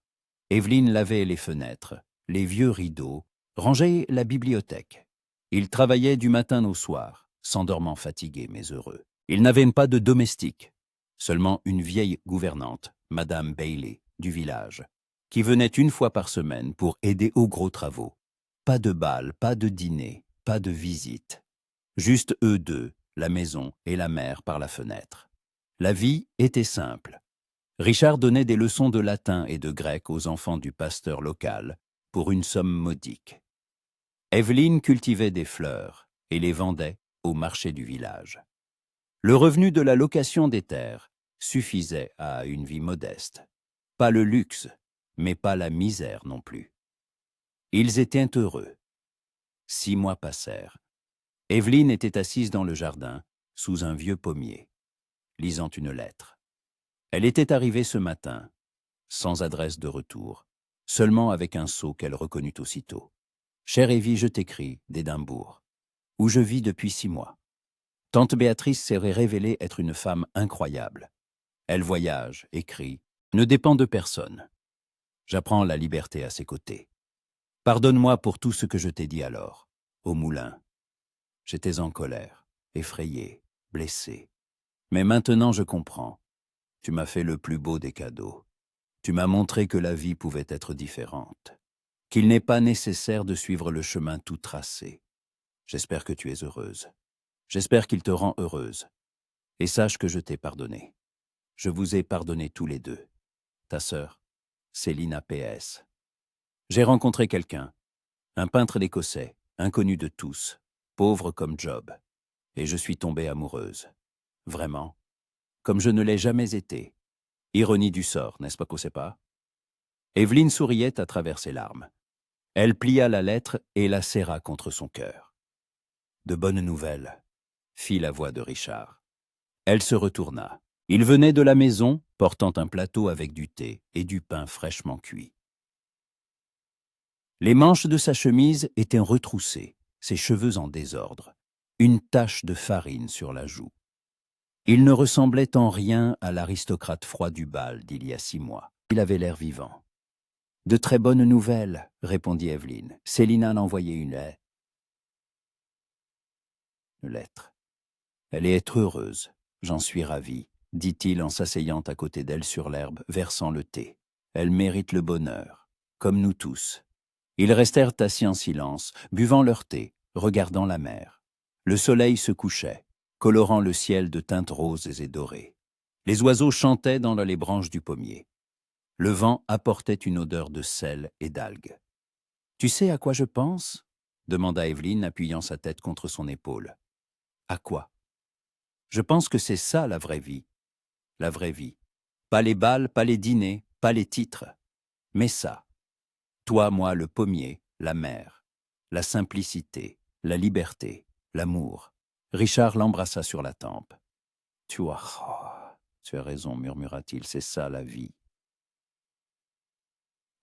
Evelyne lavait les fenêtres, les vieux rideaux, rangeait la bibliothèque. Ils travaillaient du matin au soir, s'endormant fatigués mais heureux. Ils n'avaient pas de domestique, seulement une vieille gouvernante, Madame Bailey, du village, qui venait une fois par semaine pour aider aux gros travaux. Pas de bal, pas de dîner, pas de visite. Juste eux deux, la maison et la mer par la fenêtre. La vie était simple. Richard donnait des leçons de latin et de grec aux enfants du pasteur local pour une somme modique. Evelyne cultivait des fleurs et les vendait au marché du village. Le revenu de la location des terres suffisait à une vie modeste. Pas le luxe, mais pas la misère non plus. Ils étaient heureux. 6 mois passèrent. Evelyne était assise dans le jardin, sous un vieux pommier, lisant une lettre. Elle était arrivée ce matin, sans adresse de retour, seulement avec un sceau qu'elle reconnut aussitôt. « Chère Evie, je t'écris, d'Édimbourg, où je vis depuis 6 mois. Tante Béatrice s'est révélée être une femme incroyable. Elle voyage, écrit, ne dépend de personne. J'apprends la liberté à ses côtés. Pardonne-moi pour tout ce que je t'ai dit alors, au moulin. J'étais en colère, effrayé, blessé. Mais maintenant je comprends. Tu m'as fait le plus beau des cadeaux. Tu m'as montré que la vie pouvait être différente, qu'il n'est pas nécessaire de suivre le chemin tout tracé. J'espère que tu es heureuse. J'espère qu'il te rend heureuse. Et sache que je t'ai pardonné. Je vous ai pardonné tous les deux. Ta sœur, Célina PS. J'ai rencontré quelqu'un, un peintre d'Écossais, inconnu de tous, pauvre comme Job, et je suis tombée amoureuse. Vraiment, comme je ne l'ai jamais été. Ironie du sort, n'est-ce pas qu'on sait pas? Evelyne souriait à travers ses larmes. Elle plia la lettre et la serra contre son cœur. De bonnes nouvelles, fit la voix de Richard. Elle se retourna. Il venait de la maison, portant un plateau avec du thé et du pain fraîchement cuit. Les manches de sa chemise étaient retroussées, ses cheveux en désordre, une tache de farine sur la joue. Il ne ressemblait en rien à l'aristocrate froid du bal d'il y a 6 mois. Il avait l'air vivant. « De très bonnes nouvelles, » répondit Evelyne. Célina a envoyé une lettre. Elle est heureuse, j'en suis ravi, dit-il en s'asseyant à côté d'elle sur l'herbe, versant le thé. Elle mérite le bonheur, comme nous tous. Ils restèrent assis en silence, buvant leur thé, regardant la mer. Le soleil se couchait, colorant le ciel de teintes roses et dorées. Les oiseaux chantaient dans les branches du pommier. Le vent apportait une odeur de sel et d'algues. « Tu sais à quoi je pense ?» demanda Evelyne, appuyant sa tête contre son épaule. « À quoi ?» Je pense que c'est ça la vraie vie. La vraie vie. Pas les bals, pas les dîners, pas les titres. Mais ça. Toi, moi, le pommier, la mer, la simplicité, la liberté, l'amour. Richard l'embrassa sur la tempe. Tu as raison, murmura-t-il, c'est ça la vie.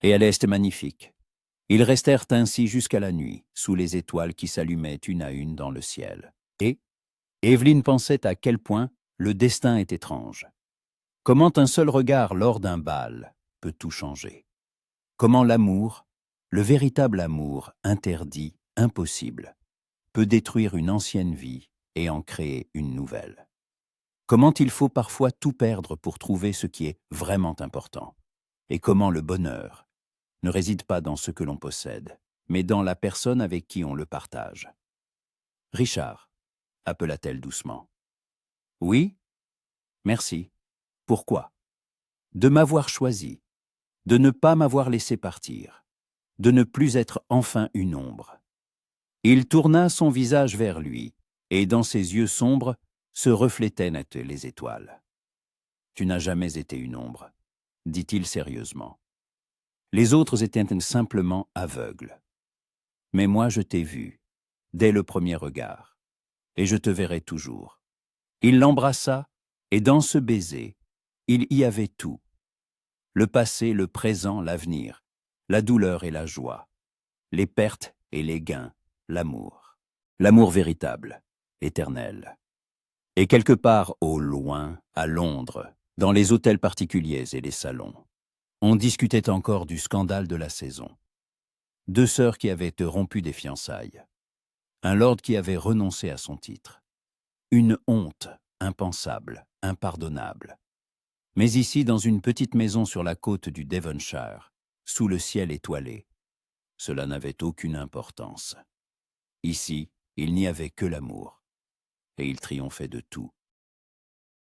Et elle est magnifique. Ils restèrent ainsi jusqu'à la nuit, sous les étoiles qui s'allumaient une à une dans le ciel. Et Évelyne pensait à quel point le destin est étrange. Comment un seul regard lors d'un bal peut tout changer. Comment l'amour, le véritable amour interdit, impossible, peut détruire une ancienne vie et en créer une nouvelle. Comment il faut parfois tout perdre pour trouver ce qui est vraiment important. Et comment le bonheur ne réside pas dans ce que l'on possède, mais dans la personne avec qui on le partage. Richard, appela-t-elle doucement. Oui, merci. Pourquoi? De m'avoir choisi, de ne pas m'avoir laissé partir, de ne plus être enfin une ombre. Il tourna son visage vers lui, et dans ses yeux sombres se reflétaient nettes les étoiles. Tu n'as jamais été une ombre, dit-il sérieusement. Les autres étaient simplement aveugles. Mais moi je t'ai vu, dès le premier regard, et je te verrai toujours. Il l'embrassa, et dans ce baiser, il y avait tout. Le passé, le présent, l'avenir, la douleur et la joie, les pertes et les gains, l'amour. L'amour véritable, éternel. Et quelque part au loin, à Londres, dans les hôtels particuliers et les salons, on discutait encore du scandale de la saison. Deux sœurs qui avaient rompu des fiançailles. Un lord qui avait renoncé à son titre. Une honte impensable, impardonnable. Mais ici, dans une petite maison sur la côte du Devonshire, sous le ciel étoilé, cela n'avait aucune importance. Ici, il n'y avait que l'amour, et il triomphait de tout.